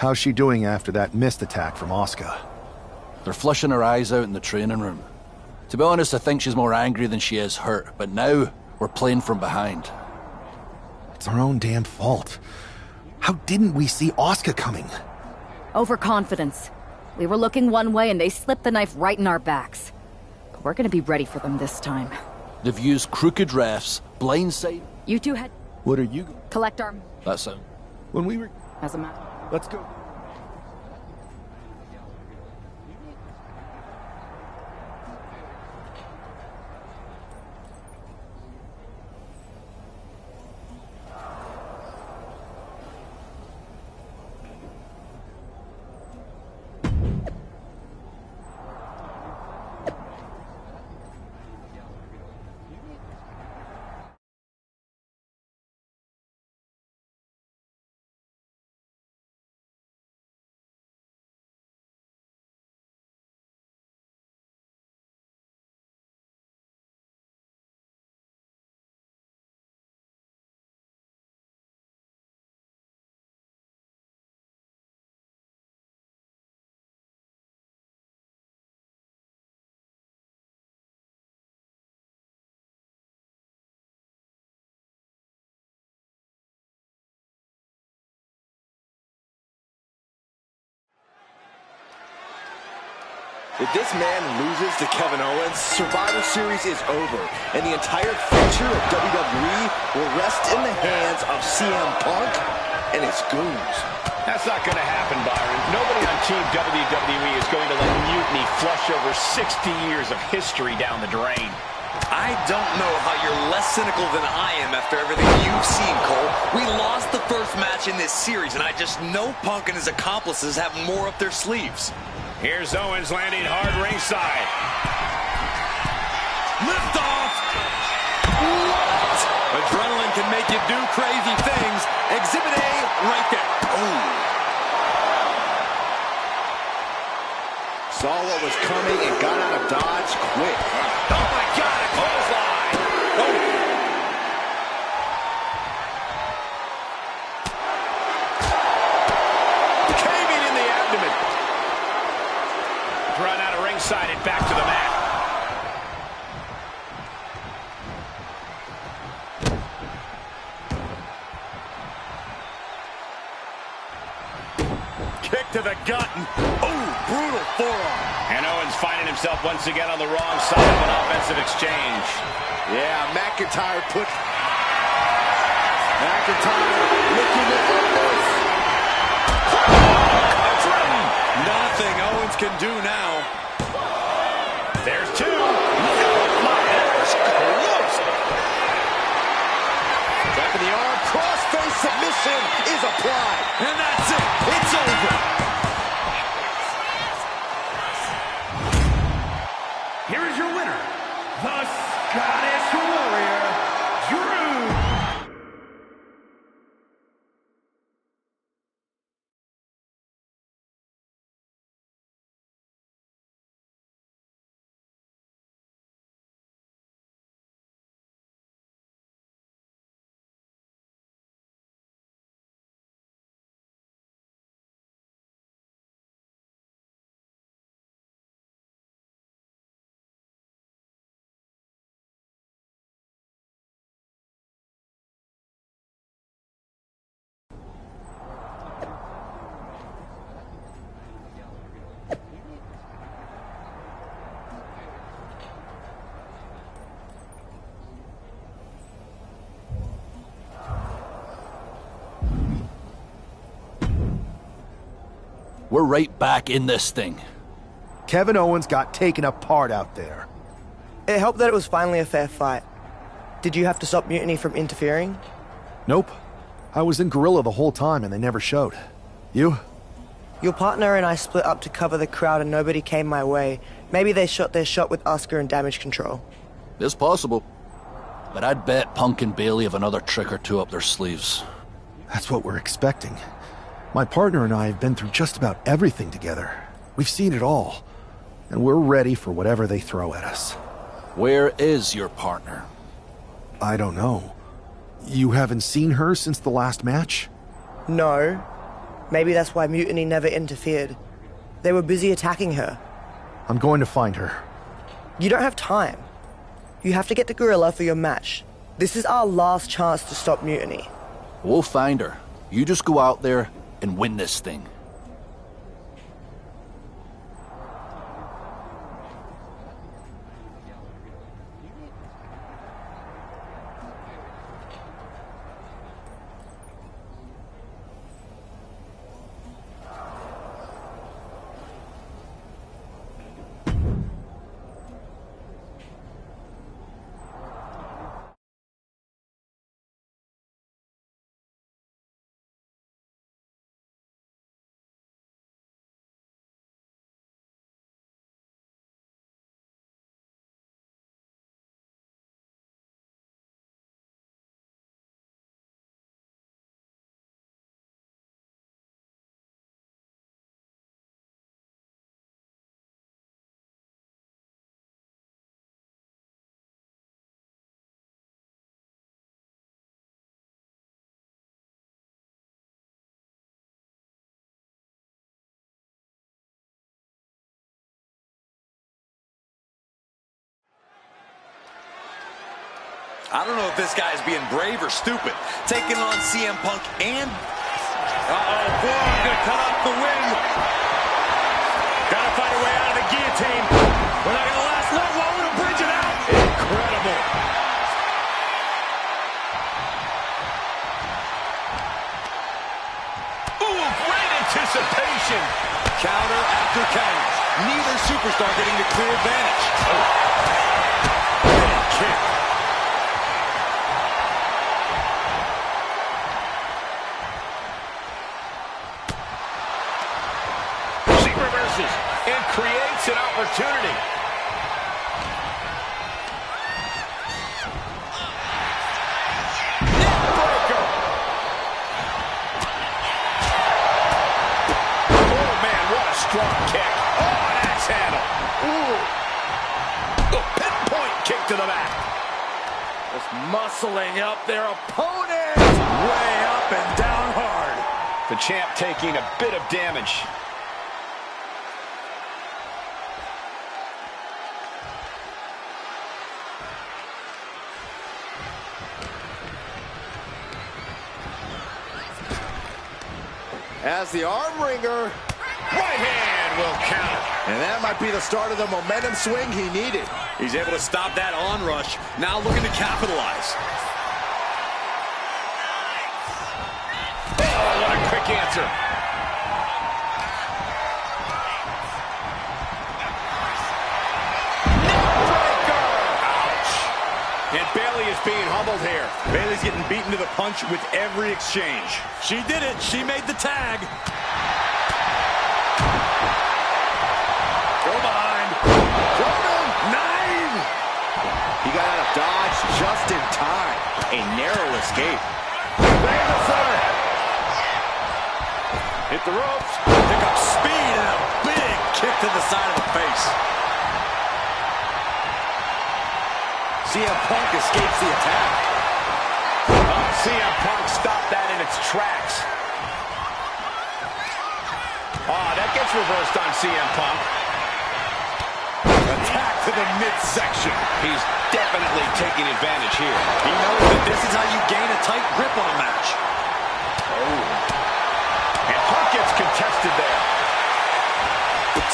How's she doing after that missed attack from Asuka? They're flushing her eyes out in the training room. To be honest, I think she's more angry than she is hurt, but now we're playing from behind. It's our own damn fault. How didn't we see Asuka coming? Overconfidence. We were looking one way and they slipped the knife right in our backs. But we're gonna be ready for them this time. They've used crooked refs, blindside. You two had... What are you... Collect our... That's it. When we were... As a matter... Let's go. If this man loses to Kevin Owens, Survivor Series is over, and the entire future of WWE will rest in the hands of CM Punk and his goons. That's not going to happen, Byron. Nobody on Team WWE is going to let Mutiny flush over 60 years of history down the drain. I don't know how you're less cynical than I am after everything you've seen, Cole. We lost the first match in this series, and I just know Punk and his accomplices have more up their sleeves. Here's Owens landing hard ringside. Lift off! What? Adrenaline can make you do crazy things. Exhibit A right there. Oh. Saw what was coming and got out of dodge quick. Oh my God, a clothesline! Oh. Caving in the abdomen. Run out of ringside and back to the mat. Kick to the gut. Oh, brutal forearm. And Owens finding himself once again on the wrong side of an offensive exchange. Yeah, McIntyre looking at this. Nothing Owens can do now. There's two. That close. Dropping the arm, crossface submission is applied. And that's it. It's over. Here is your winner, the Scottish Warrior, Drew. We're right back in this thing. Kevin Owens got taken apart out there. It helped that it was finally a fair fight. Did you have to stop Mutiny from interfering? Nope. I was in Gorilla the whole time and they never showed. You? Your partner and I split up to cover the crowd and nobody came my way. Maybe they shot their shot with Asuka and Damage Control. It's possible. But I'd bet Punk and Bailey have another trick or two up their sleeves. That's what we're expecting. My partner and I have been through just about everything together. We've seen it all. And we're ready for whatever they throw at us. Where is your partner? I don't know. You haven't seen her since the last match? No. Maybe that's why Mutiny never interfered. They were busy attacking her. I'm going to find her. You don't have time. You have to get to Gorilla for your match. This is our last chance to stop Mutiny. We'll find her. You just go out there and win this thing. I don't know if this guy's being brave or stupid. Taking on CM Punk and... Uh-oh, Braun gonna cut off the win. Gotta find a way out of the guillotine. We're not gonna last long. Lower to bridge it out. Incredible. Ooh, great anticipation. Counter after counter. Neither superstar getting the clear advantage. Big kick. And creates an opportunity. Neckbreaker. Oh, man, what a strong kick. Oh, an axe handle. Ooh. A pinpoint kick to the back. Just muscling up their opponent. Way up and down hard. The champ taking a bit of damage. As the arm wringer, right hand will count. And that might be the start of the momentum swing he needed. He's able to stop that onrush. Now looking to capitalize. Oh, what a quick answer. Neckbreaker. Ouch. And Bayley is being humbled here. Bayley's getting beaten to the punch with every exchange. She did it. She made the tag. Go behind. German. 9. He got out of dodge just in time. A narrow escape. Bang the center. Hit the ropes. Pick up speed and a big kick to the side of the face. CM Punk escapes the attack. CM Punk stopped that in its tracks. Oh, that gets reversed on CM Punk. Attack to the midsection. He's definitely taking advantage here. He knows that this is how you gain a tight grip on a match. Oh. And Punk gets contested there.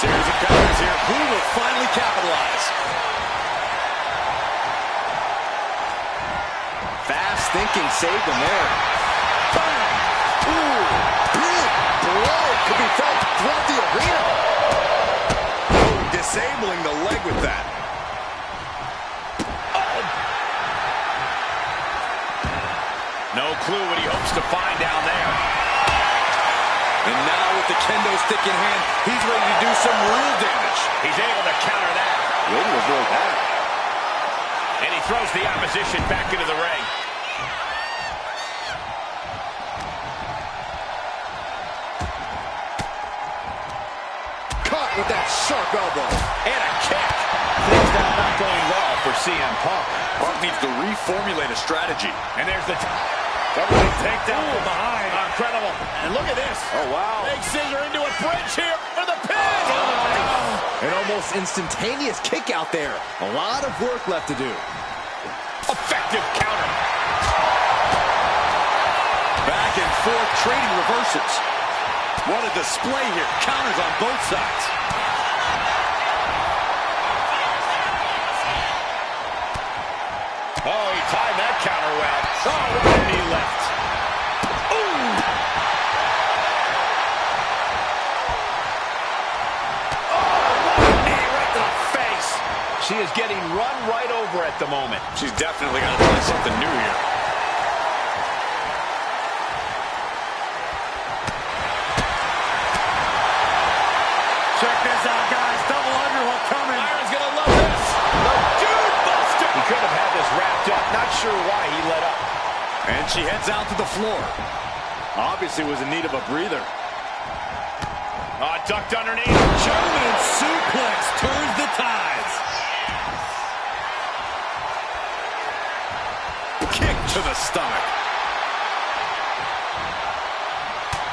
Series of counters here. Who will finally capitalize? Fast thinking saved him there. Bang! Ooh, big blow could be felt throughout the arena. Ooh, disabling the leg with that. Oh. No clue what he hopes to find down there. And now with the kendo stick in hand, he's ready to do some real damage. He's able to counter that. Way to avoid that. And he throws the opposition back into the ring. Caught with that sharp elbow. And a kick. Things now not going well for CM Punk. Punk needs to reformulate a strategy. And there's the... Everybody takedown from behind. Incredible. And look at this. Oh, wow. Big scissor into a bridge here for the pin. Oh, an almost instantaneous kick out there. A lot of work left to do. Effective counter. Back and forth, trading reversals. What a display here. Counters on both sides. Oh, he timed that counter well. Oh, what a knee left. Ooh. Oh, what a knee right to the face. She is getting run right over at the moment. She's definitely going to try something new here. Check this out, guys. Double underhook coming. Byron's going to love this. The Dude Buster. He could have had this wrapped up. Not sure why he let up. And she heads out to the floor. Obviously was in need of a breather. Ducked underneath. German suplex turns the tides. Kick to the stomach.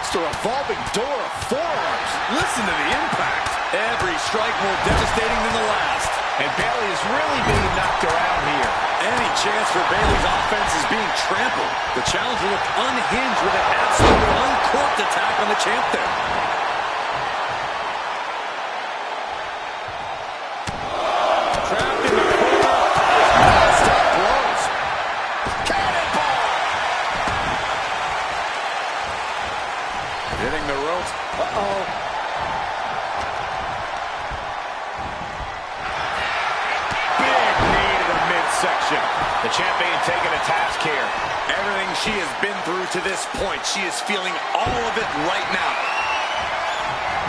It's a revolving door of forearms. Listen to the impact. Every strike more devastating than the last. And Bayley is really being knocked around here. Any chance for Bayley's offense is being trampled. The challenger looked unhinged with an absolutely uncorked attack on the champ there. Trapped in the corner. Non-stop blows. Cannonball. Hitting the ropes. Uh-oh. Big knee to the midsection. The champion taking a task here. Everything she has been through to this point, she is feeling all of it right now.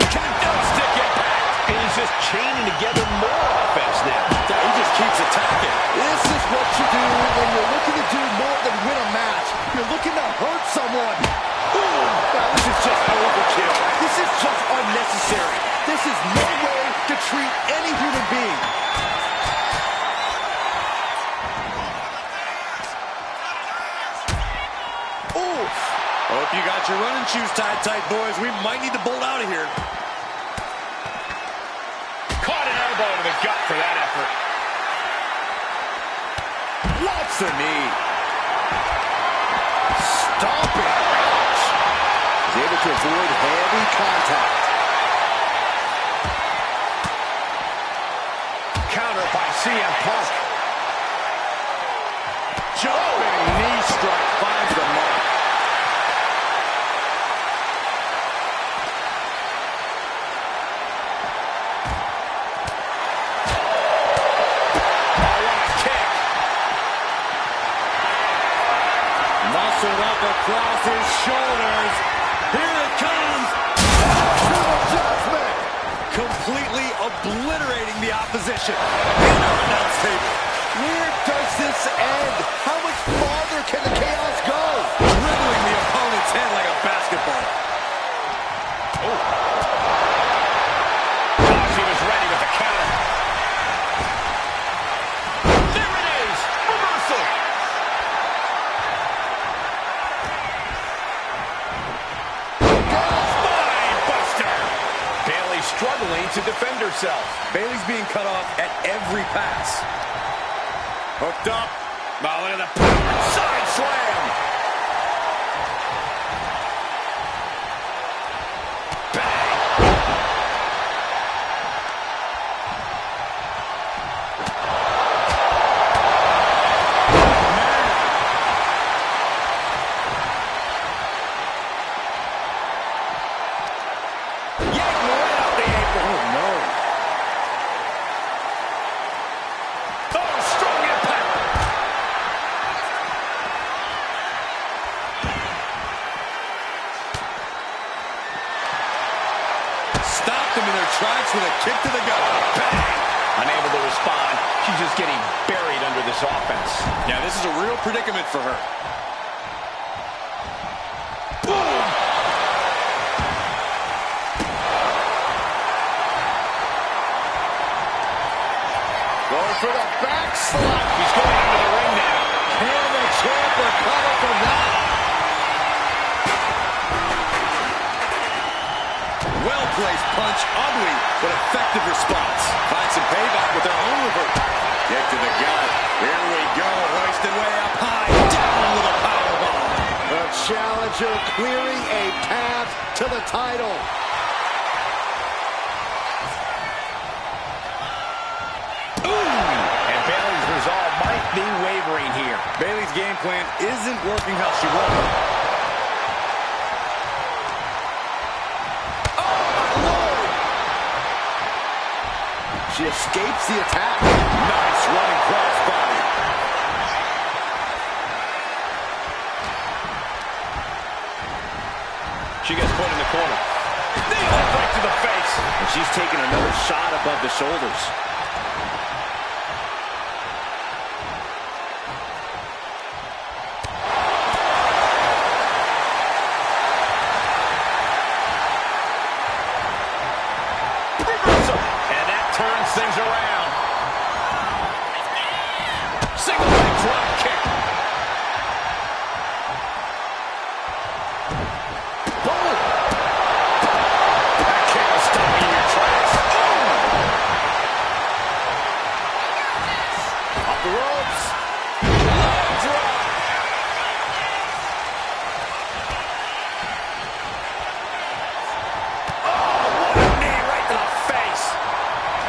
Stick impact. And he's just chaining together more offense now. He just keeps attacking. This is what you do when you're looking to do more than win a match. You're looking to hurt someone. Ooh, now this is just overkill. This is just unnecessary. This is no way to treat any human being. Ooh. Hope you got your running shoes tied tight, boys. We might need to bolt out of here. Caught an elbow to the gut for that effort. What's the knee? Stomping. Ouch. He's able to avoid heavy contact. Counter by CM Punk. Jumping knee strike finds the mark. Muscled up across his shoulders. Here it comes. Judgment. Completely obliterating the opposition. In our announce table. Where does this end? How much farther can the chaos go? Dribbling the opponent's head like a basketball. Oh. She was ready with the counter. There it is. Reversal. Spine buster. Bayley struggling to defend herself. Bayley's being cut off at every pass. Hooked up. Now look at the power. Side slam. Stopped them in their tracks with a kick to the gut. Bang! Unable to respond. She's just getting buried under this offense. Yeah, this is a real predicament for her. Boom! Going for the back slap. He's going into the ring now. Can the champ recover from that? Well-placed punch, ugly, but effective response. Find some payback with their own reverse. Kick to the gut. Here we go. Hoisted way up high. Down with a powerbomb. The challenger clearing a path to the title. And Bayley's resolve might be wavering here. Bayley's game plan isn't working how she wanted. She escapes the attack. Nice running crossbody. She gets put in the corner. Knee right to the face. And she's taking another shot above the shoulders. And that turns things around. Single leg drop kick. Boom! That kick will stop you in your tracks. Off the ropes. Leg drop.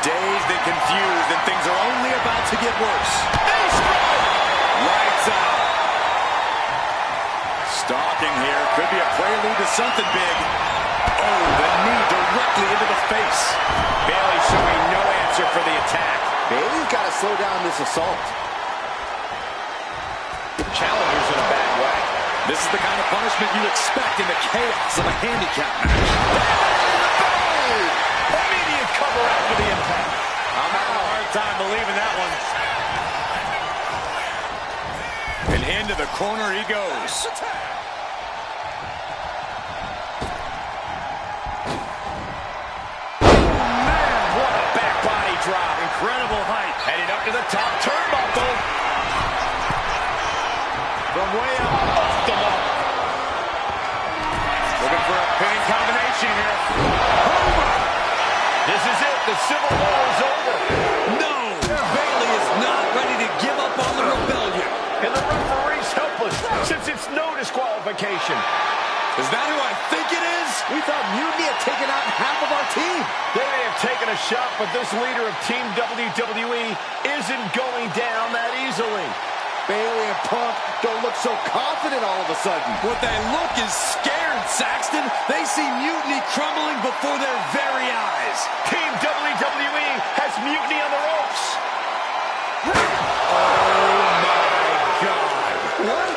Dazed and confused, and things are only about to get worse. Lights out. Stalking here. Could be a prelude to something big. Oh, the knee directly into the face. Bayley showing no answer for the attack. Bayley's got to slow down this assault. Challenger's in a bad way. This is the kind of punishment you expect in the chaos of a handicap match. Immediate cover after the impact. I'm having a hard time believing that one. And into the corner he goes. Man, what a back body drop. Incredible height. Heading up to the top turnbuckle. From way up, off the mark. Looking for a pinning combination here. This is it. The Civil War is over. No! Bayley is not ready to give up on the rebellion. And the referee's helpless since it's no disqualification. Is that who I think it is? We thought Mutiny had taken out half of our team. They may have taken a shot, but this leader of Team WWE isn't going down that easily. Bayley and Punk don't look so confident all of a sudden. What they look is scared, Saxton. They see Mutiny crumbling before their very eyes. Team WWE has Mutiny on the ropes. Oh, my God. What?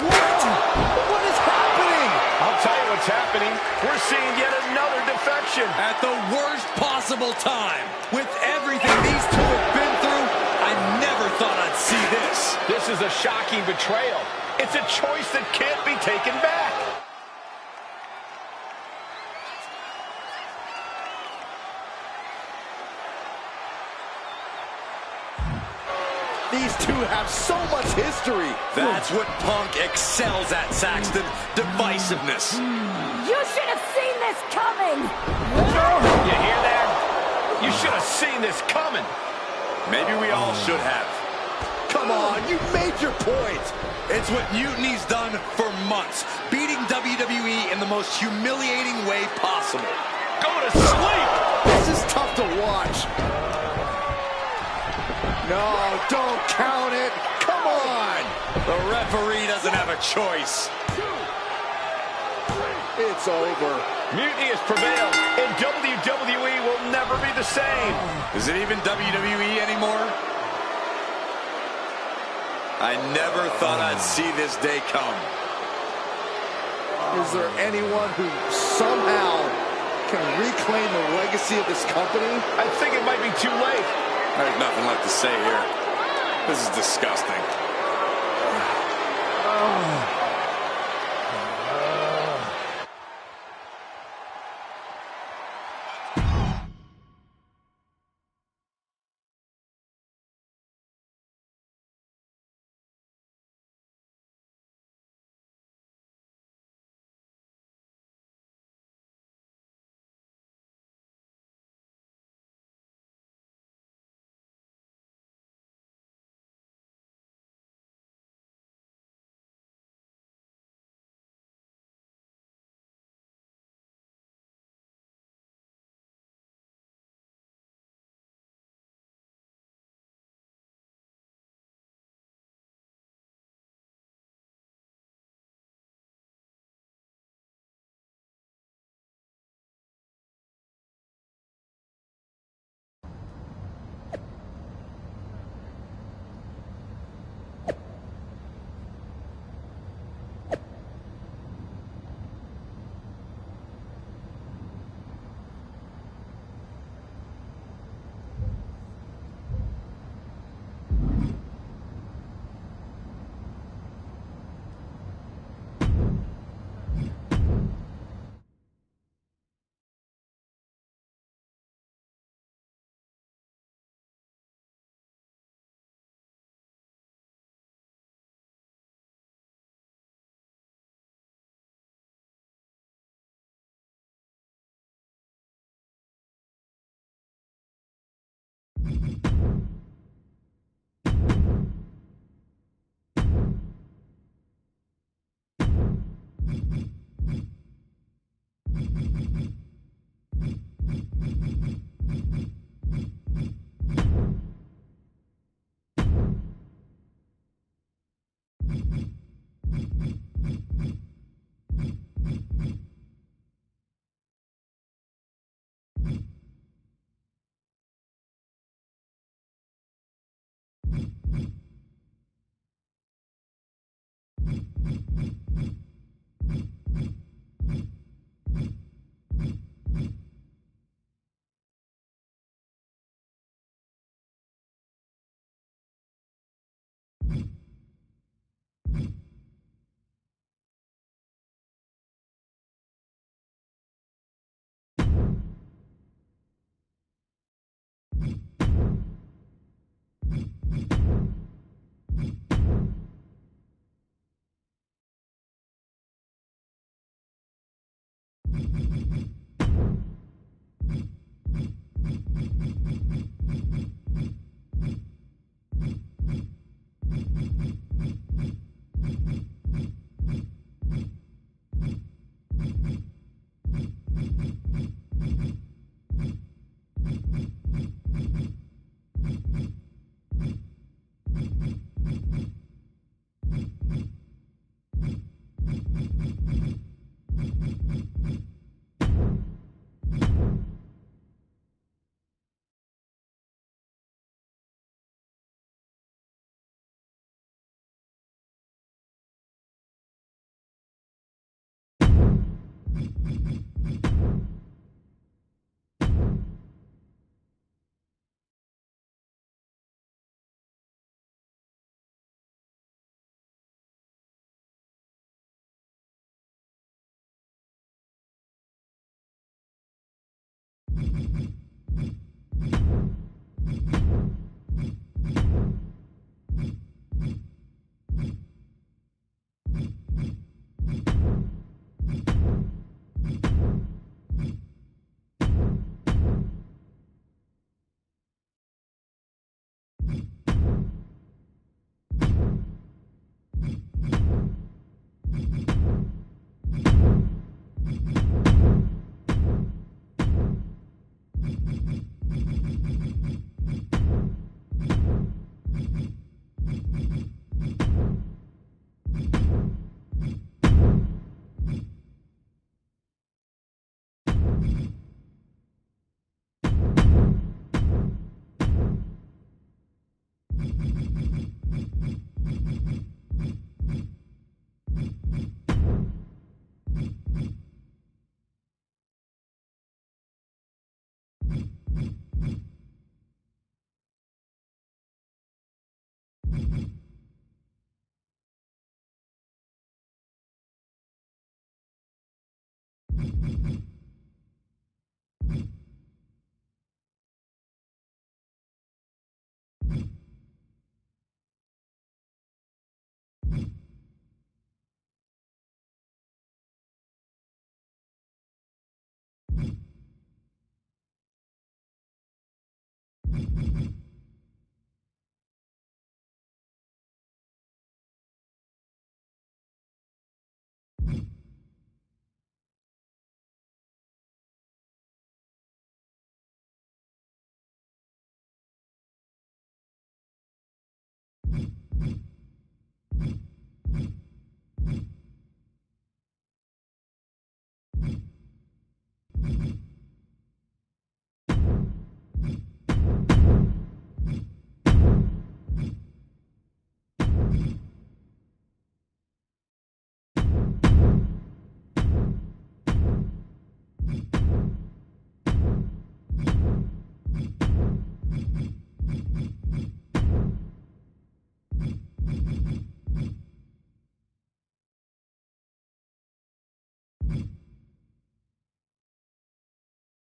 What is happening? I'll tell you what's happening. We're seeing yet another defection. At the worst possible time. With everything these two have been through, I never thought I'd see this. This is a shocking betrayal. It's a choice that can't be taken back. These two have so much history. That's what Punk excels at, Saxton. Divisiveness. You should have seen this coming! You hear that? You should have seen this coming. Maybe we all should have. Come on, you made your point. It's what Mutiny's done for months, beating WWE in the most humiliating way possible. Go to sleep! This is tough to watch. No, don't count it. Come on. The referee doesn't have a choice. It's over. Mutiny has prevailed, and WWE will never be the same. Is it even WWE anymore? I never thought I'd see this day come. Is there anyone who somehow can reclaim the legacy of this company? I think it might be too late. There's nothing left to say here. This is disgusting.